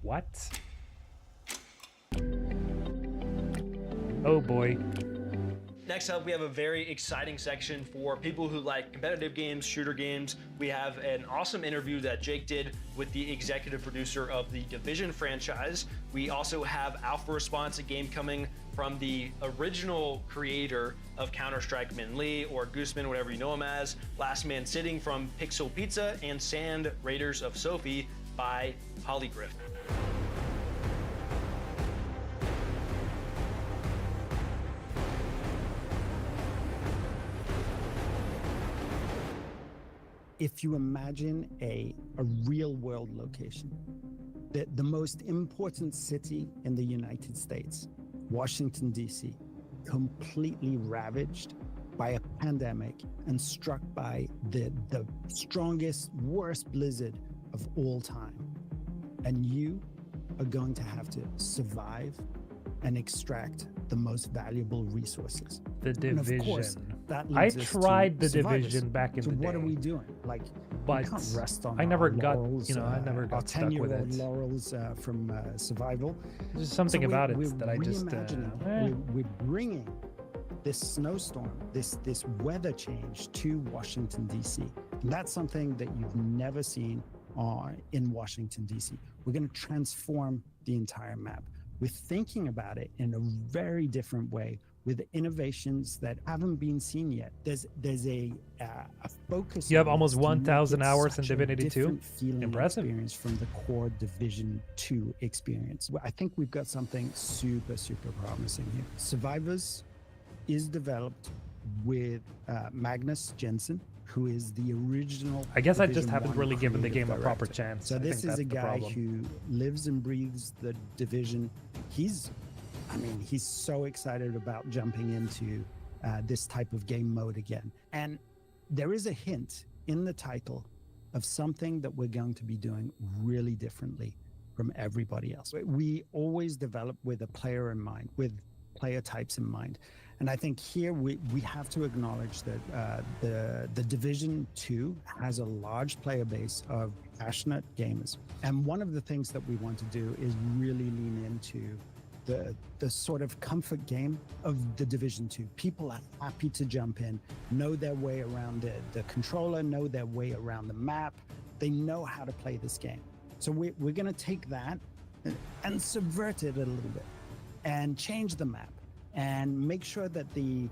What? Oh boy. Next up, we have a very exciting section for people who like competitive games, shooter games. We have an awesome interview that Jake did with the executive producer of the Division franchise. We also have Alpha Response, a game coming from the original creator of Counter-Strike, Min Lee, or Gooseman, whatever you know him as. Last Man Sitting from Pixel Pizza, and Sand Raiders of Sophie by Holygriff. If you imagine a real world location, the most important city in the United States, Washington, D.C., completely ravaged by a pandemic and struck by the strongest, worst blizzard of all time. And you are going to have to survive and extract the most valuable resources. The And of course, Division. that I leads us to tried the survivors. Division back in so the day. what are we doing? Like, But we can't rest on I never our got, laurels, I never our got stuck with 10-year-old it. laurels from survival. There's something So about we're it that I just, reimagining, we're bringing this snowstorm, this weather change to Washington, D.C. And that's something that you've never seen in Washington, D.C. We're going to transform the entire map. We're thinking about it in a very different way with innovations that haven't been seen yet. There's a focus. You have on almost this to make 1,000 it hours in such a Divinity 2? different feeling Impressive. experience from the core Division 2 experience. I think we've got something super, super promising here. Survivors is developed with Magnus Jensen, who is the original. I guess I just Division haven't 1 really given the creative game a proper director. chance. So I this think is a that's the guy problem. who lives and breathes the Division. He's so excited about jumping into this type of game mode again. And there is a hint in the title of something that we're going to be doing really differently from everybody else. We always develop with a player in mind, with player types in mind. And I think here we have to acknowledge that the Division 2 has a large player base of passionate gamers. And one of the things that we want to do is really lean into the sort of comfort game of the Division 2. People are happy to jump in, know their way around the controller, know their way around the map. They know how to play this game. So we're going to take that and subvert it a little bit and change the map and make sure that the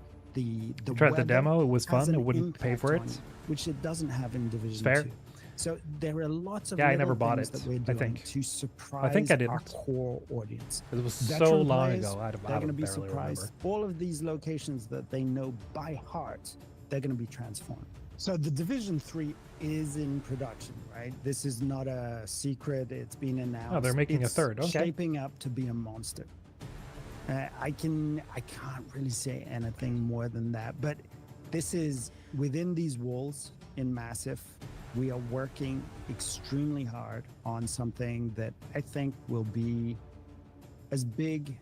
tried the demo. It was has fun. an It wouldn't pay for it. impact on you, which it doesn't have in Division Fair. 2. So there are lots of Yeah, I little never bought things it, that we're I doing think. to surprise I think I our didn't. core audience. It was so Veteran long players, ago. I they're don't going to be barely surprised. remember. All of these locations that they know by heart, they're going to be transformed. So the Division 3 is in production, right? This is not a secret. It's been announced. Oh, they're making a It's third. Okay. shaping up to be a monster. I can't really say anything more than that, but this is within these walls in Massive. We are working extremely hard on something that I think will be as big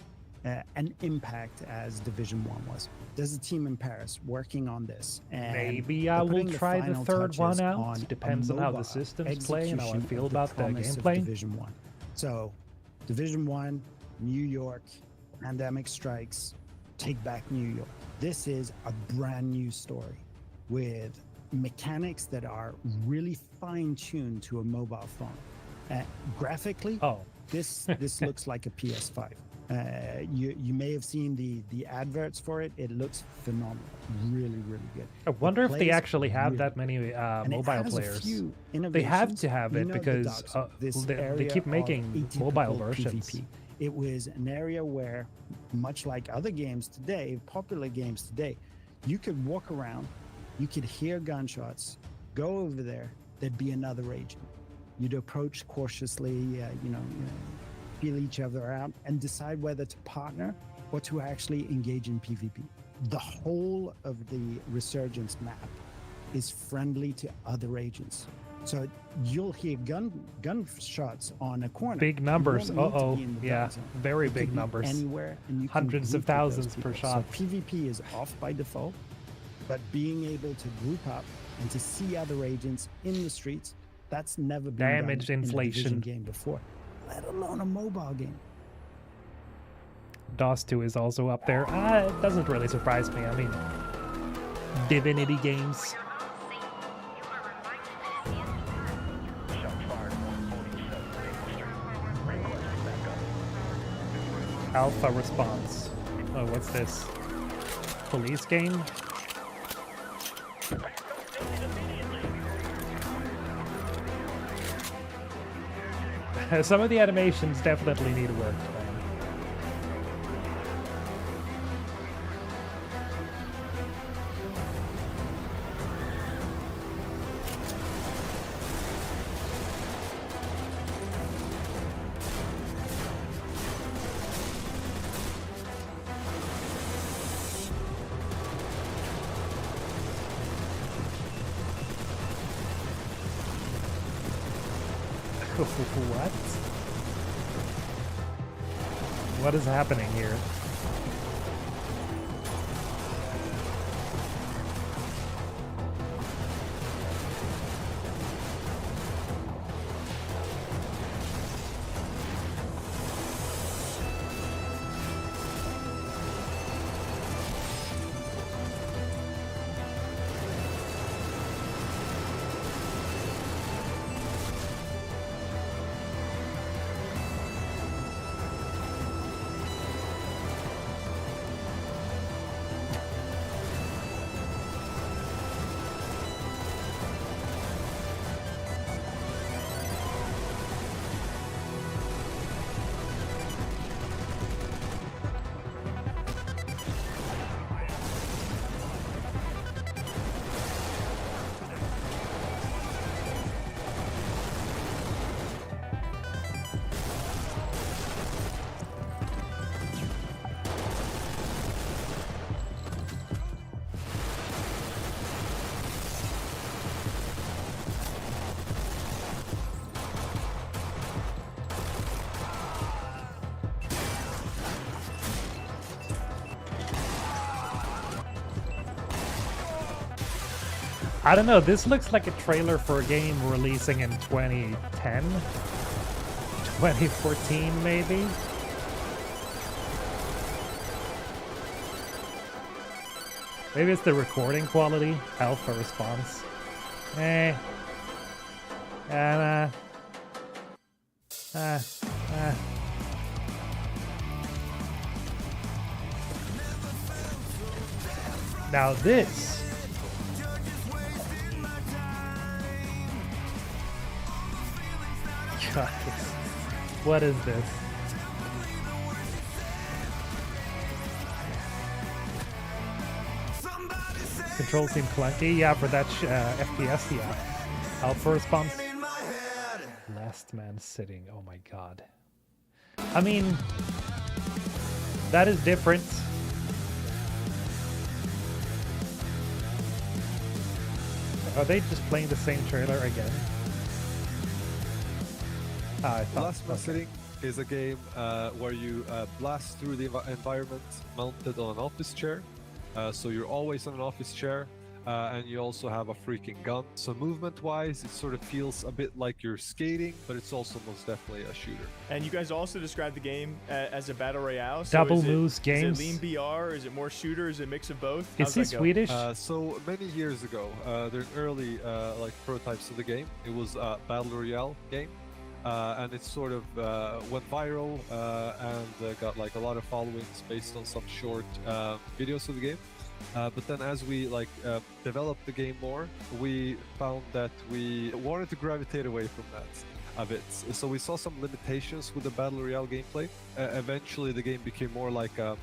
an impact as Division 1 was. There's a team in Paris working on this. And Maybe I they're will putting try the final third one touches out. on a Depends on how the mobile systems play and how I execution feel of about the promise of gameplay. Division 1. So, Division 1, New York, pandemic strikes, take back New York. This is a brand new story with mechanics that are really fine-tuned to a mobile phone. Graphically, this looks like a PS5. You may have seen the adverts for it. It looks phenomenal, really, really good. I wonder if they plays actually have really that many and it mobile has a players. few They have innovations. to have You it know the because Dark Zone, this they area keep of making mobile atypical versions. PvP. It was an area where, much like other games today, popular games today, you could walk around, you could hear gunshots, go over there, there'd be another agent. You'd approach cautiously, feel each other out, and decide whether to partner or to actually engage in PvP. The whole of the Resurgence map is friendly to other agents. So you'll hear gunshots on a corner. Big You numbers. won't need to be in the Yeah, dark zone. very It could big be numbers. Anywhere, and you can Hundreds of group with those thousands per people. shot. So PvP is off by default, but being able to group up and to see other agents in the streets, that's never been Damage done inflation. in a Division game before, let alone a mobile game. DOS 2 is also up there. It doesn't really surprise me. I mean, Divinity games. Alpha response. Oh, what's this? Police game? Some of the animations definitely need work. What? What is happening here? I don't know. This looks like a trailer for a game releasing in 2010, 2014, maybe. Maybe it's the recording quality, alpha response. Now this. God, what is this? Controls seem clunky. Yeah, for that FPS, yeah. Alpha response. Last man sitting. Oh my god. I mean, that is different. Are they just playing the same trailer again? Last Man Sitting is a game where you blast through the environment mounted on an office chair. So you're always on an office chair, and you also have a freaking gun. So movement-wise, it sort of feels a bit like you're skating, but it's also most definitely a shooter. And you guys also described the game as a battle royale. So Double is it, moves games. Is it lean BR? Is it more shooter? Is it a mix of both? Is he Swedish? So many years ago, there's early like prototypes of the game. It was a battle royale game. And it sort of went viral and got like a lot of followings based on some short videos of the game. But then as we developed the game more, we found that we wanted to gravitate away from that a bit. So we saw some limitations with the battle royale gameplay. Eventually the game became more like more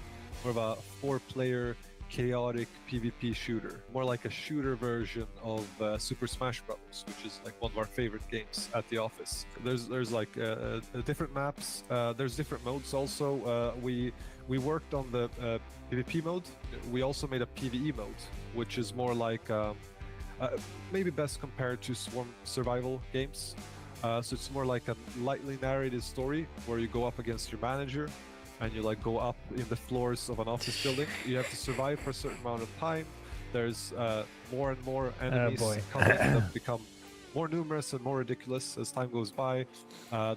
of a 4-player chaotic PvP shooter, more like a shooter version of Super Smash Bros., which is like one of our favorite games at the office. There's like different maps. There's different modes also. We worked on the PvP mode. We also made a PvE mode, which is more like maybe best compared to Swarm survival games. So it's more like a lightly narrated story where you go up against your manager and you like go up in the floors of an office building. You have to survive for a certain amount of time. There's more and more enemies coming that become more numerous and more ridiculous as time goes by.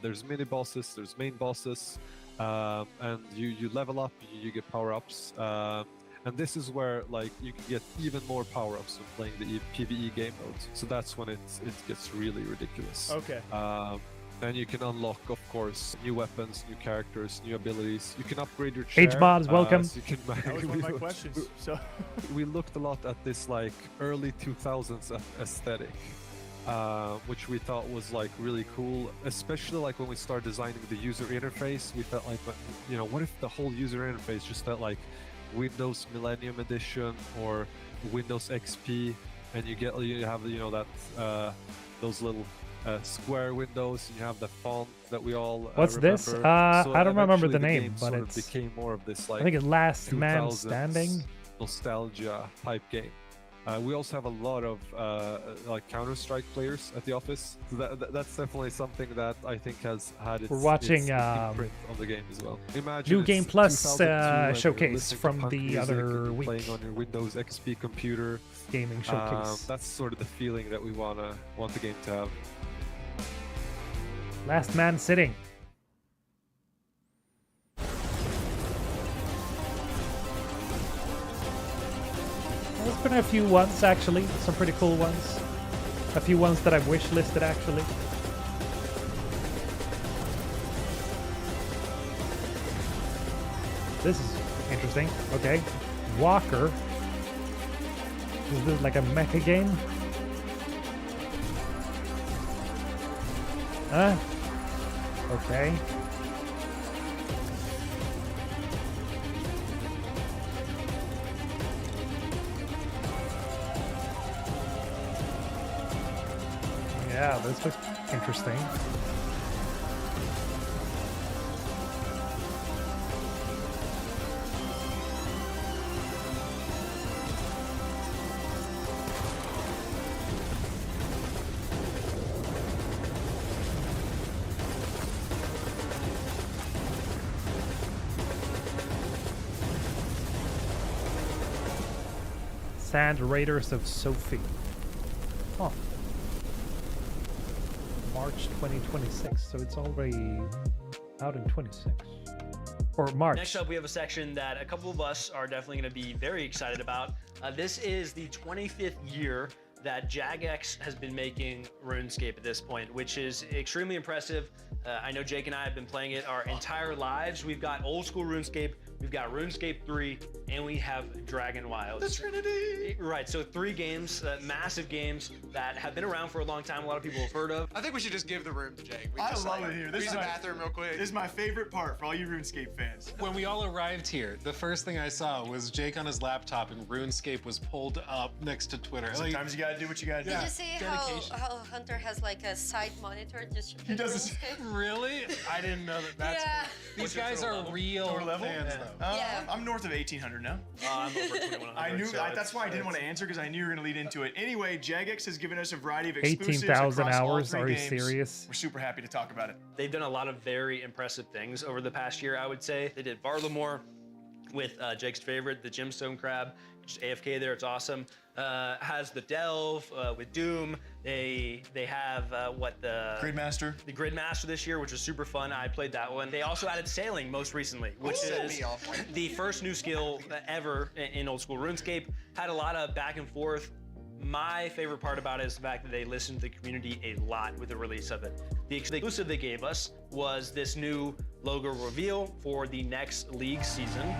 There's mini bosses, there's main bosses, and you level up, you get power-ups. And this is where like you can get even more power-ups when playing the PvE game mode. So that's when it gets really ridiculous. Okay. Then you can unlock, of course, new weapons, new characters, new abilities. You can upgrade your chair. H-Bobs, welcome. So you can That was one of my questions. So we looked a lot at this like early 2000s aesthetic, which we thought was like really cool, especially like when we started designing the user interface. We felt like, you know, what if the whole user interface just felt like Windows Millennium Edition or Windows XP, and you have you know that those little square windows, and you have the font that we all What's remember. this? So I don't remember the name, but sort it's of became more of this like I think it's Last Man Standing nostalgia type game. We also have a lot of like Counter-Strike players at the office. So that's definitely something that I think has had its, We're watching its imprint on the game as well. Imagine New it's Game Plus 2002 and you're showcase listening to from punk the music other and you're week. playing on your Windows XP computer. Gaming showcase. That's sort of the feeling that we want the game to have. Last Man Sitting. There's been a few ones actually, some pretty cool ones. A few ones that I've wish listed actually. This is interesting. Okay. Walker. Is this like a mecha game? Okay. Yeah, this looks interesting. Sand Raiders of Sophie. Huh. March 2026, so it's already out in 26. Or March. Next up, we have a section that a couple of us are definitely going to be very excited about. This is the 25th year that Jagex has been making RuneScape at this point, which is extremely impressive. I know Jake and I have been playing it our entire lives. We've got old school RuneScape, we've got RuneScape 3, and we have Dragon Wilds. The Trinity! Right, so 3 games, massive games that have been around for a long time. A lot of people have heard of. I think we should just give the room to Jake. I love it here. This Use is the my bathroom real quick. This is my favorite part for all you RuneScape fans. When we all arrived here, the first thing I saw was Jake on his laptop and RuneScape was pulled up next to Twitter. Sometimes you gotta do what you gotta do. Did you see how Hunter has like a side monitor just He does this. Really? I didn't know that's. Yeah. These guys are real fans, though. Yeah. I'm north of 1800 now. I'm over 2100. I knew so that's why I didn't want to answer because I knew you were going to lead into it. Anyway, Jagex has given us a variety of 18,000 hours. Are you games. serious? We're super happy to talk about it. They've done a lot of very impressive things over the past year, I would say. They did Varlamore with Jake's favorite, the Gemstone Crab, just AFK there, it's awesome. Has the Delve with Doom. They have the Gridmaster this year, which was super fun. I played that one. They also added Sailing most recently, which is the first new skill ever in old school RuneScape. Had a lot of back and forth. My favorite part about it is the fact that they listened to the community a lot with the release of it. The exclusive they gave us was this new logo reveal for the next league season.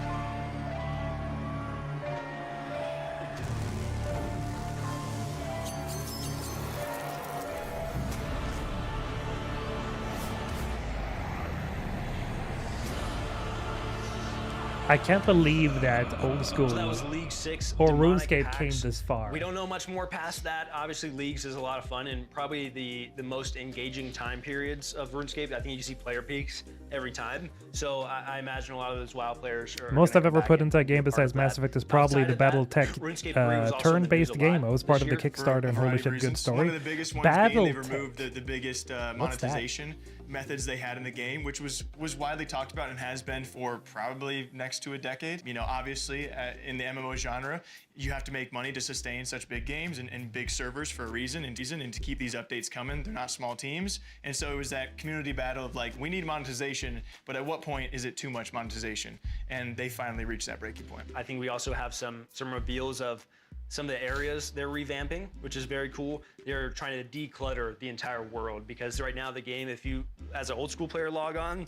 I can't believe that old school So that was League 6 or demonic RuneScape packs. came this far. We don't know much more past that. Obviously, Leagues is a lot of fun and probably the most engaging time periods of RuneScape. I think you see player peaks every time. So I imagine a lot of those WoW players are Most gonna I've come ever back put and into a game be part besides of Mass that. Effect is probably Outside the of that, BattleTech RuneScape 3 was also turn-based in the news a game. lot I was part this of the year Kickstarter For a and variety holy of shit, good reasons. story. One of the biggest ones being they BattleTech. removed the biggest monetization methods they had in the game, which was widely talked about and has been for probably next to a decade. You know, obviously in the MMO genre, you have to make money to sustain such big games and big servers for a reason and to keep these updates coming. They're not small teams. And so it was that community battle of like, we need monetization, but at what point is it too much monetization? And they finally reached that breaking point. I think we also have some reveals of some of the areas they're revamping, which is very cool. They're trying to declutter the entire world because right now the game, if you, as an old school player, log on,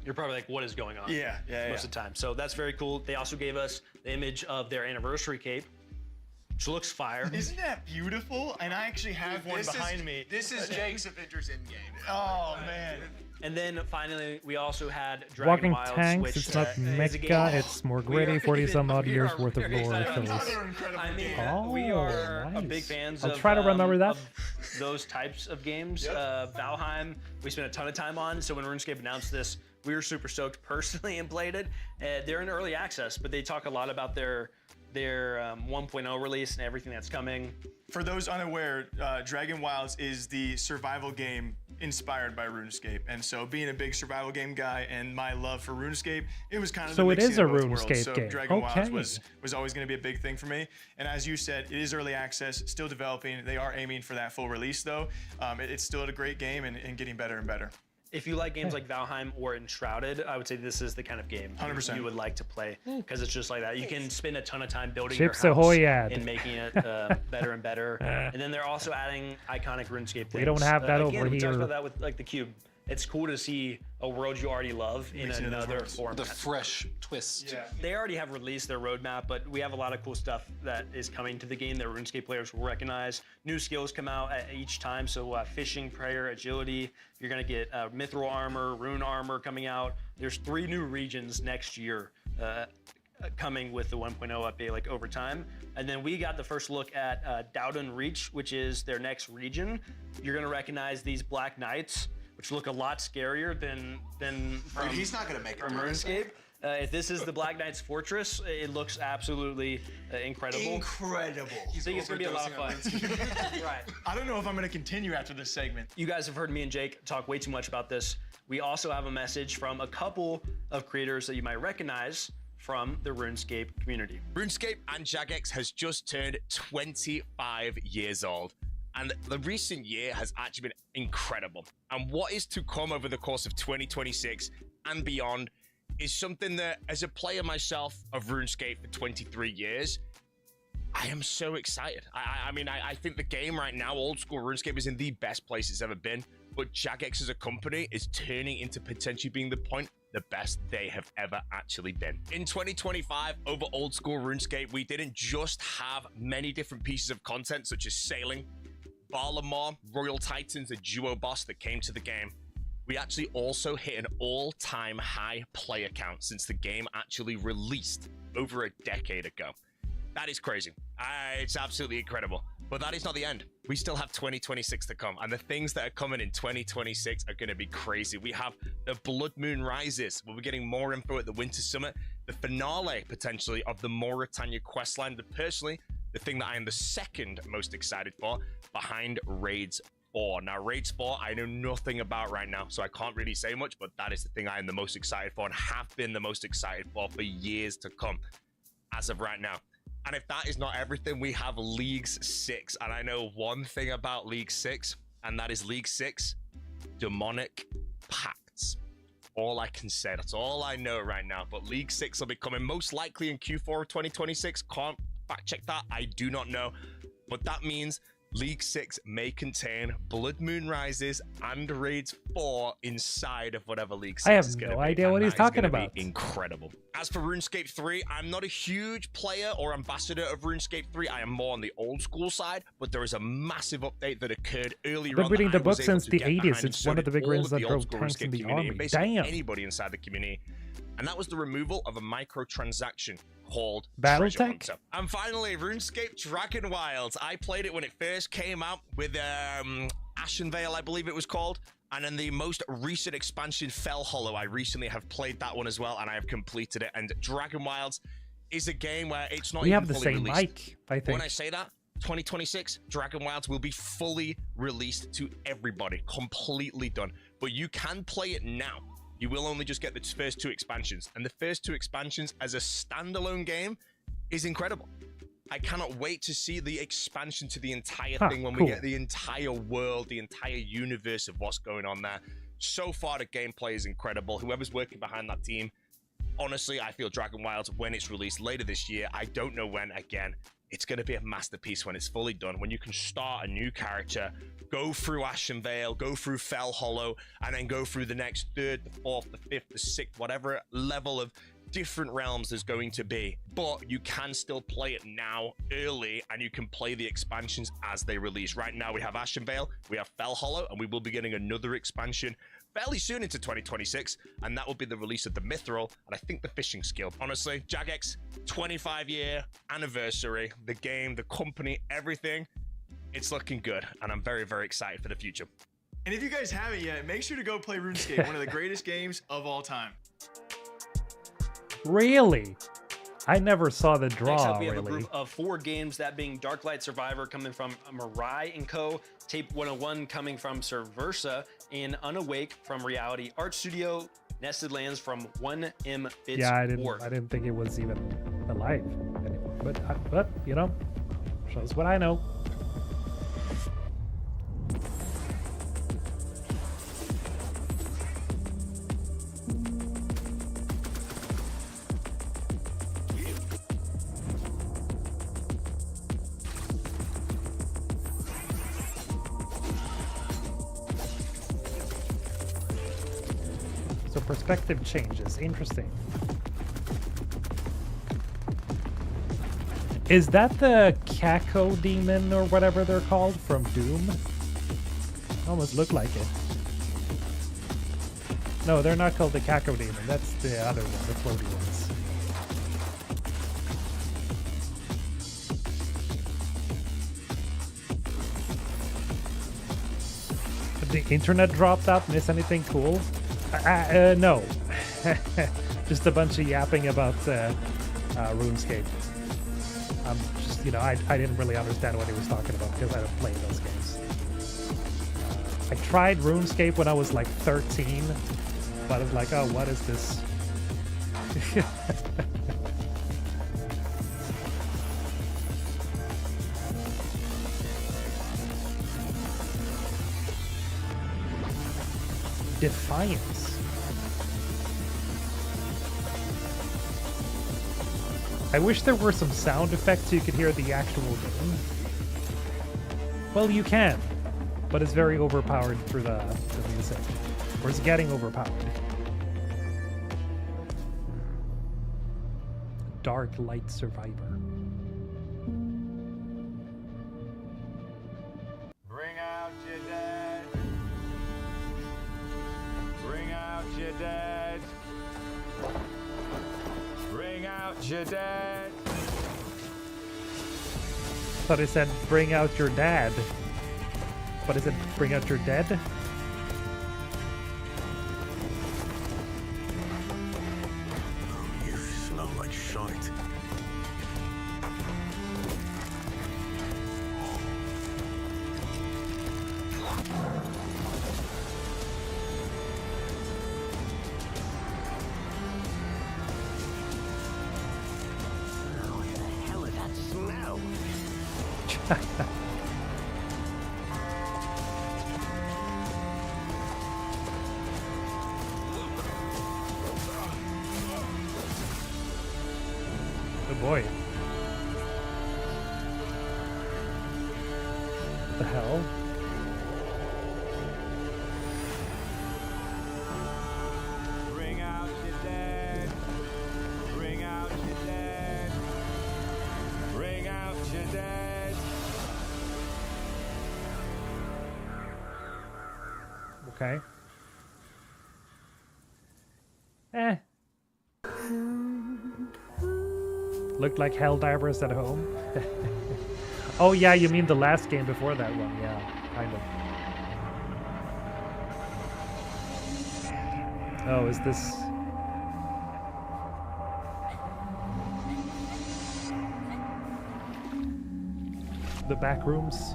you're probably like, what is going on? Yeah. Most of the time. So that's very cool. They also gave us the image of their anniversary cape, which looks fire. Isn't that beautiful? And I actually have one behind me. This is Jake's Avengers Endgame. Oh, man. And then finally, we also had Dragon Walking Wilds, tanks, which it's not is a game- mecha, it's more gritty, 40 some odd we years are worth of very lore. excited about fills. this. I mean, Oh, we are nice. big fans I'll of, try to remember that. of those types of games. Valheim, we spent a ton of time on, so when RuneScape announced this, we were super stoked personally and played it. They're in early access, but they talk a lot about their 1.0 release and everything that's coming. For those unaware, Dragon Wilds is the survival game inspired by RuneScape. And so being a big survival game guy and my love for RuneScape, it was kind of So the it mixing is a of both worlds. RuneScape So game. Dragon Okay. Wilds was always going to be a big thing for me. And as you said, it is early access, still developing. They are aiming for that full release though. It's still a great game and getting better and better. If you like games like Valheim or Enshrouded, I would say this is the kind of game 100%. you would like to play because it's just like that. You can spend a ton of time building Chips your house Ahoy ad. and making it better and better. And then they're also adding iconic RuneScape things. We don't have that again, over we talked here. about that with like the Cube. It's cool to see a world you already love in Mixing it up another worlds. format. The fresh twist. Yeah. They already have released their roadmap, but we have a lot of cool stuff that is coming to the game that RuneScape players will recognize. New skills come out at each time, so fishing, prayer, agility. You're gonna get mithril armor, rune armor coming out. There's 3 new regions next year coming with the 1.0 update, like over time. And then we got the first look at Dowden Reach, which is their next region. You're gonna recognize these Black Knights, which look a lot scarier than from, Dude, he's not gonna make it from to RuneScape. If this is the Black Knight's fortress, it looks absolutely incredible. Incredible. I think it's gonna be a lot of fun. Right. I don't know if I'm going to continue after this segment. You guys have heard me and Jake talk way too much about this. We also have a message from a couple of creators that you might recognize from the RuneScape community. RuneScape and Jagex has just turned 25 years old. And the recent year has actually been incredible. And what is to come over the course of 2026 and beyond is something that, as a player myself of RuneScape for 23 years, I am so excited. I mean, I think the game right now, old school RuneScape, is in the best place it's ever been. But Jagex as a company is turning into potentially being the best they have ever actually been. In 2025, over old school RuneScape, we didn't just have many different pieces of content, such as sailing, Balamar, Royal Titans, a duo boss that came to the game. We actually also hit an all-time high player count since the game actually released over a decade ago. That is crazy. It's absolutely incredible. But that is not the end. We still have 2026 to come, and the things that are coming in 2026 are going to be crazy. We have the Blood Moon Rises. We'll be getting more info at the Winter Summit, the finale, potentially, of the Mauritania questline, but personally, the thing that I am the second most excited for, behind Raids 4. Now, Raids 4, I know nothing about right now, so I can't really say much, but that is the thing I am the most excited for and have been the most excited for years to come, as of right now. And if that is not everything, we have League 6. And I know one thing about League 6, and that is League 6 Demonic Pacts. All I can say. That's all I know right now. But League 6 will be coming most likely in Q4 of 2026. Can't fact check that. I do not know. But that means League 6 may contain Blood Moon Rises and Raids 4 inside of whatever League 6 I have is going to no be. idea what he's talking about. Incredible. As for RuneScape 3, I'm not a huge player or ambassador of RuneScape 3. I am more on the old school side, but there is a massive update that occurred earlier on. I've been reading the that I was book able since to the get 80s. behind, and It's so one of the did big all reasons of that the old drove school tanks in RuneScape the community, army. and basically Damn. anybody inside the community. And that was the removal of a microtransaction called Battle Treasure Tech? Hunter. And finally, RuneScape Dragon Wilds. I played it when it first came out with Ashenvale, I believe it was called. And then the most recent expansion, Fell Hollow. I recently have played that one as well, and I have completed it. And Dragon Wilds is a game where it's not We even have the fully same released. mic, I think. When I say that, 2026, Dragon Wilds will be fully released to everybody, completely done. But you can play it now. You will only just get the first 2 expansions. And the first 2 expansions as a standalone game is incredible. I cannot wait to see the expansion to the entire thing when we get the entire world, the entire universe of what's going on there. So far, the gameplay is incredible. Whoever's working behind that team, honestly, I feel Dragon Wilds, when it's released later this year, I don't know when, again, it's going to be a masterpiece when it's fully done, when you can start a new character, go through Ashenvale, go through Fell Hollow, and then go through the next 3rd, the 4th, the 5th, the 6th, whatever level of different realms there's going to be. But you can still play it now, early, and you can play the expansions as they release. Right now, we have Ashenvale, we have Fell Hollow, and we will be getting another expansion fairly soon into 2026, and that will be the release of the Mithril, and I think the Fishing Skill. Honestly, Jagex, 25-year anniversary, the game, the company, everything, it's looking good, and I'm very, very excited for the future. And if you guys haven't yet, make sure to go play RuneScape, one of the greatest games of all time. Really? I never saw the Next draw, up, we have a really. group of 4 games, that being Darklight Survivor coming from Mirai & Co., Tape 101 coming from Serversa, and Unawake from Reality Art Studio, Nested Lands from 1M Bits Yeah, I Org. didn't think it was even alive anymore. But you know, shows what I know. So perspective changes. Interesting. Is that the Caco demon or whatever they're called from Doom? Almost look like it. No, they're not called the Caco demon. That's the other one, the floaty ones. The internet dropped out. Miss anything cool? No. Just a bunch of yapping about RuneScape. Just, you know, I didn't really understand what he was talking about because I don't play those games. I tried RuneScape when I was like 13, but I was like, oh, what is this? Defiance. I wish there were some sound effects so you could hear the actual game. Well, you can, but it's very overpowered through the music. Or it's getting overpowered. Dark Light Survivor. Bring out your dead. Bring out your dead. Bring out your dead. Thought it said bring out your dad. But is it bring out your dead? You smell like shite. What the hell is that smell? Oh boy. What the hell? Bring out your dead. Bring out your dead. Bring out your dead. Okay. Eh. Looked like Helldivers at home. Oh yeah, you mean the last game before that one? Yeah, kind of. Oh, is this... the back rooms?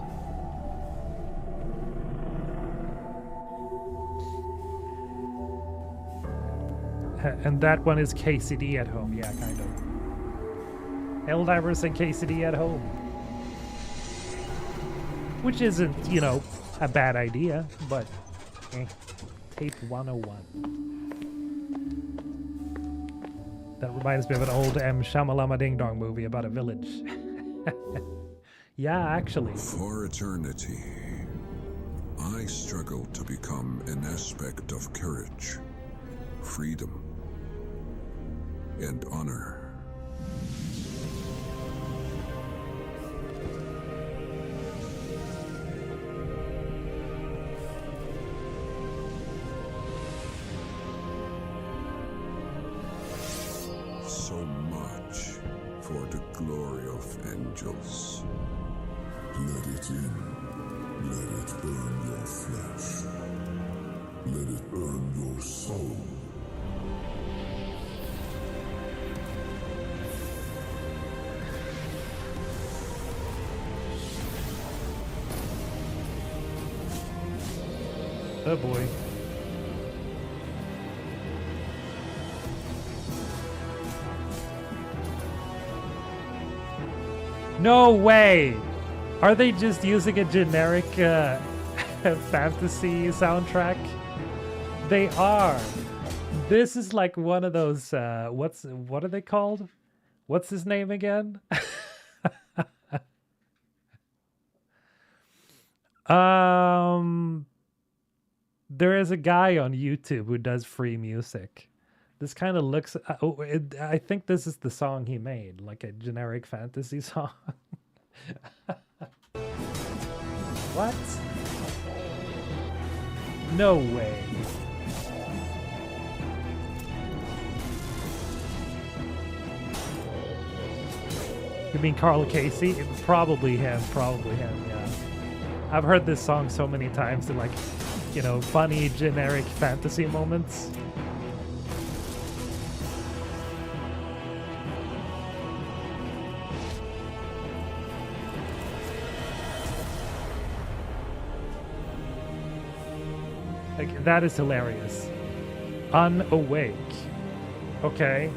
And that one is KCD at home. Yeah, kind of. Helldivers and KCD at home. Which isn't, you know, a bad idea, but Tape 101. That reminds me of an old M. Shamalama Ding Dong movie about a village. Yeah, actually. For eternity, I struggled to become an aspect of courage, freedom, and honor. So much for the glory of angels. Let it in. Let it burn your flesh. Let it burn your soul. Oh boy. No way! Are they just using a generic fantasy soundtrack? They are. This is like one of those what are they called? What's his name again? There is a guy on YouTube who does free music. This kind of looks... I think this is the song he made, like a generic fantasy song. What? No way. You mean Carl Casey? Probably him, yeah. I've heard this song so many times in, like, you know, funny, generic fantasy moments. Like, that is hilarious. Unawake. Okay.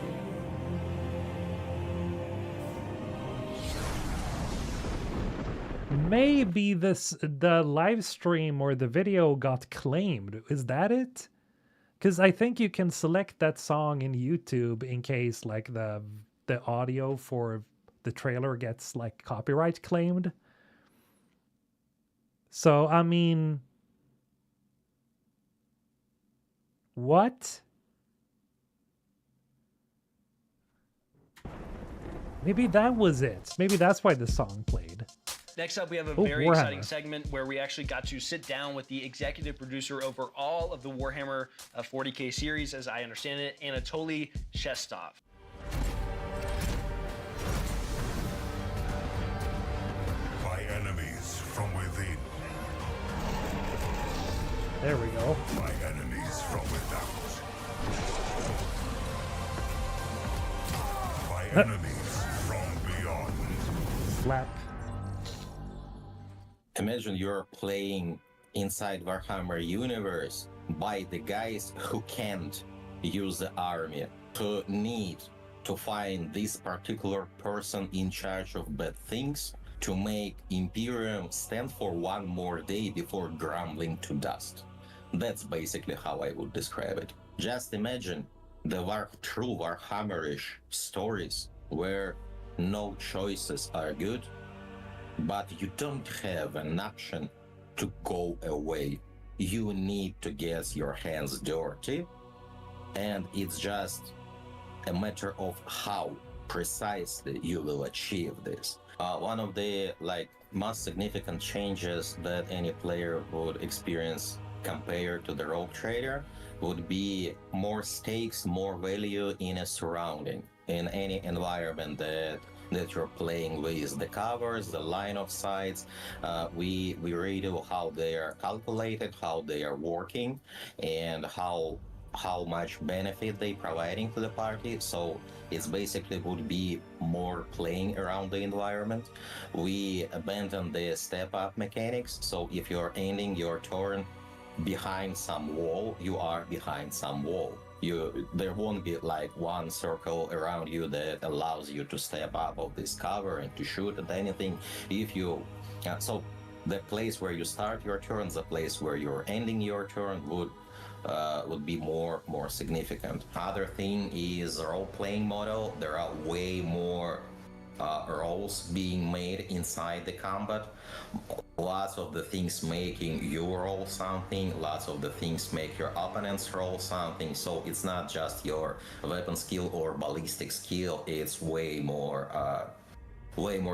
Maybe the live stream or the video got claimed. Is that it? Because I think you can select that song in YouTube in case like the audio for the trailer gets like copyright claimed. So I mean, what? Maybe that was it. Maybe that's why the song played. Next up, we have a Oh, very Warhammer. exciting segment where we actually got to sit down with the executive producer over all of the Warhammer 40K series, as I understand it, Anatoly Shestov. By enemies from within. There we go. By enemies from without. By enemies from beyond. Slap. Imagine you're playing inside Warhammer universe by the guys who can't use the army, who need to find this particular person in charge of bad things to make Imperium stand for one more day before grumbling to dust. That's basically how I would describe it. Just imagine the true Warhammerish stories where no choices are good, but you don't have an option to go away. You need to get your hands dirty, and it's just a matter of how precisely you will achieve this. One of the most significant changes that any player would experience compared to the Rogue Trader would be more stakes, more value in a surrounding, in any environment that you're playing with. The covers, the line of sights, we read how they are calculated, how they are working, and how much benefit they providing to the party. So it's basically would be more playing around the environment. We abandon the step up mechanics. So if you're ending your turn behind some wall, you are behind some wall. There won't be like one circle around you that allows you to step up of this cover and to shoot at anything. If you so the place where you start your turn, the place where you're ending your turn would be more significant. Other thing is role-playing model. There are way more roles being made inside the combat. Lots of the things making you roll something, lots of the things make your opponents roll something. So it's not just your weapon skill or ballistic skill, it's way more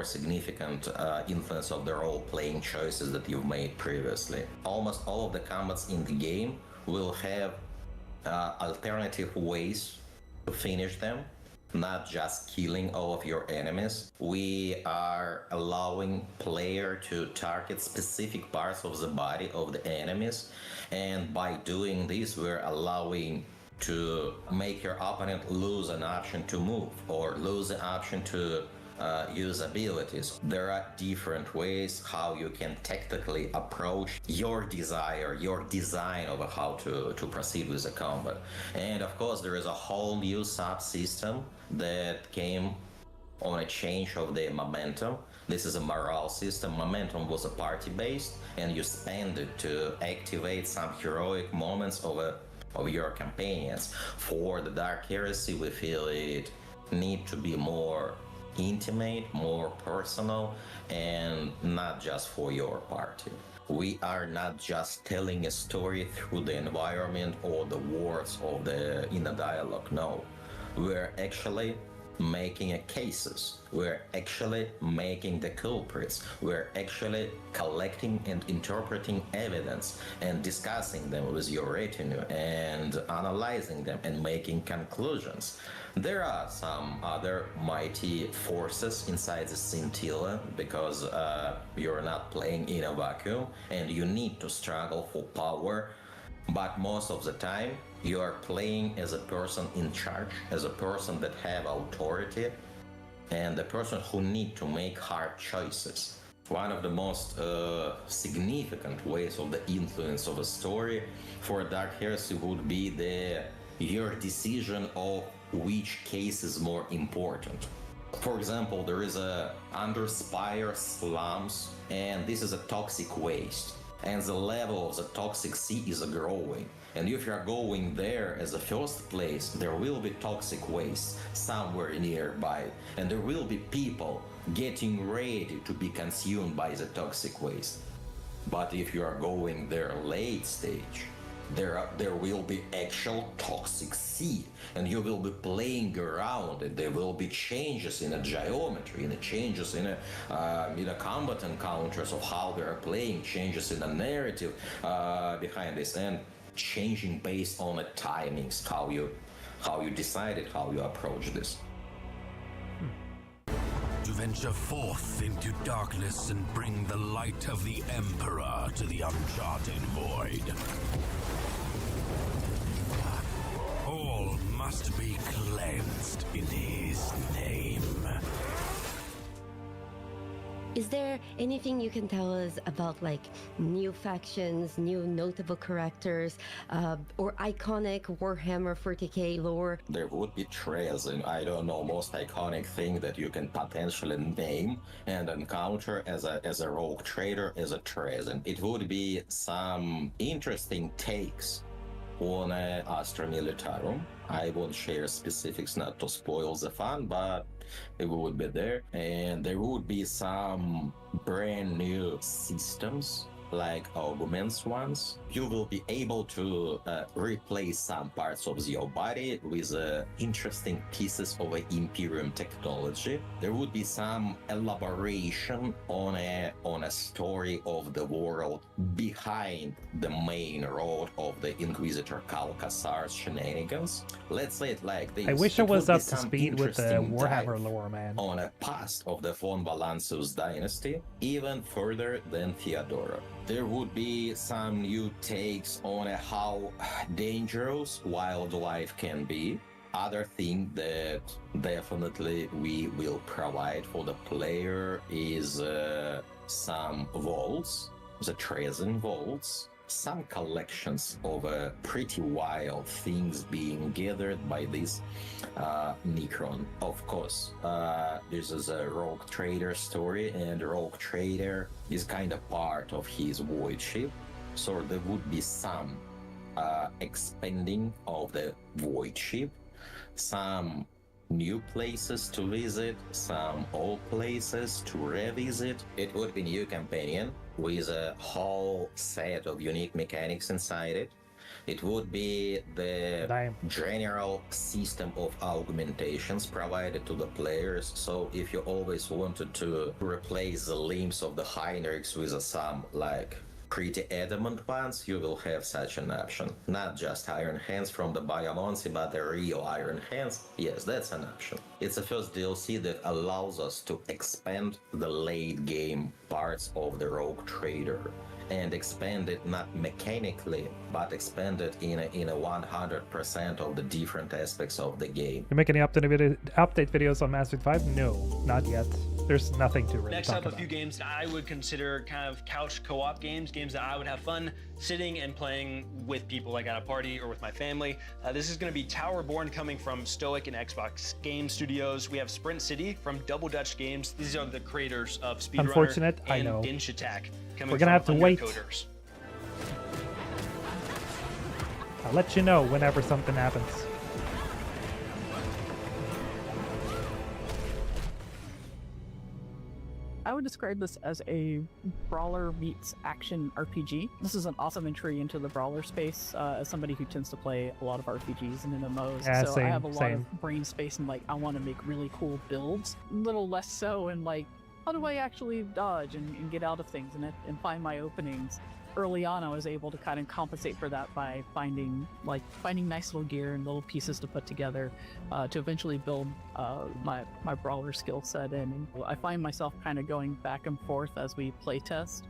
significant influence of the role-playing choices that you've made previously. Almost all of the combats in the game will have alternative ways to finish them, not just killing all of your enemies. We are allowing player to target specific parts of the body of the enemies, and by doing this we're allowing to make your opponent lose an option to move or lose the option to use abilities. There are different ways how you can tactically approach your desire, your design of how to proceed with the combat. And of course there is a whole new subsystem that came on a change of the momentum. This is a morale system. Momentum was a party based, and you spend it to activate some heroic moments of your companions. For the Dark Heresy, we feel it need to be more intimate, more personal, and not just for your party. We are not just telling a story through the environment or the words of in the dialogue. No, we're actually making cases. We're actually making the culprits. We're actually collecting and interpreting evidence and discussing them with your retinue and analyzing them and making conclusions. There are some other mighty forces inside the scintilla because you're not playing in a vacuum and you need to struggle for power. But most of the time, you are playing as a person in charge, as a person that have authority, and a person who need to make hard choices. One of the most significant ways of the influence of a story for a Dark Heresy would be your decision of which case is more important. For example, there is under Spire slums, and this is a toxic waste. and the level of the toxic sea is growing. And if you're going there as a first place, there will be toxic waste somewhere nearby, and there will be people getting ready to be consumed by the toxic waste. But if you are going there late stage, there will be actual toxic sea, and you will be playing around it. There will be changes in the geometry, and changes in the combat encounters of how they are playing, changes in the narrative behind this, and changing based on the timings, how you decided how you approach this. To venture forth into darkness and bring the light of the Emperor to the uncharted void. All must be cleansed in his name. Is there anything you can tell us about like new factions, new notable characters, or iconic Warhammer 40k lore? There would be Treason, I don't know, most iconic thing that you can potentially name and encounter as a rogue trader, as a Treason. It would be some interesting takes on Astra Militarum. I won't share specifics not to spoil the fun, but it would be there. And there would be some brand new systems, like augments ones. You will be able to replace some parts of your body with interesting pieces of Imperium technology. There would be some elaboration on a story of the world behind the main road of the Inquisitor Calcasar's shenanigans. Let's say it like this. I wish I It was would be up to some speed with the interesting Warhammer dive lore, man. on a past of the von Valancius dynasty, even further than Theodora. There would be some new takes on how dangerous wildlife can be. Other thing that definitely we will provide for the player is some vaults, the Treason vaults, some collections of pretty wild things being gathered by this Necron. Of course, this is a rogue trader story, and the rogue trader is kind of part of his void ship, so there would be some expanding of the void ship, some new places to visit, some old places to revisit. It would be new companion with a whole set of unique mechanics inside it. It would be the general system of augmentations provided to the players. So if you always wanted to replace the limbs of the Heinrichs with some like pretty adamant ones, you will have such an option. Not just Iron Hands from the Biomancy, but the real Iron Hands. Yes, that's an option. It's the first DLC that allows us to expand the late game parts of the Rogue Trader, and expand it not mechanically, but expand it in a 100% of the different aspects of the game. You make any update videos on Mass Effect 5? No, not yet. There's nothing to really Next talk up, about. a few games that I would consider kind of couch co-op games that I would have fun sitting and playing with people like at a party or with my family. This is going to be Towerborn, coming from Stoic and Xbox Game Studios. We have Sprint City from Double Dutch Games. These are the creators of Speedrunner Unfortunate, I and know. Dinch Attack. We're gonna have to wait. Undercoders. I'll let you know whenever something happens. I would describe this as a brawler meets action RPG. This is an awesome entry into the brawler space as somebody who tends to play a lot of RPGs and MMOs. Yeah, so same, I have a lot same. of brain space and like I want to make really cool builds. A little less so in like how do I actually dodge and get out of things and find my openings. Early on, I was able to kind of compensate for that by finding nice little gear and little pieces to put together to eventually build my brawler skill set. And I find myself kind of going back and forth as we play test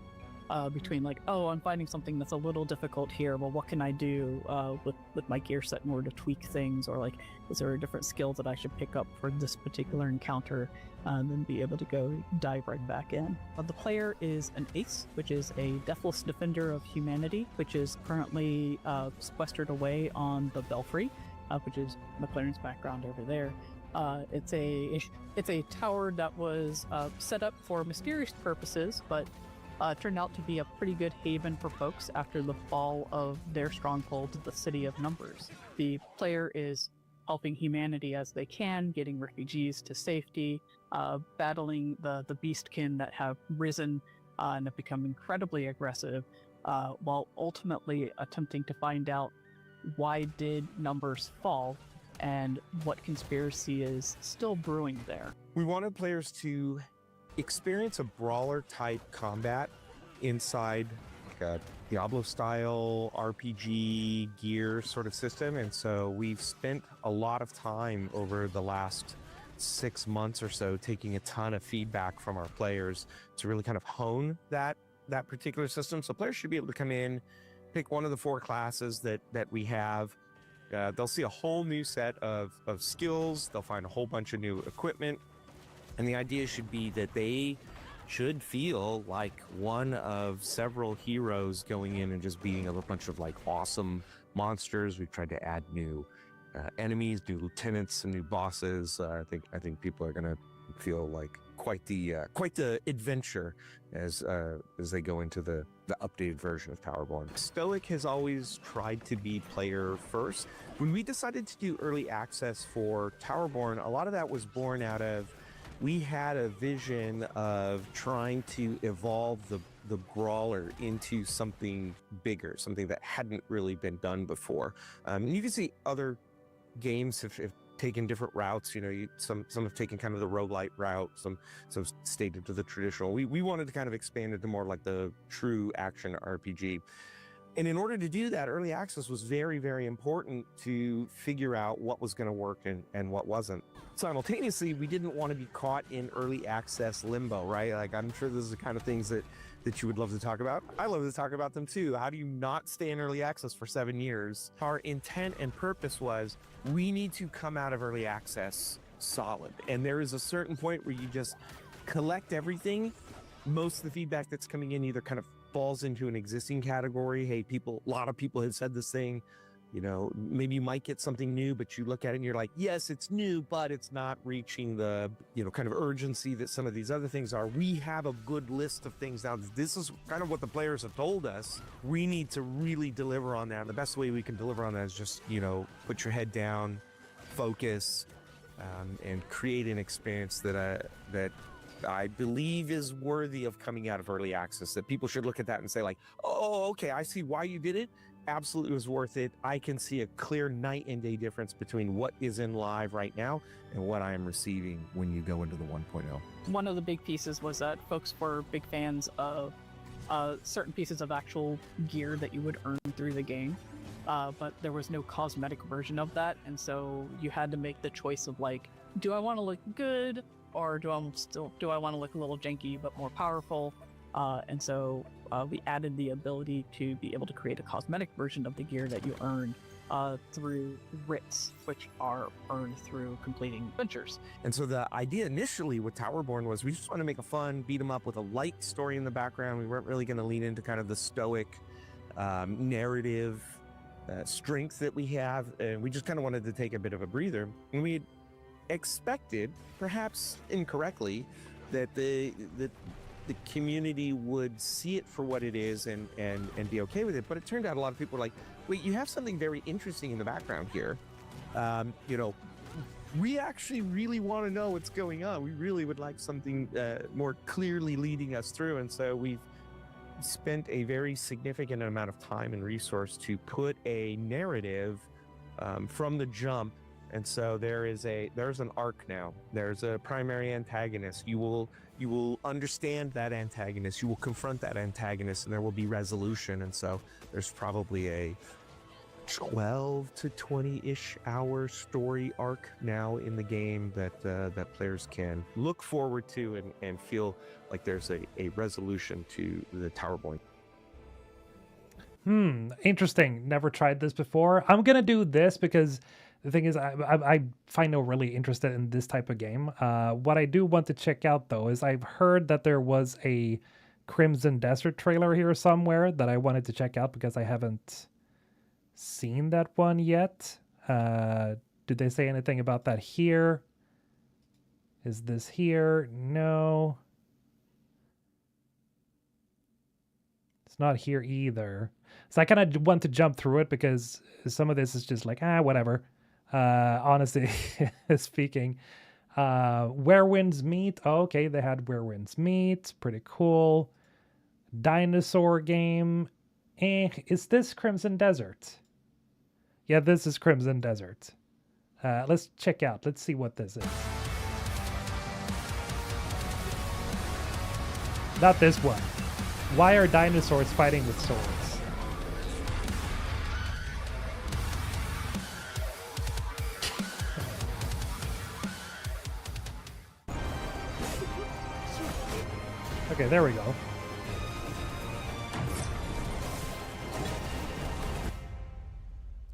between like, oh, I'm finding something that's a little difficult here. Well, what can I do with my gear set in order to tweak things? Or like, is there a different skill that I should pick up for this particular encounter? And then be able to go dive right back in. The player is an ace, which is a deathless defender of humanity, which is currently sequestered away on the Belfry, which is McLaren's background over there. It's a tower that was set up for mysterious purposes, but turned out to be a pretty good haven for folks after the fall of their stronghold, the City of Numbers. The player is helping humanity as they can, getting refugees to safety, battling the beastkin that have risen and have become incredibly aggressive, while ultimately attempting to find out why did numbers fall and what conspiracy is still brewing there. We wanted players to experience a brawler type combat inside like a Diablo style RPG gear sort of system, and so we've spent a lot of time over the last 6 months or so taking a ton of feedback from our players to really kind of hone that particular system. So players should be able to come in, pick one of the 4 classes that we have. They'll see a whole new set of skills. They'll find a whole bunch of new equipment. And the idea should be that they should feel like one of several heroes going in and just beating a bunch of like awesome monsters. We've tried to add new enemies, new lieutenants, and new bosses. I think people are gonna feel like quite the adventure as they go into the updated version of Towerborn. Stoic has always tried to be player first. When we decided to do early access for Towerborn, a lot of that was born out of we had a vision of trying to evolve the brawler into something bigger, something that hadn't really been done before. You can see other games have taken different routes. You know, some have taken kind of the roguelite route, some stayed into the traditional. We wanted to kind of expand it to more like the true action RPG. And in order to do that, early access was very, very important to figure out what was going to work and what wasn't. Simultaneously, we didn't want to be caught in early access limbo, right? Like, I'm sure this is the kind of things that you would love to talk about. I love to talk about them too. How do you not stay in early access for 7 years? Our intent and purpose was we need to come out of early access solid. And there is a certain point where you just collect everything. Most of the feedback that's coming in either kind of falls into an existing category. Hey, a lot of people have said this thing, you know, maybe you might get something new, but you look at it and you're like, yes, it's new, but it's not reaching the, you know, kind of urgency that some of these other things are. We have a good list of things now. This is kind of what the players have told us. We need to really deliver on that. And the best way we can deliver on that is just, you know, put your head down, focus, and create an experience that I believe is worthy of coming out of early access, that people should look at that and say like, oh, okay, I see why you did it. Absolutely was worth it. I can see a clear night and day difference between what is in live right now and what I am receiving when you go into the 1.0. One of the big pieces was that folks were big fans of certain pieces of actual gear that you would earn through the game. But there was no cosmetic version of that. And so you had to make the choice of like, do I want to look good? Or do I want to look a little janky but more powerful? And so we added the ability to be able to create a cosmetic version of the gear that you earn through writs, which are earned through completing adventures. And so the idea initially with Towerborn was we just want to make a fun beat 'em up with a light story in the background. We weren't really going to lean into kind of the stoic narrative strength that we have, and we just kind of wanted to take a bit of a breather. And we had expected, perhaps incorrectly, that the community would see it for what it is and be okay with it. But it turned out a lot of people were like, wait, you have something very interesting in the background here. You know, we actually really want to know what's going on. We really would like something more clearly leading us through. And so we've spent a very significant amount of time and resource to put a narrative from the jump. And so there's an arc now. There's a primary antagonist. You will understand that antagonist. You will confront that antagonist, and there will be resolution. And so there's probably a 12 to 20-ish hour story arc now in the game that players can look forward to and feel like there's a resolution to the Towerborn. Interesting. Never tried this before. I'm gonna do this because the thing is, I find no really interested in this type of game. What I do want to check out though is I've heard that there was a Crimson Desert trailer here somewhere that I wanted to check out because I haven't seen that one yet. Did they say anything about that here? Is this here? No. not here either. So I kind of want to jump through it because some of this is just like, whatever. Honestly speaking. Where Winds Meet. Oh, okay, they had Where Winds Meet. Pretty cool. Dinosaur game. Is this Crimson Desert? Yeah, this is Crimson Desert. Let's check out. Let's see what this is. Not this one. Why are dinosaurs fighting with swords? Okay, there we go.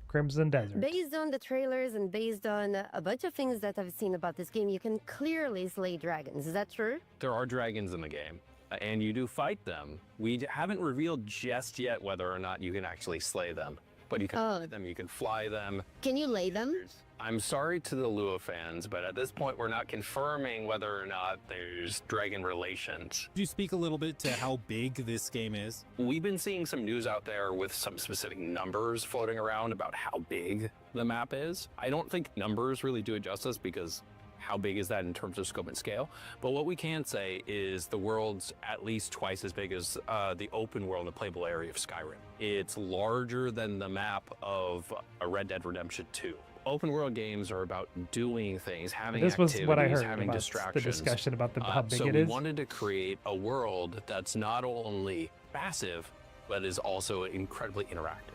Crimson Desert. Based on the trailers and based on a bunch of things that I've seen about this game, you can clearly slay dragons. Is that true? There are dragons in the game, and you do fight them. We haven't revealed just yet whether or not you can actually slay them, but you can fight them, you can fly them. Can you lay them? I'm sorry to the Lua fans, but at this point we're not confirming whether or not there's dragon relations. Could you speak a little bit to how big this game is? We've been seeing some news out there with some specific numbers floating around about how big the map is. I don't think numbers really do it justice because how big is that in terms of scope and scale? But what we can say is the world's at least twice as big as the open world and playable area of Skyrim. It's larger than the map of a Red Dead Redemption 2. Open world games are about doing things, having This was activities, what I heard having about distractions. the discussion about how big so it we is. wanted to create a world that's not only massive, but is also incredibly interactive.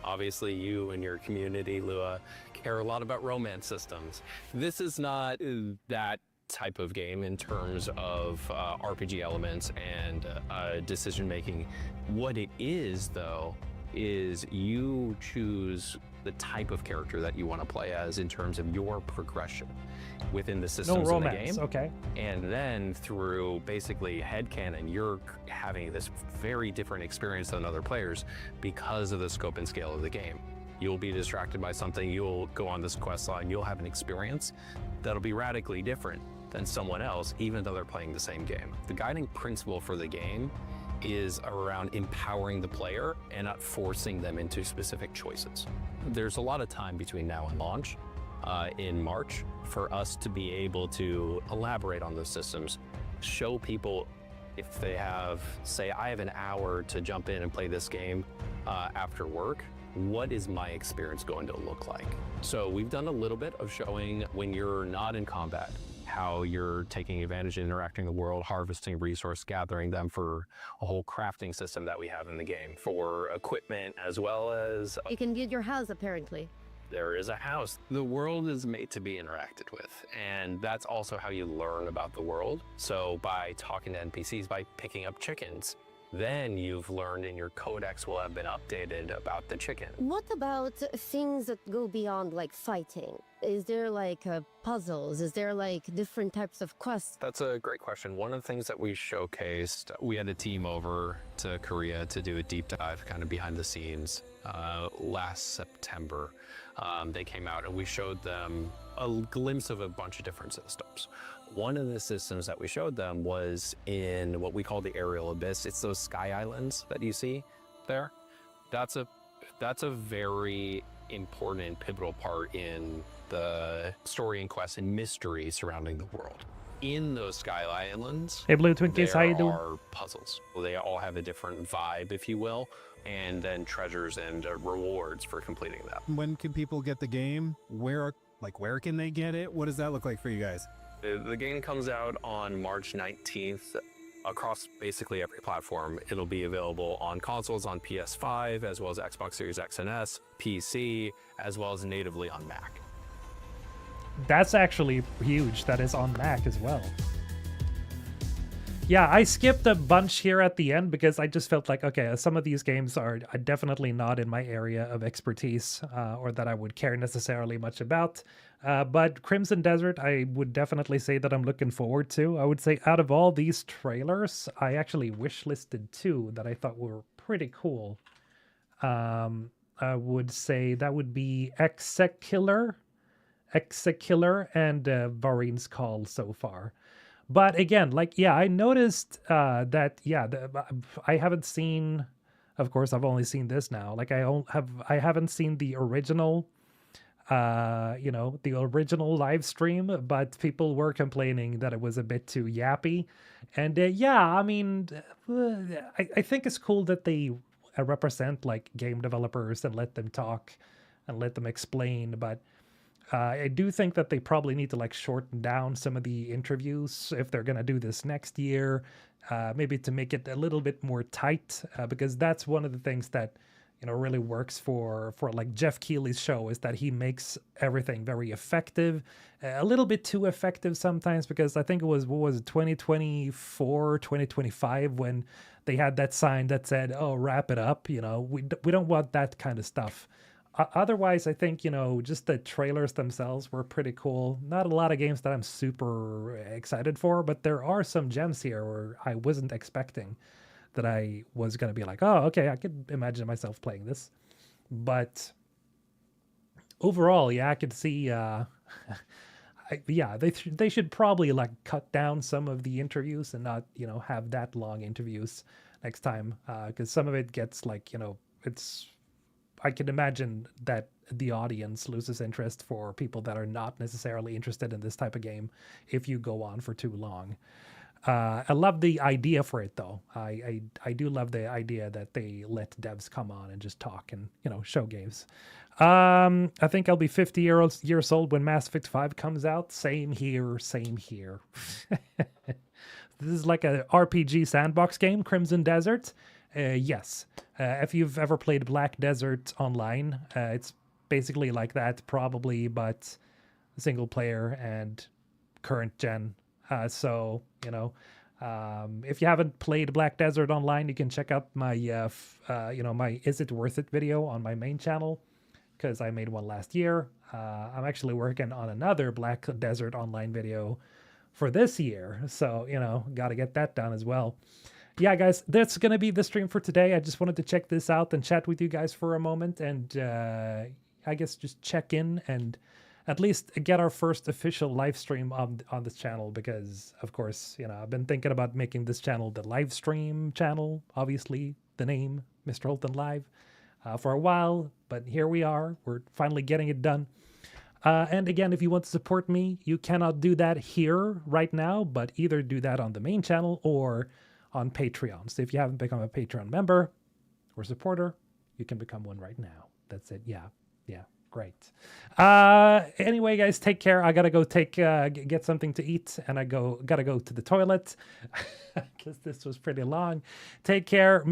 Obviously, you and your community, Lua, care a lot about romance systems. This is not that type of game in terms of RPG elements and decision making. What it is, though, is you choose the type of character that you want to play as in terms of your progression within the systems No in the romance, game. okay. And then through basically headcanon, you're having this very different experience than other players because of the scope and scale of the game. You'll be distracted by something, you'll go on this quest line, you'll have an experience that'll be radically different than someone else, even though they're playing the same game. The guiding principle for the game is around empowering the player and not forcing them into specific choices. There's a lot of time between now and launch in March for us to be able to elaborate on those systems, show people if they have, say, I have an hour to jump in and play this game after work, what is my experience going to look like? So we've done a little bit of showing when you're not in combat, how you're taking advantage and interacting in the world, harvesting resource, gathering them for a whole crafting system that we have in the game for equipment as well as... You can build your house, apparently. There is a house. The world is made to be interacted with, and that's also how you learn about the world. So by talking to NPCs, by picking up chickens, then you've learned and your codex will have been updated about the chicken. What about things that go beyond like fighting? Is there like puzzles? Is there like different types of quests? That's a great question. One of the things that we showcased, we had a team over to Korea to do a deep dive kind of behind the scenes last September. They came out and we showed them a glimpse of a bunch of different systems. One of the systems that we showed them was in what we call the aerial abyss. It's those sky islands that you see there. That's a very important and pivotal part in the story and quest and mystery surrounding the world. In those sky islands, Hey, Blue Twinkies, how you doing? there are puzzles. They all have a different vibe, if you will, and then treasures and rewards for completing them. When can people get the game? Where can they get it? What does that look like for you guys? The game comes out on March 19th across basically every platform. It'll be available on consoles on PS5, as well as Xbox Series X and S, PC, as well as natively on Mac. That's actually huge. That is on Mac as well. Yeah, I skipped a bunch here at the end because I just felt like, okay, some of these games are definitely not in my area of expertise or that I would care necessarily much about. But Crimson Desert, I would definitely say that I'm looking forward to. I would say out of all these trailers, I actually wishlisted two that I thought were pretty cool. I would say that would be Exekiller and Varine's Call so far. But again, like, yeah, I noticed that, yeah, I haven't seen of course, I've only seen this now. Like I haven't seen the original, the original live stream, but people were complaining that it was a bit too yappy. And yeah, I mean, I think it's cool that they represent like game developers and let them talk and let them explain, but I do think that they probably need to like shorten down some of the interviews if they're gonna do this next year, maybe to make it a little bit more tight, because that's one of the things that really works for like Jeff Keighley's show, is that he makes everything very effective, a little bit too effective sometimes, because I think it was, what was it, 2024, 2025 when they had that sign that said, "Oh, wrap it up." We don't want that kind of stuff. Otherwise, I think, just the trailers themselves were pretty cool. Not a lot of games that I'm super excited for, but there are some gems here where I wasn't expecting that I was going to be like, oh, okay, I could imagine myself playing this. But overall, yeah, I could see, they should probably like cut down some of the interviews and not, have that long interviews next time. Because some of it gets like, I can imagine that the audience loses interest for people that are not necessarily interested in this type of game if you go on for too long. I love the idea for it, though. I do love the idea that they let devs come on and just talk and, show games. I think I'll be 50 years old when Mass Effect 5 comes out. Same here, same here. This is like a RPG sandbox game, Crimson Desert. Yes. If you've ever played Black Desert Online, it's basically like that, probably, but single player and current gen. So, if you haven't played Black Desert Online, you can check out my, my Is It Worth It video on my main channel, because I made one last year. I'm actually working on another Black Desert Online video for this year. So, got to get that done as well. Yeah, guys, that's going to be the stream for today. I just wanted to check this out and chat with you guys for a moment, and I guess just check in and at least get our first official live stream on this channel, because, of course, I've been thinking about making this channel the live stream channel, obviously, the name, MrHulthen Live, for a while, but here we are. We're finally getting it done. And again, if you want to support me, you cannot do that here right now, but either do that on the main channel or on Patreon. So if you haven't become a Patreon member or supporter, you can become one right now. That's it. Yeah. Great. Anyway, guys, take care. I gotta go get something to eat, and gotta go to the toilet because this was pretty long. Take care.